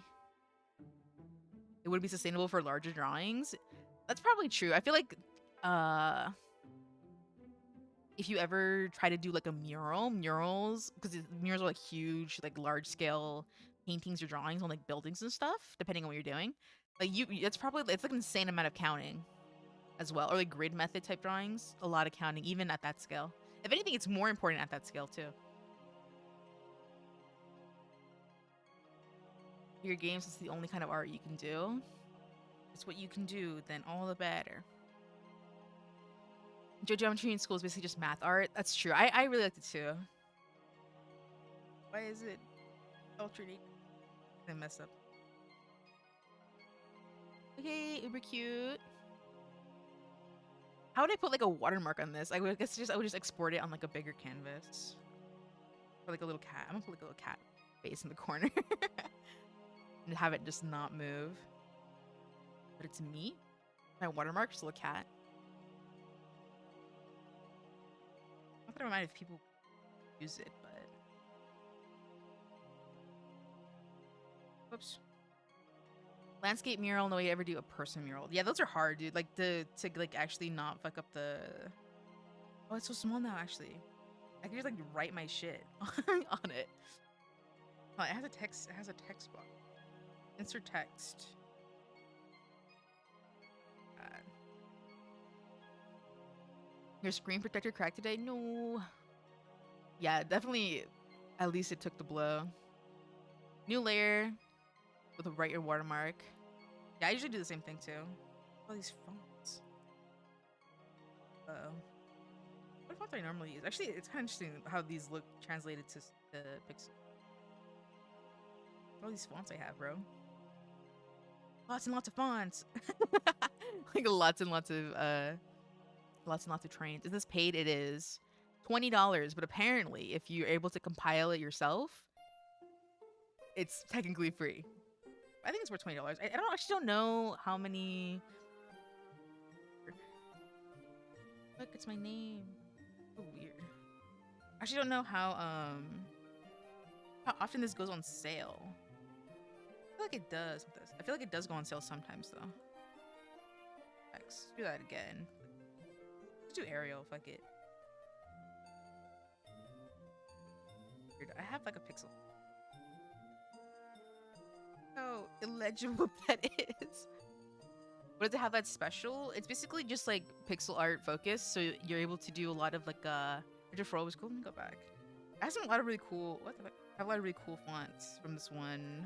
It would be sustainable for larger drawings. That's probably true. I feel like if you ever try to do like a murals, because murals are like huge, like large scale paintings or drawings on like buildings and stuff, depending on what you're doing. Like it's like an insane amount of counting as well, or like grid method type drawings. A lot of counting, even at that scale. If anything, it's more important at that scale too. Your games is the only kind of art you can do. It's what you can do, then all the better. Geometry in school is basically just math art. That's true. I really liked it too. Why is it alternating? I mess up. Okay, uber cute. How would I put like a watermark on this? I would just export it on like a bigger canvas. Or like a little cat. I'm gonna put like a little cat face in the corner. And have it just not move. But it's me. My watermark is a little cat. Not that I don't mind if people use it, but whoops. Landscape mural, no way to ever do a person mural. Yeah, those are hard, dude. Like to like actually not fuck up the. Oh, it's so small now. Actually, I can just like write my shit on it. Oh, it has a text. It has a text box. Insert text. Your screen protector cracked today? No. Yeah, definitely. At least it took the blow. New layer with a brighter watermark. Yeah, I usually do the same thing too. All these fonts. Uh-oh. What fonts do I normally use? Actually, it's kind of interesting how these look translated to pixel. All these fonts I have, bro. Lots and lots of fonts. Like lots and lots of trains. Is this paid? It is. $20, but apparently if you're able to compile it yourself, it's technically free. I think it's worth $20. I actually don't know how many. Look, it's my name. So weird. I actually don't know how often this goes on sale. I feel like it does. I feel like it does go on sale sometimes though. Let's do that again. Let's do Arial. Fuck it. Weird. I have like a pixel. How illegible that is. What does it have that's special? It's basically just like pixel art focus, so you're able to do a lot of like Deferral was cool. Let me go back. I have a lot of really cool. What the fuck? I have a lot of really cool fonts from this one.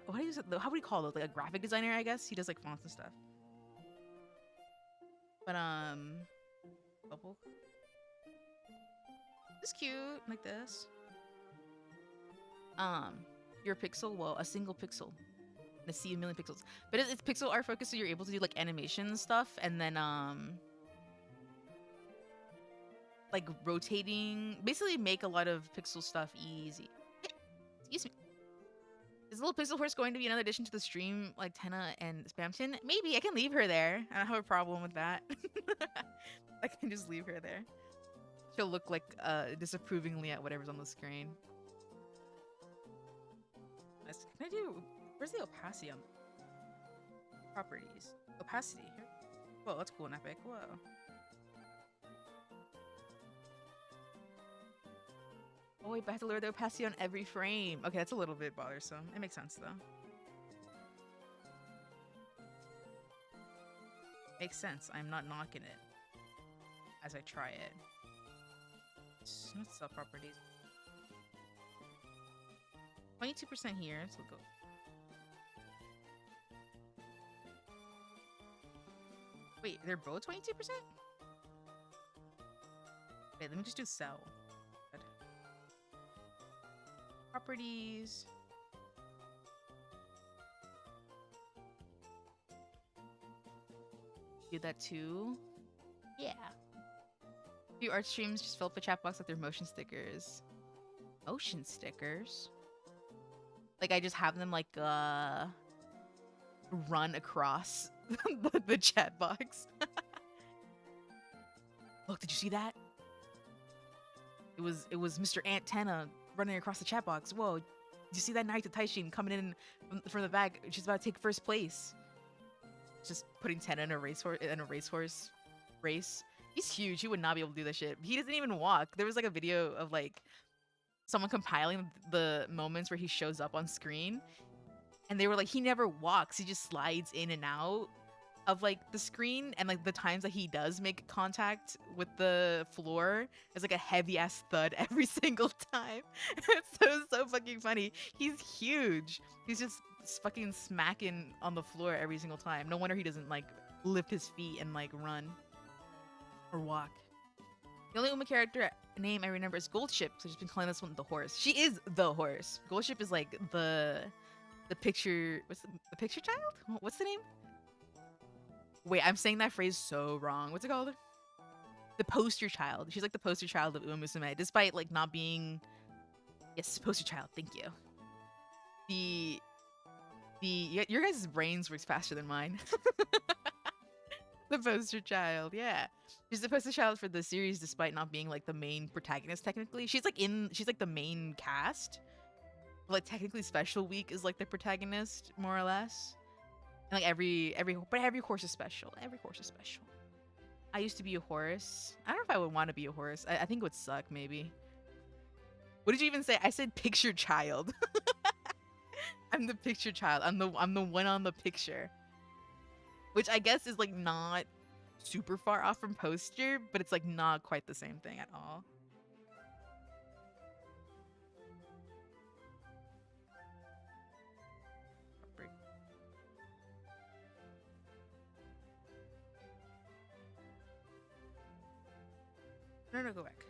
What do you how would you call those? Like a graphic designer, I guess. He does like fonts and stuff. But bubble. This is cute, like this. Your pixel, well, a single pixel. To see a million pixels, but it's pixel art focused, so you're able to do like animation stuff, and then like rotating, basically make a lot of pixel stuff easy. Excuse me. Is little pixel horse going to be another addition to the stream, like Tenna and Spamton? Maybe. I can leave her there. I don't have a problem with that. I can just leave her there. She'll look like disapprovingly at whatever's on the screen. Can I do? Where's the opacity on properties? Opacity. Here. Whoa, that's cool and epic. Whoa. Oh wait, but I have to lower the opacity on every frame. Okay, that's a little bit bothersome. It makes sense though. Makes sense. I'm not knocking it as I try it. Let's sell properties. 22% here, so we'll go. Wait, they're both 22%? Wait, let me just do sell. Good. Properties. Do that too. Yeah. A few art streams just fill up a chat box with their motion stickers. Motion stickers? Like I just have them like run across the chat box. Look, did you see that? It was Mr. Antenna running across the chat box. Whoa, did you see that Naruto Taishin coming in from the back? She's about to take first place. Just putting Tenna in a racehorse race. He's huge. He would not be able to do this shit. He doesn't even walk. There was like a video of like someone compiling the moments where he shows up on screen, and they were like, he never walks. He just slides in and out of like the screen, and like the times that he does make contact with the floor is like a heavy ass thud every single time. It's so fucking funny. He's huge. He's just fucking smacking on the floor every single time. No wonder he doesn't like lift his feet and like run or walk. The only Uma character name I remember is Goldship, so I've just been calling this one the horse. She is the horse. Goldship is like the picture. What's the picture child? What's the name? Wait, I'm saying that phrase so wrong. What's it called? The poster child. She's like the poster child of Uma Musume, despite like not being. Yes, poster child. Thank you. Your guys' brains works faster than mine. The poster child, yeah. She's the poster child for the series, despite not being like the main protagonist. Technically, she's like the main cast. But, like technically, Special Week is like the protagonist, more or less. And like every horse is special. Every horse is special. I used to be a horse. I don't know if I would want to be a horse. I think it would suck, maybe. What did you even say? I said picture child. I'm the picture child. I'm the one on the picture. Which I guess is like not super far off from poster, but it's like not quite the same thing at all. No, go back.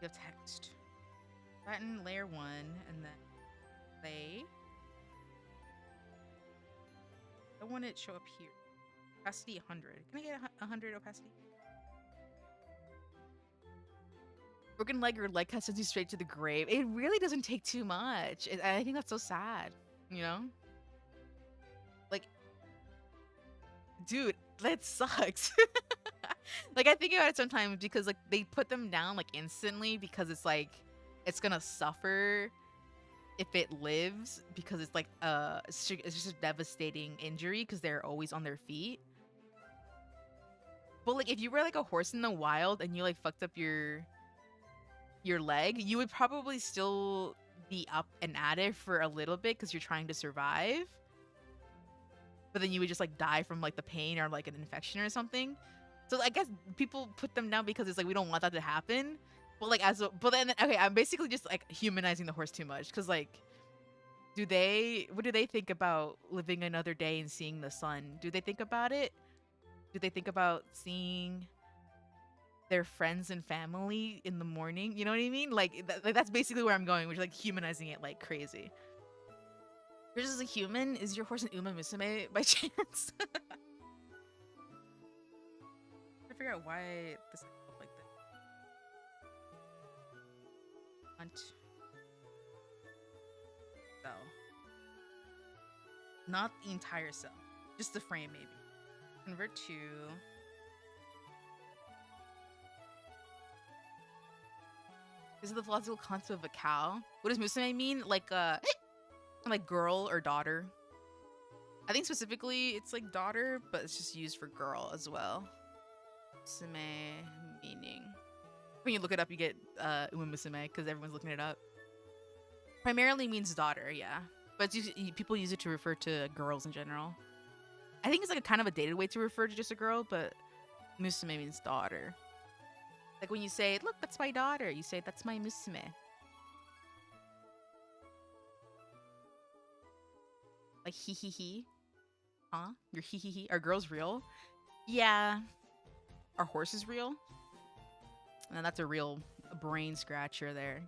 You have text. Button layer 1 and then play. I want it to show up here. Opacity 100. Can I get 100 opacity? Broken leg or leg cut sends you straight to the grave. It really doesn't take too much. I think that's so sad. You know? Like, dude, that sucks. Like, I think about it sometimes because, like, they put them down, like, instantly because it's, like, it's gonna suffer if it lives because it's, like, it's just a devastating injury because they're always on their feet. But, like, if you were, like, a horse in the wild and you, like, fucked up your leg, you would probably still be up and at it for a little bit because you're trying to survive. But then you would just, like, die from, like, the pain or, like, an infection or something. So I guess people put them down because it's like we don't want that to happen. But like but then okay, I'm basically just like humanizing the horse too much because like, what do they think about living another day and seeing the sun? Do they think about it? Do they think about seeing their friends and family in the morning? You know what I mean? Like that's basically where I'm going, which is like humanizing it like crazy. Yours is a human? Is your horse an Uma Musume by chance? I figure out why this look like this. Hunt. Cell. Not the entire cell. Just the frame, maybe. Convert to This is the philosophical concept of a cow. What does musume mean? Like girl or daughter. I think specifically it's like daughter, but it's just used for girl as well. Musume meaning. When you look it up, you get uma musume because everyone's looking it up. Primarily means daughter, yeah. But people use it to refer to girls in general. I think it's like a kind of a dated way to refer to just a girl, but musume means daughter. Like when you say, look, that's my daughter, you say, that's my musume. Like hee hee hee. Huh? Your hee hee hee. Are girls real? Yeah. Are horses real? And that's a real brain scratcher there.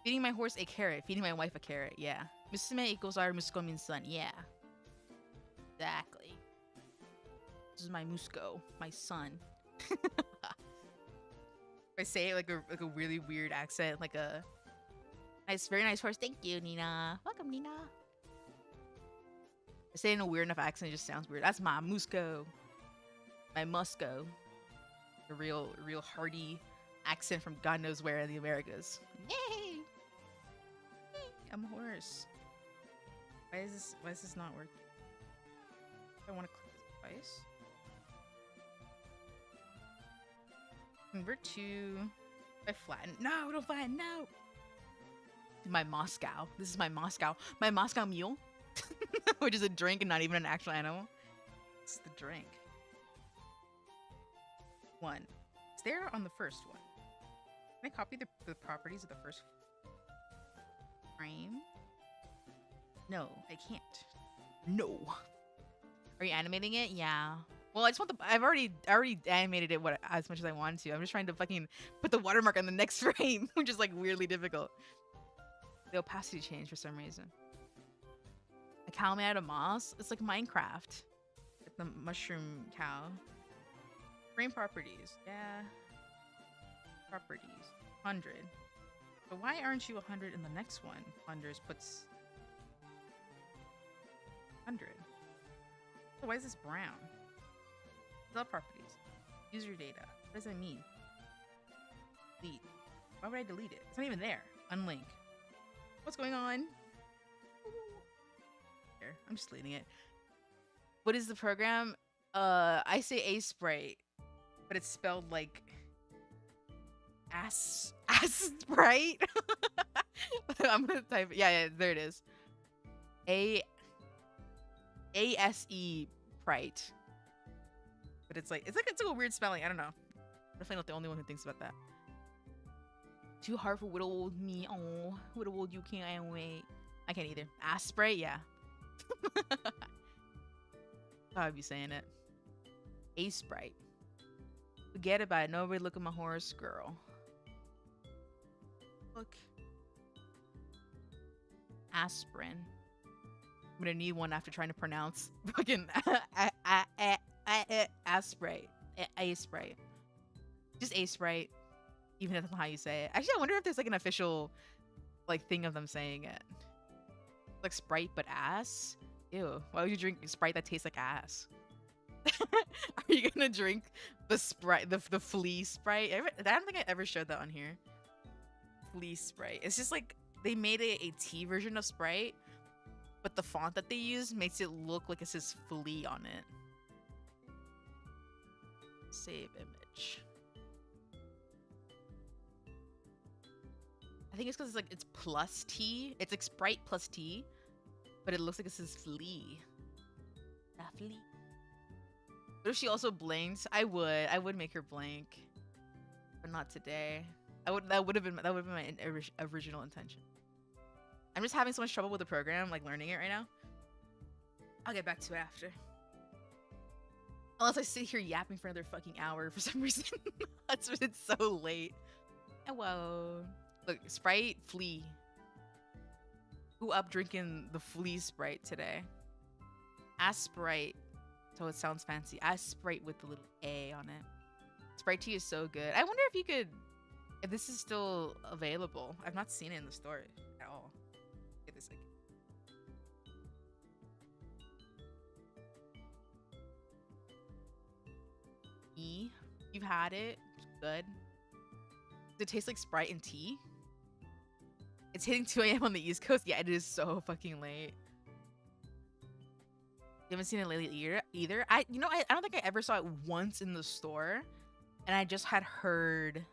Feeding my horse a carrot. Feeding my wife a carrot. Yeah. Musume equals our musuko means son. Yeah. Exactly. This is my musuko. My son. I say it like a really weird accent. Like a nice, very nice horse. Thank you, Nina. Welcome, Nina. I say it in a weird enough accent. It just sounds weird. That's my musuko. My musco. A real hearty accent from God knows where in the Americas. Yay! I'm a horse. Why is this not working? I want to click this twice. Convert to I flatten. No, don't flatten. No. My Moscow. This is my Moscow. My Moscow mule, which is a drink and not even an actual animal. It's the drink. One. It's there on the first one. Can I copy the properties of the first frame? No, I can't. No. Are you animating it? Yeah. Well, I just want I already animated it as much as I wanted to. I'm just trying to fucking put the watermark on the next frame, which is like weirdly difficult. The opacity changed for some reason. A cow made out of moss? It's like Minecraft. Like the mushroom cow. Frame properties. Yeah. Properties. 100. But why aren't you 100 in the next one? Funders puts 100. So why is this brown? Delete properties. User data. What does that mean? Delete. Why would I delete it? It's not even there. Unlink. What's going on? Here, I'm just deleting it. What is the program? I say Aseprite, but it's spelled like Aseprite. I'm gonna type it. Yeah, there it is. Aseprite. But it's like a weird spelling. I don't know. Definitely not the only one who thinks about that. Too hard for little old me. Oh, little old you can't wait. I can't either. Aseprite, yeah. How I'd be saying it. Aseprite. Forget about it. Nobody look at my horse, girl. Look. Aspirin. I'm gonna need one after trying to pronounce fucking Aseprite. Aseprite. Just Aseprite. Even if that's not how you say it. Actually, I wonder if there's like an official like thing of them saying it. Like Sprite but ass? Ew. Why would you drink Sprite that tastes like ass? Are you gonna drink the Sprite, the flea Sprite? I don't think I ever showed that on here. Flea Sprite. It's just like they made a tea version of Sprite, but the font that they use makes it look like it says flea on it. Save image. I think it's because it's plus tea. It's like Sprite plus tea, but it looks like it says flea. That flea. What if she also blinks? I would make her blink, but not today. That would have been my original intention. I'm just having so much trouble with the program, like learning it right now. I'll get back to it after. Unless I sit here yapping for another fucking hour for some reason. That's when it's so late. Hello. Look, Sprite, flea. Who up drinking the flea Sprite today? Aseprite. So it sounds fancy. Aseprite with the little A on it. Sprite tea is so good. I wonder if this is still available. I've not seen it in the store at all. Get this again. You've had it. It's good. Does it taste like Sprite and tea? It's hitting 2 a.m. on the East Coast. Yeah, it is so fucking late. You haven't seen it lately either. I don't think I ever saw it once in the store, and I just had heard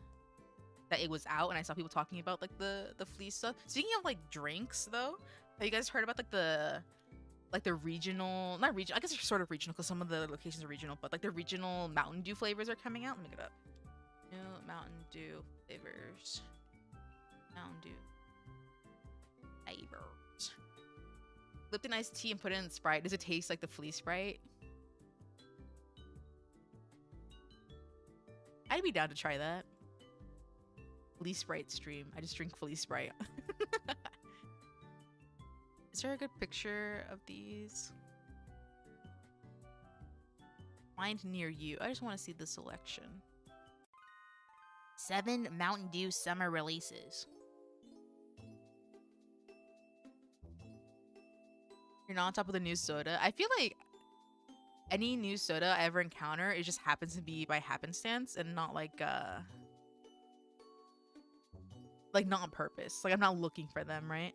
that it was out, and I saw people talking about like the fleece stuff. Speaking of like drinks, though, have you guys heard about like the regional, not regional, I guess it's sort of regional because some of the locations are regional, but like the regional Mountain Dew flavors are coming out? Let me get it up. New Mountain Dew flavors. Mountain Dew flavors. Lipton iced tea and put it in Sprite. Does it taste like the fleece Sprite? I'd be down to try that. Fleece Sprite stream. I just drink Fleece Sprite. Is there a good picture of these? Find near you. I just want to see the selection. 7 Mountain Dew summer releases. You're not on top of the new soda. I feel like any new soda I ever encounter, it just happens to be by happenstance and not like not on purpose. Like I'm not looking for them, right?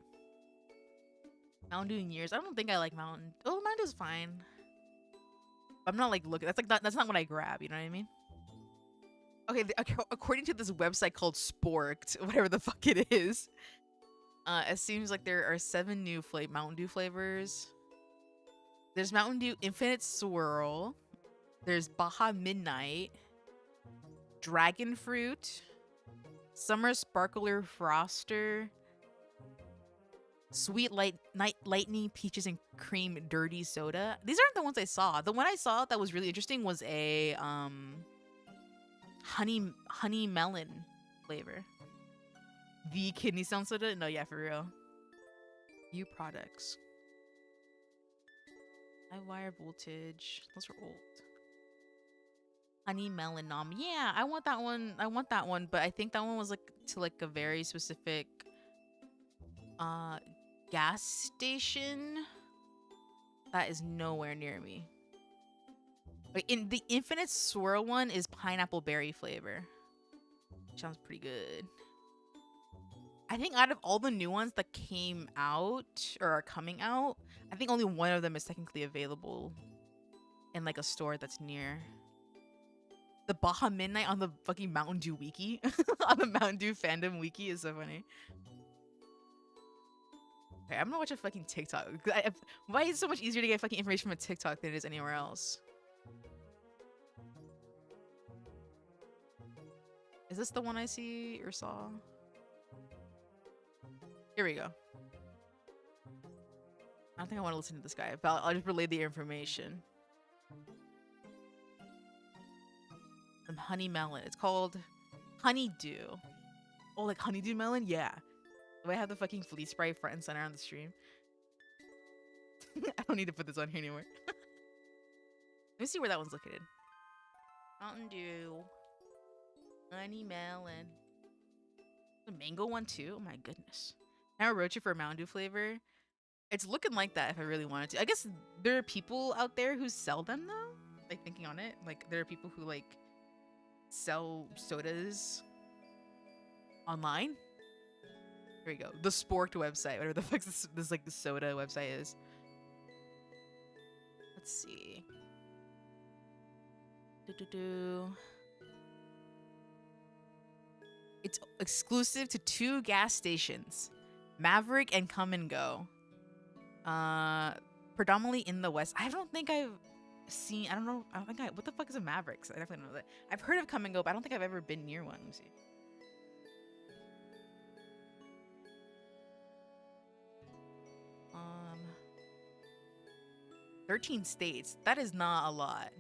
Mountain Dew in years. I don't think I like Mountain. Oh, Mountain Dew's fine. I'm not like looking. That's not what I grab. You know what I mean? Okay. According to this website called Sporked, whatever the fuck it is, it seems like there are 7 new Mountain Dew flavors. There's Mountain Dew Infinite Swirl. There's Baja Midnight, Dragon Fruit, Summer Sparkler Froster, Sweet Lightning Peaches and Cream Dirty Soda. These aren't the ones I saw. The one I saw that was really interesting was a honey melon flavor. The kidney stone soda? No, yeah, for real. New products. High wire voltage. Those are old. Honey melon nom. Yeah, I want that one. I want that one, but I think that one was like to like a very specific gas station that is nowhere near me. Like in the Infinite Swirl one is pineapple berry flavor. Sounds pretty good. I think out of all the new ones that came out or are coming out, I think only one of them is technically available in like a store that's near. The Baja Midnight on the fucking Mountain Dew wiki, on the Mountain Dew fandom wiki is so funny. Okay, I'm gonna watch a fucking TikTok. Why is it so much easier to get fucking information from a TikTok than it is anywhere else? Is this the one I see or saw? Here we go. I don't think I want to listen to this guy, but I'll just relay the information. Some honey melon. It's called Honeydew. Oh, like honeydew melon? Yeah. Do I have the fucking fleece spray front and center on the stream? I don't need to put this on here anymore. Let me see where that one's located. Mountain Dew. Honey melon. The mango one too? Oh my goodness. Now a road trip for a Mountain Dew flavor. It's looking like that if I really wanted to. I guess there are people out there who sell them though. Like thinking on it. Like there are people who like sell sodas online. Here we go. The Sporked website. Whatever the fuck this like the soda website is. Let's see. It's exclusive to 2 gas stations, Maverick and Come and Go. Predominantly in the West. I don't think I've seen. I don't know. What the fuck is a Maverick? I definitely don't know that. I've heard of Come and Go, but I don't think I've ever been near one. Let me see. 13 states. That is not a lot.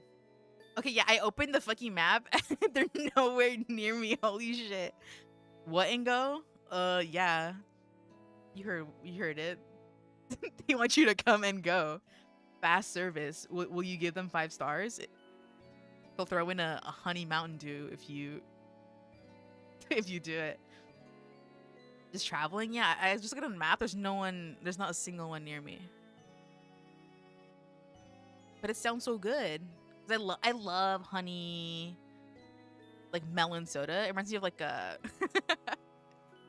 Okay, yeah, I opened the fucking map. They're nowhere near me. Holy shit. What and Go? Yeah. You heard it. They want you to come and go. Fast service. Will you give them 5 stars? They'll throw in a honey Mountain Dew if you do it. Just traveling? Yeah, I just looked on the map. There's not a single one near me. But it sounds so good. I love honey like melon soda. It reminds me of like a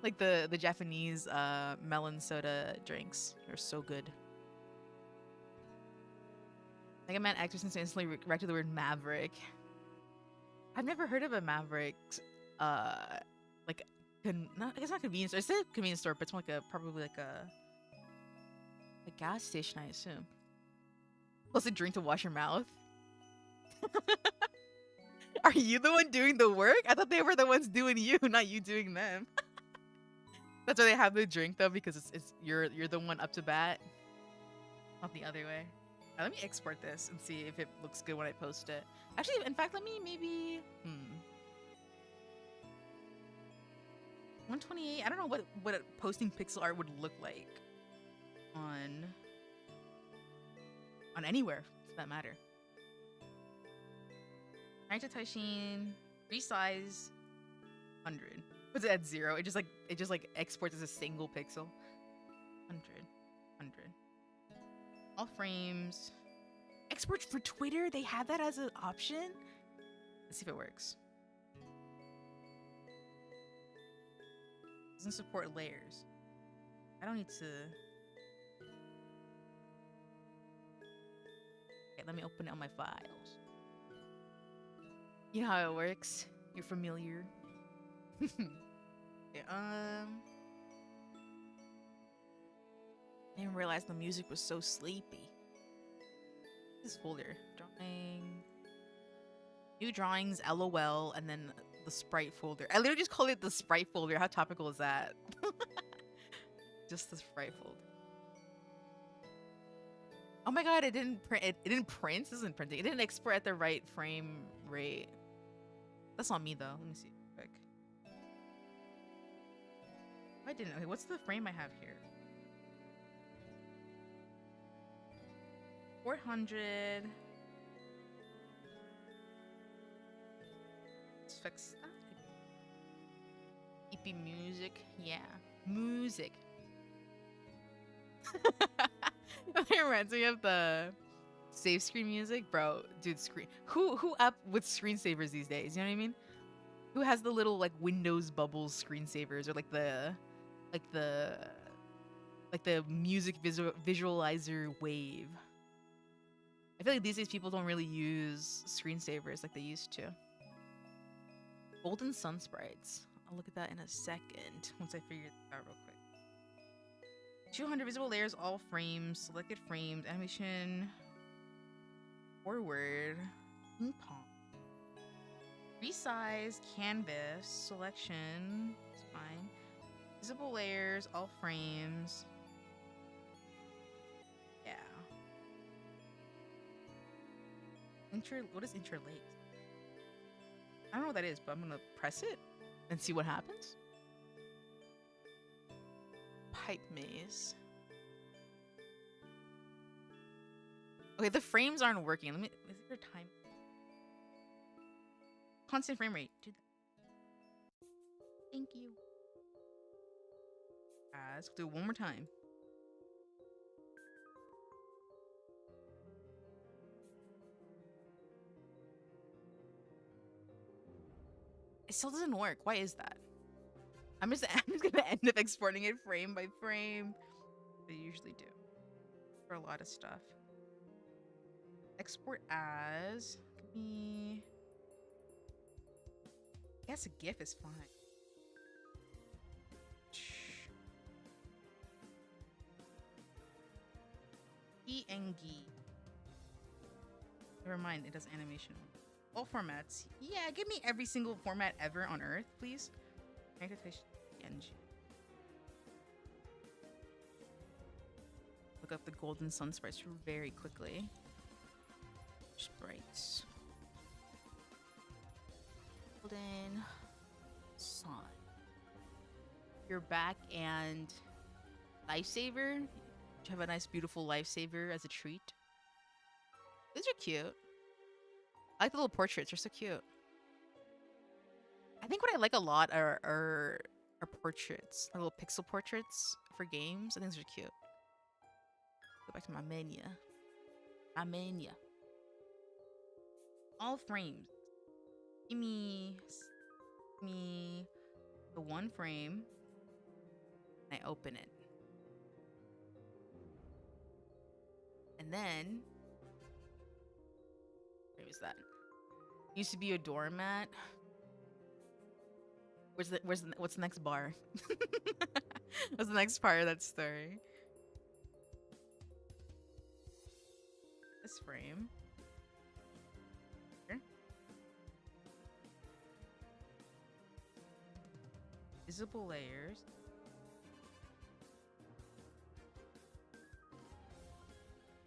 like the Japanese melon soda drinks. They're so good. Mega Man X was instantly corrected the word maverick. I've never heard of a maverick. Like not I guess not convenience store. It's a convenience store, but it's more like a probably like a gas station, I assume. Plus a drink to wash your mouth. Are you the one doing the work? I thought they were the ones doing you, not you doing them. That's why they have the drink though, because it's you're the one up to bat, not the other way. Now, let me export this and see if it looks good when I post it. Actually, in fact, let me maybe 128. I don't know what a posting pixel art would look like on anywhere for that matter. Naruto Taishin, resize 100. Puts it at 0. It just like exports as a single pixel. 100. All frames. Export for Twitter? They have that as an option? Let's see if it works. Doesn't support layers. I don't need to. Okay, let me open it on my files. You know how it works? You're familiar. Okay, I didn't realize the music was so sleepy. This folder. Drawing. New drawings, LOL, and then the sprite folder. I literally just call it the sprite folder. How topical is that? Just the sprite folder. Oh my god, it didn't print. It didn't print. This isn't printing. It didn't export at the right frame rate. That's not me though. Let me see quick. I didn't. Okay, what's the frame I have here? 400. Let's fix that. EP music. Yeah. Music. It reminds me of the save screen music, bro. Dude, screen. Who up with screensavers these days? You know what I mean? Who has the little like Windows bubbles screensavers or like the music visualizer wave? I feel like these days people don't really use screensavers like they used to. Golden sun sprites. I'll look at that in a second once I figure it out real quick. 200 visible layers, all frames, selected frames, animation, forward, ping pong, resize, canvas, selection, it's fine. Visible layers, all frames. Yeah. What is interlaced? I don't know what that is, but I'm gonna press it and see what happens. Pipe maze. Okay, the frames aren't working. Let me. Is there time? Constant frame rate. Do that. Thank you. Let's do it one more time. It still doesn't work. Why is that? I'm just gonna end up exporting it frame by frame. They usually do for a lot of stuff. Export as. Give me. I guess a GIF is fine. PNG. Never mind. It does animation. All formats. Yeah, give me every single format ever on Earth, please. PNG. Look up the golden sun sprites very quickly. Sprites. Golden sun. You're back and lifesaver. You have a nice, beautiful lifesaver as a treat. These are cute. I like the little portraits. They're so cute. I think what I like a lot are portraits, like little pixel portraits for games. I think those are cute. Go back to my menu. My menu. All frames. Give me me the one frame. And I open it. And then, where was that? Used to be a doormat. What's the next bar? What's the next part of that story? This frame. Here. Visible layers.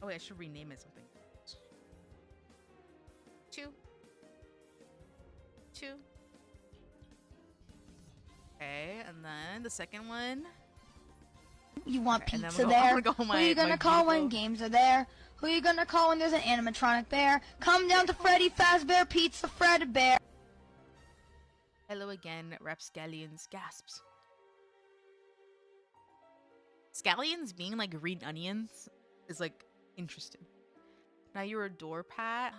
Oh wait, I should rename it something. Two. Okay, and then the second one. You want Okay, pizza there? Who Who you gonna call when games are there? Who you gonna call when there's an animatronic bear? Come down to Freddy Fazbear Pizza Fred Bear. Hello again, Rapscallions gasps. Scallions being like green onions is like interesting. Now you're a door pat.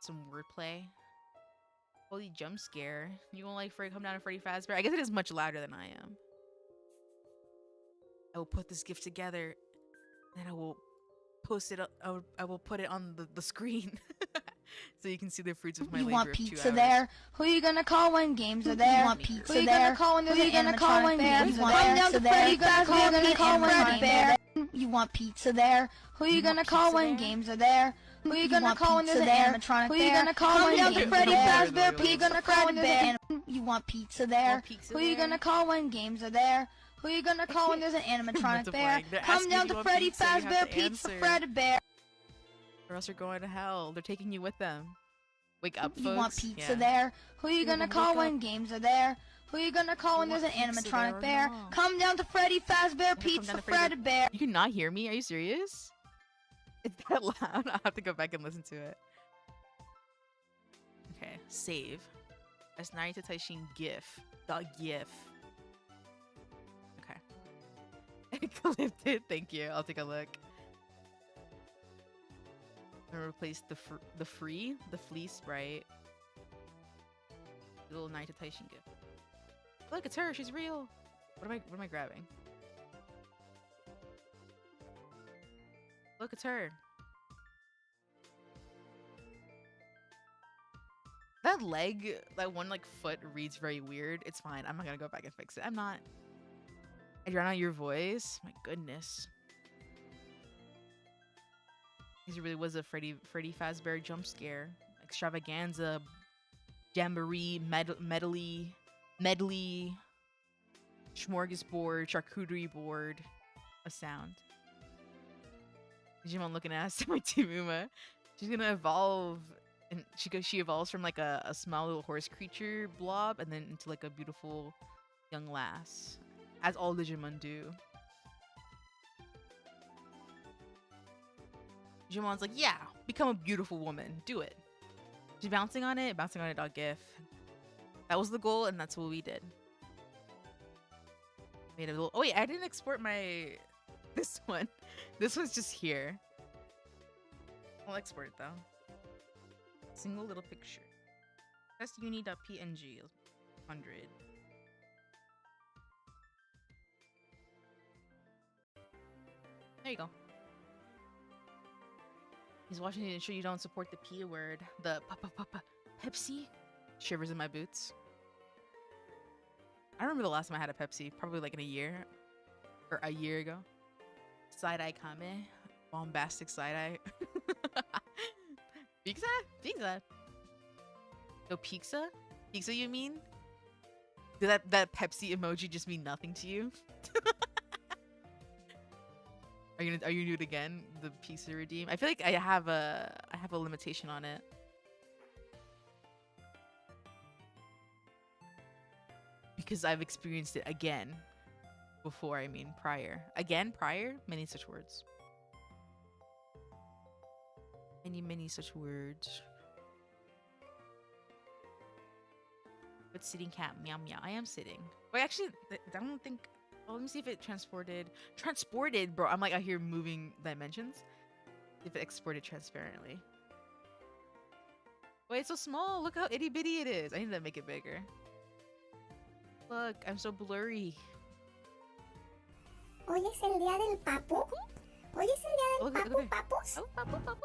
Some wordplay. Holy jump scare. You gonna like come down to Freddy Fazbear? I guess it is much louder than I am. I will put this gift together and I will post it up. I will put it on the screen so you can see the fruits of my labor. You want of 2 pizza hours. there? Who you gonna call when games are there? You want pizza there? Who you gonna call when there's an animatronic bear? Come down to Freddy Fazbear Pizza Fred Bear. You want pizza there? Who you gonna call when games are there? Who you gonna call when there's an animatronic bear? Who you gonna call when games are there? Come down to Freddy Fazbear Pizza Fred Bear. You want pizza there? Who you gonna call when games are there? Who you gonna call when there's an animatronic bear? Come down to Freddy Fazbear Pizza Fred Bear. Or else you're going to hell. They're taking you with them. Wake up, folks. You want pizza there? Who you gonna call when games are there? Who you gonna call when there's an animatronic bear? Come down to Freddy Fazbear Pizza Fred Bear. You cannot hear me? Are you serious? It's that loud. I'll have to go back and listen to it. Okay, save. As Narita Taishin GIF. The GIF. Okay. I clipped it. Thank you. I'll take a look. I'm gonna replace the flea sprite. Little Narita Taishin GIF. Look, it's her. She's real. What am I grabbing? Look, it's her. That leg, that one like foot reads very weird. It's fine. I'm not gonna go back and fix it. I'm not. I drown out your voice. My goodness. This really was a Freddy Fazbear jump scare. Extravaganza, jamboree, medley, smorgasbord, charcuterie board, a sound. Digimon looking ass my Timuma. She's gonna evolve, and she evolves from like a small little horse creature blob, and then into like a beautiful young lass, as all Digimon do. Digimon's like, yeah, become a beautiful woman, do it. She's bouncing on it, .gif. That was the goal, and that's what we did. Made a little. Oh wait, I didn't export this one. This one's just here. I'll export it though. Single little picture. Testuni.png 100. There you go. He's watching to ensure you don't support the P word. The Pepsi shivers in my boots. I remember the last time I had a Pepsi, probably like in a year or a year ago. Side eye kame, bombastic side eye. Pizza. No pizza? Pizza, you mean? Did that Pepsi emoji just mean nothing to you? Are you gonna do it again? The pizza redeem? I feel like I have a limitation on it. Because I've experienced it again. Before, I mean prior. Again, prior? Many such words. Many such words. But sitting cat, meow meow. I am sitting. Wait, actually, I don't think. Oh, let me see if it transported. Transported, bro. I'm like out here moving dimensions. If it exported transparently. Wait, it's so small. Look how itty bitty it is. I need to make it bigger. Look, I'm so blurry. Hoy es el día del papu. Hoy es el día del papu, papus. Oh, papu, papu.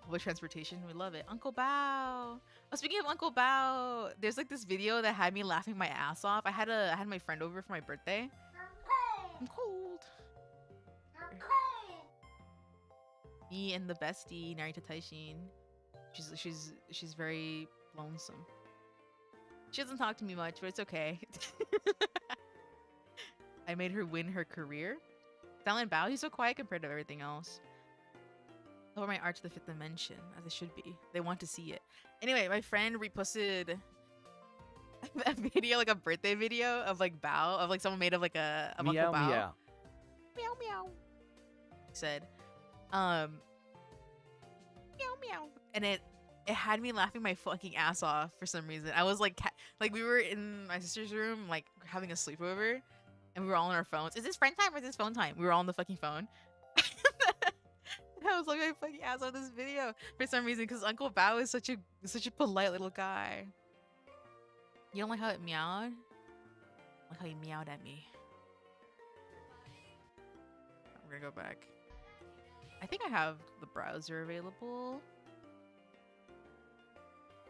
Public transportation, we love it. Uncle Bao. Oh, speaking of Uncle Bao, there's like this video that had me laughing my ass off. I had my friend over for my birthday. I'm cold. Me and the bestie, Narita Taishin. She's very lonesome. She doesn't talk to me much, but it's okay. I made her win her career. Silent Bao, he's so quiet compared to everything else. Over my art to the 5th dimension, as it should be. They want to see it. Anyway, my friend reposted a video, like a birthday video of like Bao, of like someone made of like a Uncle Meow, Bao. meow. Meow meow. Said, meow meow, and it had me laughing my fucking ass off for some reason. I was like we were in my sister's room, like having a sleepover, and we were all on our phones. Is this friend time or is this phone time? We were all on the fucking phone. I was like my fucking ass on this video for some reason because Uncle Bao is such a polite little guy. You don't like how it meowed? I like how he meowed at me. We're gonna go back. I think I have the browser available.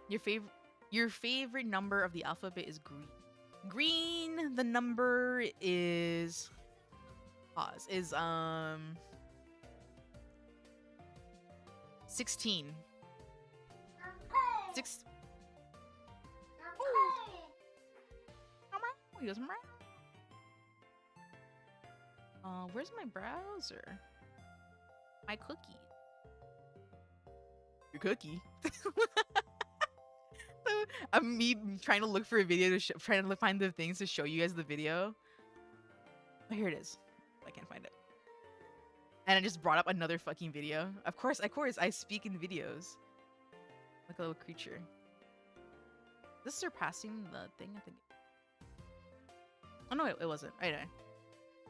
Your favorite number of the alphabet is green. Green. The number is pause is 16. 6. He goes meow. Where's my browser? My cookie. Your cookie. I'm me trying to look for a video to trying to find the things to show you guys the video. Oh, here it is. I can't find it. And I just brought up another fucking video. Of course, I speak in videos. Like a little creature. Is this surpassing the thing? I think. Oh no, it wasn't. Anyway.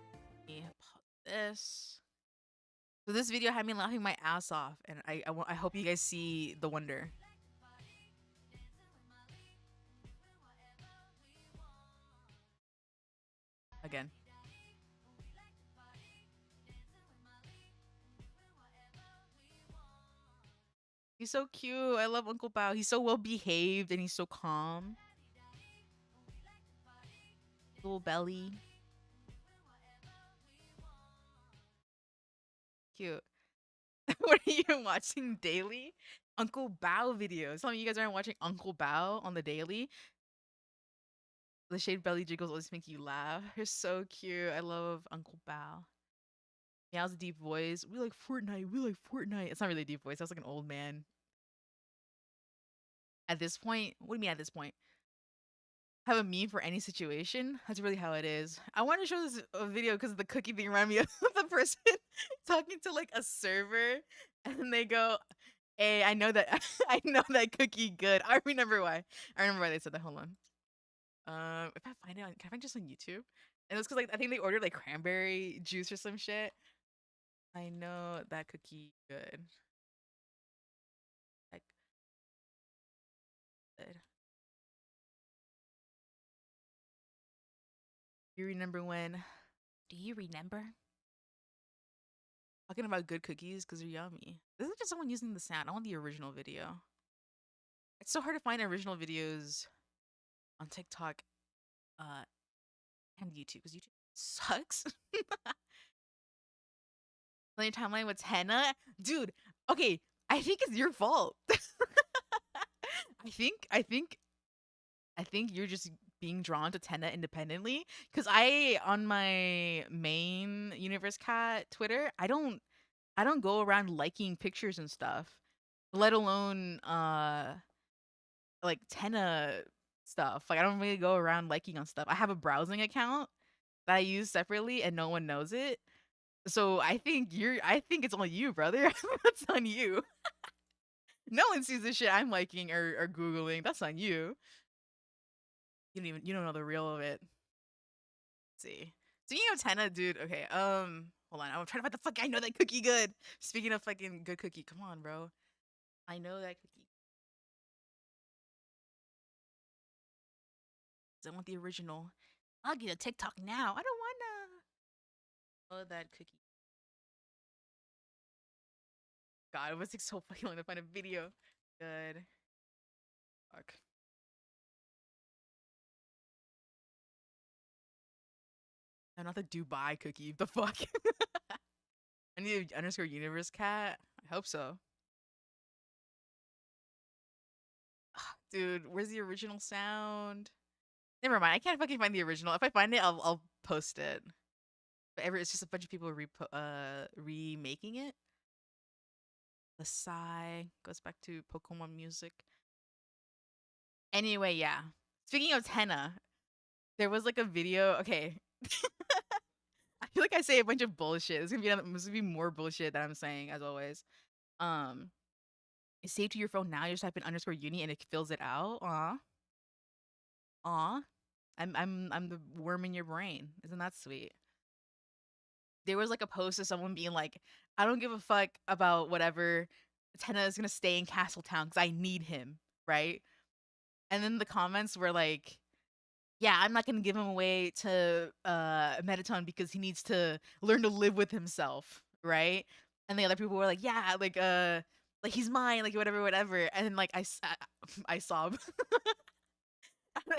Let me pause this. So this video had me laughing my ass off, and I hope you guys see the wonder. Again. He's so cute. I love Uncle Bao. He's so well behaved and he's so calm. Little belly. Cute. What are you watching daily? Uncle Bao videos. Some of you guys aren't watching Uncle Bao on the daily. The shaved belly jiggles always make you laugh. You're so cute. I love Uncle Bao. Meow's a deep voice. We like Fortnite. We like Fortnite. It's not really a deep voice. That's like an old man. At this point, what do you mean at this point? Have a meme for any situation? That's really how it is. I want to show this video because the cookie thing reminded me of the person talking to like a server, and they go, "Hey, I know that I know that cookie good." I remember why. I remember why they said that. Hold on. If I find it, can I find it just on YouTube? And it was because like I think they ordered like cranberry juice or some shit. I know that cookie good. Like good. You remember when? Do you remember? Talking about good cookies because they're yummy. This is just someone using the sound. I want the original video. It's so hard to find original videos on TikTok and YouTube because YouTube sucks. On your timeline with henna, dude. Okay, I think it's your fault. I think you're just being drawn to Tenna independently. Cause on my main Universe Cat Twitter, I don't go around liking pictures and stuff, let alone like Tenna stuff. Like I don't really go around liking on stuff. I have a browsing account that I use separately and no one knows it. So I think it's on you, brother. That's on you. No one sees the shit I'm liking or Googling. That's on you. You don't know the real of it. Let's see. So you know Tenna, dude. Okay. Hold on. I'm trying to find the fuck. I know that cookie good. Speaking of fucking good cookie, come on, bro. I know that cookie. I want the original. I'll get a TikTok now. I don't wanna. Oh, that cookie. God, it was like so funny to find a video. Good. Fuck. No, not the Dubai cookie. The fuck. I need a underscore universe cat. I hope so. Dude, where's the original sound? Never mind. I can't fucking find the original. If I find it, I'll post it. But it's just a bunch of people remaking it. The sigh goes back to Pokemon music. Anyway, yeah. Speaking of Tenna, there was like a video. Okay. I feel like I say a bunch of bullshit. This gonna be more bullshit that I'm saying as always. It's saved to your phone now. You just type in underscore uni and it fills it out. Aw. I'm the worm in your brain. Isn't that sweet? There was like a post of someone being like, I don't give a fuck about whatever. Tenna is gonna stay in Castletown because I need him, right? And then the comments were like, yeah, I'm not gonna give him away to Mettaton because he needs to learn to live with himself, right? And the other people were like, yeah, like he's mine, like whatever. And then like I sob.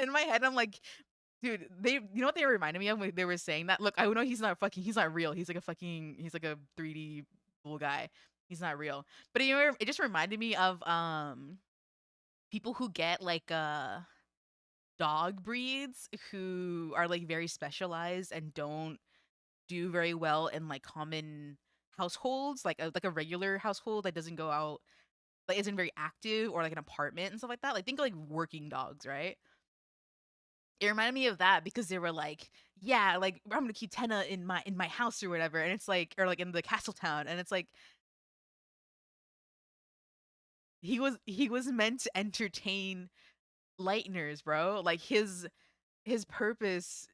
In my head, I'm like, dude, you know what they reminded me of when they were saying that? Look, I know he's not real. He's like a 3D bull guy. He's not real. But it just reminded me of people who get like dog breeds who are like very specialized and don't do very well in like common households, like a regular household that doesn't go out, like isn't very active, or like an apartment and stuff like that. Like think of like working dogs, right? It reminded me of that because they were like, yeah, like I'm gonna keep Tenna in my house or whatever, and it's like, or like in the castle town, and it's like he was meant to entertain lighteners, bro. Like his purpose,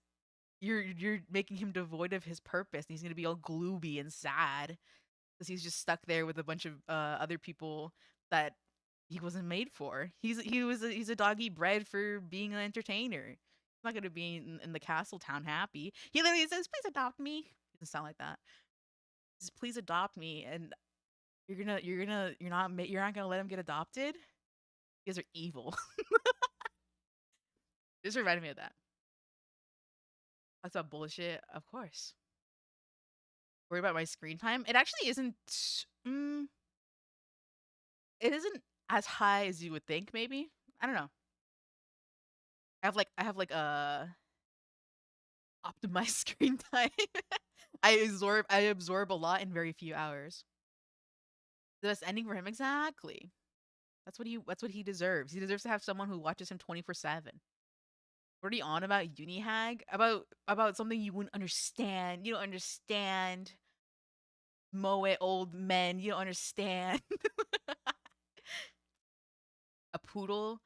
you're making him devoid of his purpose. He's gonna be all gloomy and sad because he's just stuck there with a bunch of other people that he wasn't made for. He's a doggy bred for being an entertainer. He's not gonna be in the castle town happy. He literally says, "Please adopt me." He doesn't sound like that. He says, "Please adopt me," and you're not gonna let him get adopted. You guys are evil. This reminded me of that. That's about bullshit, of course. Worry about my screen time. It actually isn't. It isn't as high as you would think. Maybe, I don't know. I have like a optimized screen time. I absorb a lot in very few hours. The best ending for him, exactly. That's what he deserves. He deserves to have someone who watches him 24/7. What are you on about, Unihag? About something you wouldn't understand. You don't understand. Moe old men. You don't understand. A poodle.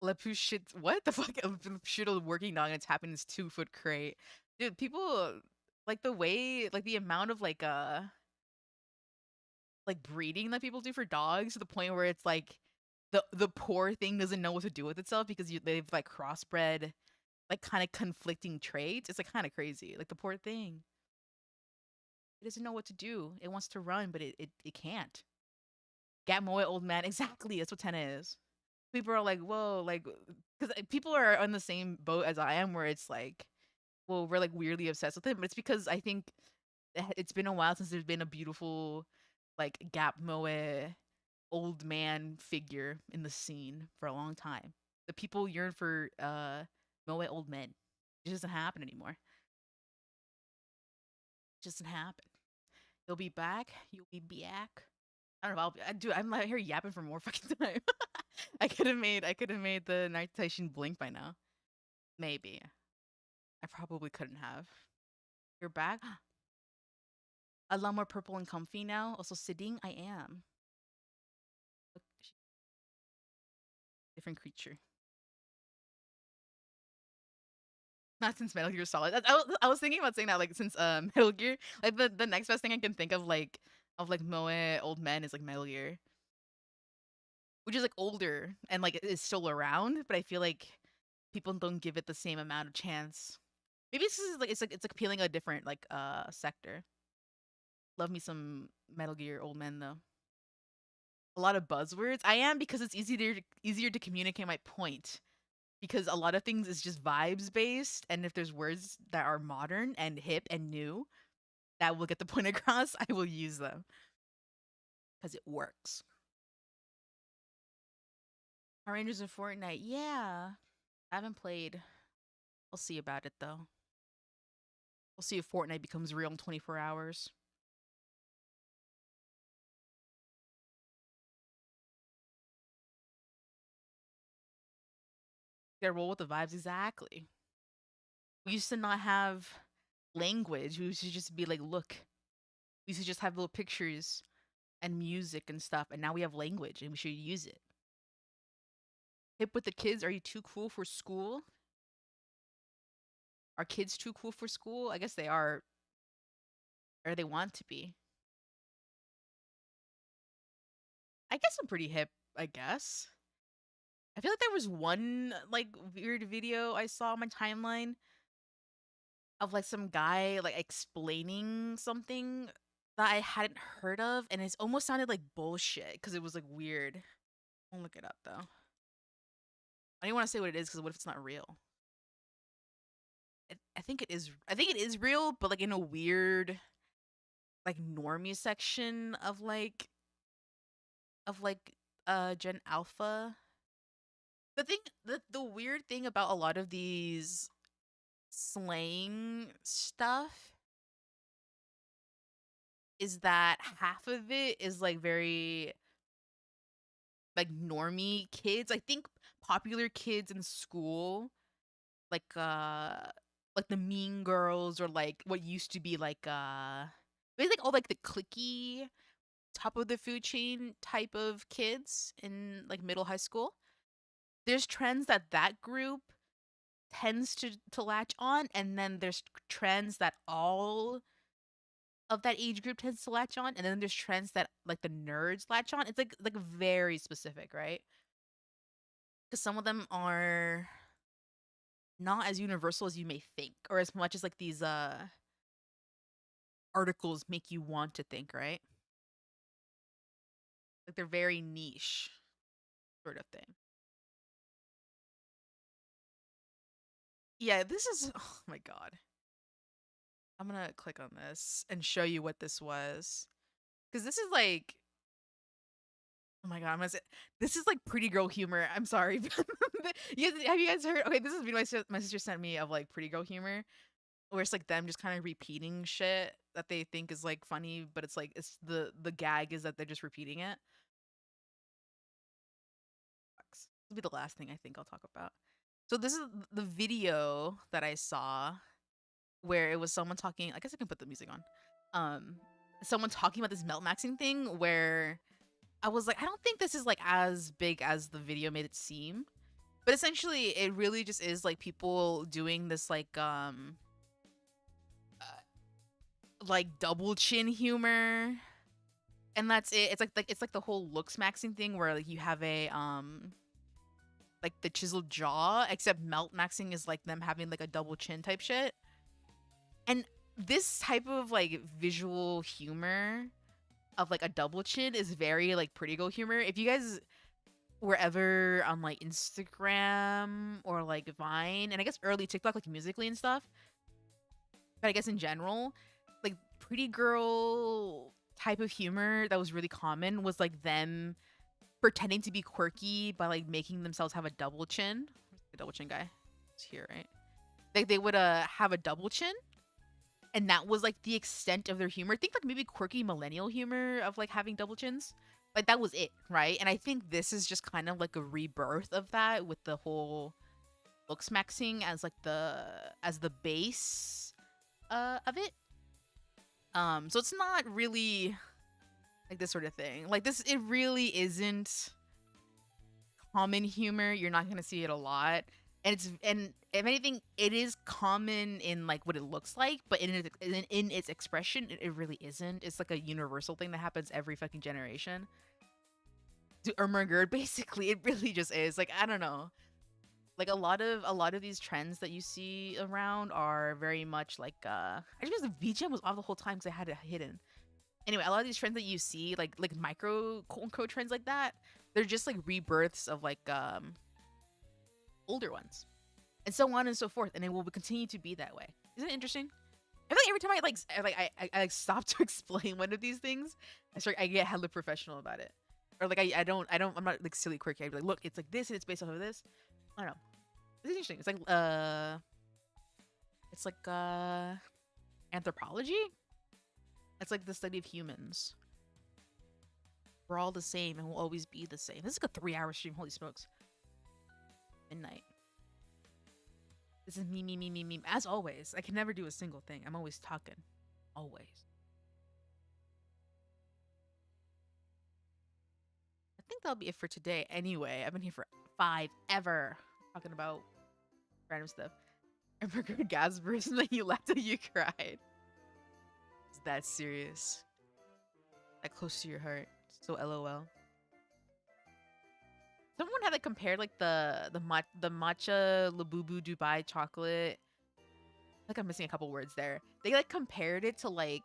Lapushit. What the fuck? Lapushit working dog and tapping his 2-foot crate. Dude, people like the way, like the amount of like breeding that people do for dogs to the point where it's like the poor thing doesn't know what to do with itself because they've like crossbred like kind of conflicting traits. It's like kind of crazy. Like the poor thing, it doesn't know what to do. It wants to run, but it can't. Gatmoe old man. Exactly. That's what Tenna is. People are like, whoa, like, because people are on the same boat as I am, where it's like, well, we're like weirdly obsessed with it, but it's because I think it's been a while since there's been a beautiful like Gatmoe old man figure in the scene for a long time. The people yearn for Moe old men. It doesn't happen anymore. It doesn't happen. You'll be back. You'll be back. I don't know. I'm like here yapping for more fucking time. I could have made the Night Station blink by now. Maybe. I probably couldn't have. You're back. A lot more purple and comfy now. Also sitting. I am. Look, different creature. Not since Metal Gear Solid. I was thinking about saying that like since Metal Gear. Like the next best thing I can think of like Moe old men is like Metal Gear. which is like older and like is still around, but I feel like people don't give it the same amount of chance. Maybe it's 'cause it's like appealing a different like sector. Love me some Metal Gear Old Men though. A lot of buzzwords. I am because it's easier to communicate my point. Because a lot of things is just vibes based, and if there's words that are modern and hip and new that will get the point across, I will use them because it works. Power Rangers in Fortnite, yeah. I haven't played. I'll see about it though. We'll see if Fortnite becomes real in 24 hours. Gotta roll with the vibes, exactly. We used to not have language. We used to just be like, look. We used to just have little pictures and music and stuff, and now we have language and we should use it. Hip with the kids, are you too cool for school? Are kids too cool for school? I guess they are, or they want to be. I guess I'm pretty hip, I guess. I feel like there was one like weird video I saw on my timeline of like some guy like explaining something that I hadn't heard of, and it almost sounded like bullshit because it was like weird. I'll look it up though. I don't want to say what it is because what if it's not real? I think it is. I think it is real, but like in a weird, like normie section of Gen Alpha. The weird thing about a lot of these slang stuff is that half of it is like very like normie kids. I think popular kids in school, like the Mean Girls or like what used to be maybe like all like the cliquey top of the food chain type of kids in like middle high school. There's trends that group tends to latch on, and then there's trends that all of that age group tends to latch on, and then there's trends that like the nerds latch on. It's like very specific, right? Because some of them are not as universal as you may think, or as much as like these articles make you want to think, right? Like they're very niche sort of thing. Yeah, this is oh my god. I'm gonna click on this and show you what this was. Because this is like oh my god, I'm gonna say this is like pretty girl humor. I'm sorry. Have you guys heard? Okay, this is video my sister sent me of like pretty girl humor, where it's like them just kind of repeating shit that they think is like funny, but it's like it's the gag is that they're just repeating it. This will be the last thing I think I'll talk about. So this is the video that I saw where it was someone talking. I guess I can put the music on. Someone talking about this melt maxing thing where I was like, I don't think this is like as big as the video made it seem. But essentially it really just is like people doing this like double chin humor. And that's it. It's like the whole looks maxing thing where like you have a like the chiseled jaw, except melt maxing is like them having like a double chin type shit. And this type of like visual humor of like a double chin is very like pretty girl humor. If you guys were ever on like Instagram or like Vine, and I guess early TikTok, like Musically and stuff, but I guess in general, like pretty girl type of humor that was really common was like them pretending to be quirky by like making themselves have a double chin. Where's the double chin guy? It's here, right? Like they would have a double chin, and that was like the extent of their humor. Think like maybe quirky millennial humor of like having double chins. Like that was it, right? And I think this is just kind of like a rebirth of that with the whole looks maxing as like the base of it. So it's not really like this sort of thing. Like this, it really isn't common humor. You're not gonna see it a lot, and if anything, it is common in like what it looks like, but in its expression, it really isn't. It's like a universal thing that happens every fucking generation. to Ermagerd. Basically, it really just is. Like, I don't know. Like a lot of these trends that you see around are very much like I just because the VGM was off the whole time because I had it hidden. Anyway, a lot of these trends that you see, like micro quote unquote trends like that, they're just like rebirths of like older ones, and so on and so forth, and it will continue to be that way. Isn't it interesting? I feel like every time I like stop to explain one of these things, I get hella professional about it, or like I'm not like silly quirky. I be like, look, it's like this and it's based off of this. I don't know. It's interesting. It's like anthropology. It's like the study of humans. We're all the same and will always be the same. This is like a 3-hour stream. Holy smokes. Midnight. This is me. As always, I can never do a single thing. I'm always talking. Always. I think that'll be it for today anyway. I've been here for 5 ever talking about random stuff. I remember gas burst and then you laughed till you cried. Is that serious? That close to your heart. So LOL. Someone had like compared like the matcha Labubu Dubai chocolate. Like I'm missing a couple words there. They like compared it to like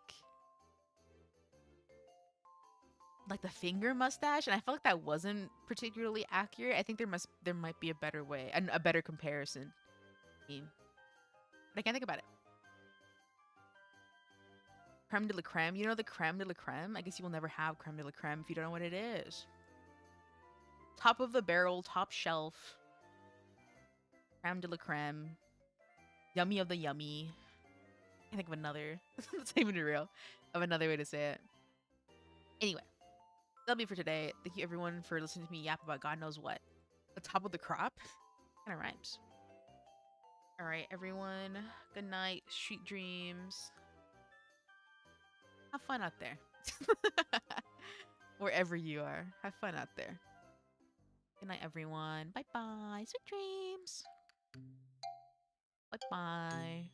the finger mustache, and I felt like that wasn't particularly accurate. I think there might be a better way and a better comparison. But I can't think about it. Creme de la creme. You know the creme de la creme? I guess you will never have creme de la creme if you don't know what it is. Top of the barrel, top shelf. Creme de la creme. Yummy of the yummy. I think of another. That's not even real. Of another way to say it. Anyway. That'll be for today. Thank you everyone for listening to me yap about God knows what. The top of the crop? Kind of rhymes. Alright, everyone. Good night. Sweet dreams. Have fun out there. Wherever you are. Have fun out there. Good night, everyone. Bye-bye. Sweet dreams. Bye-bye.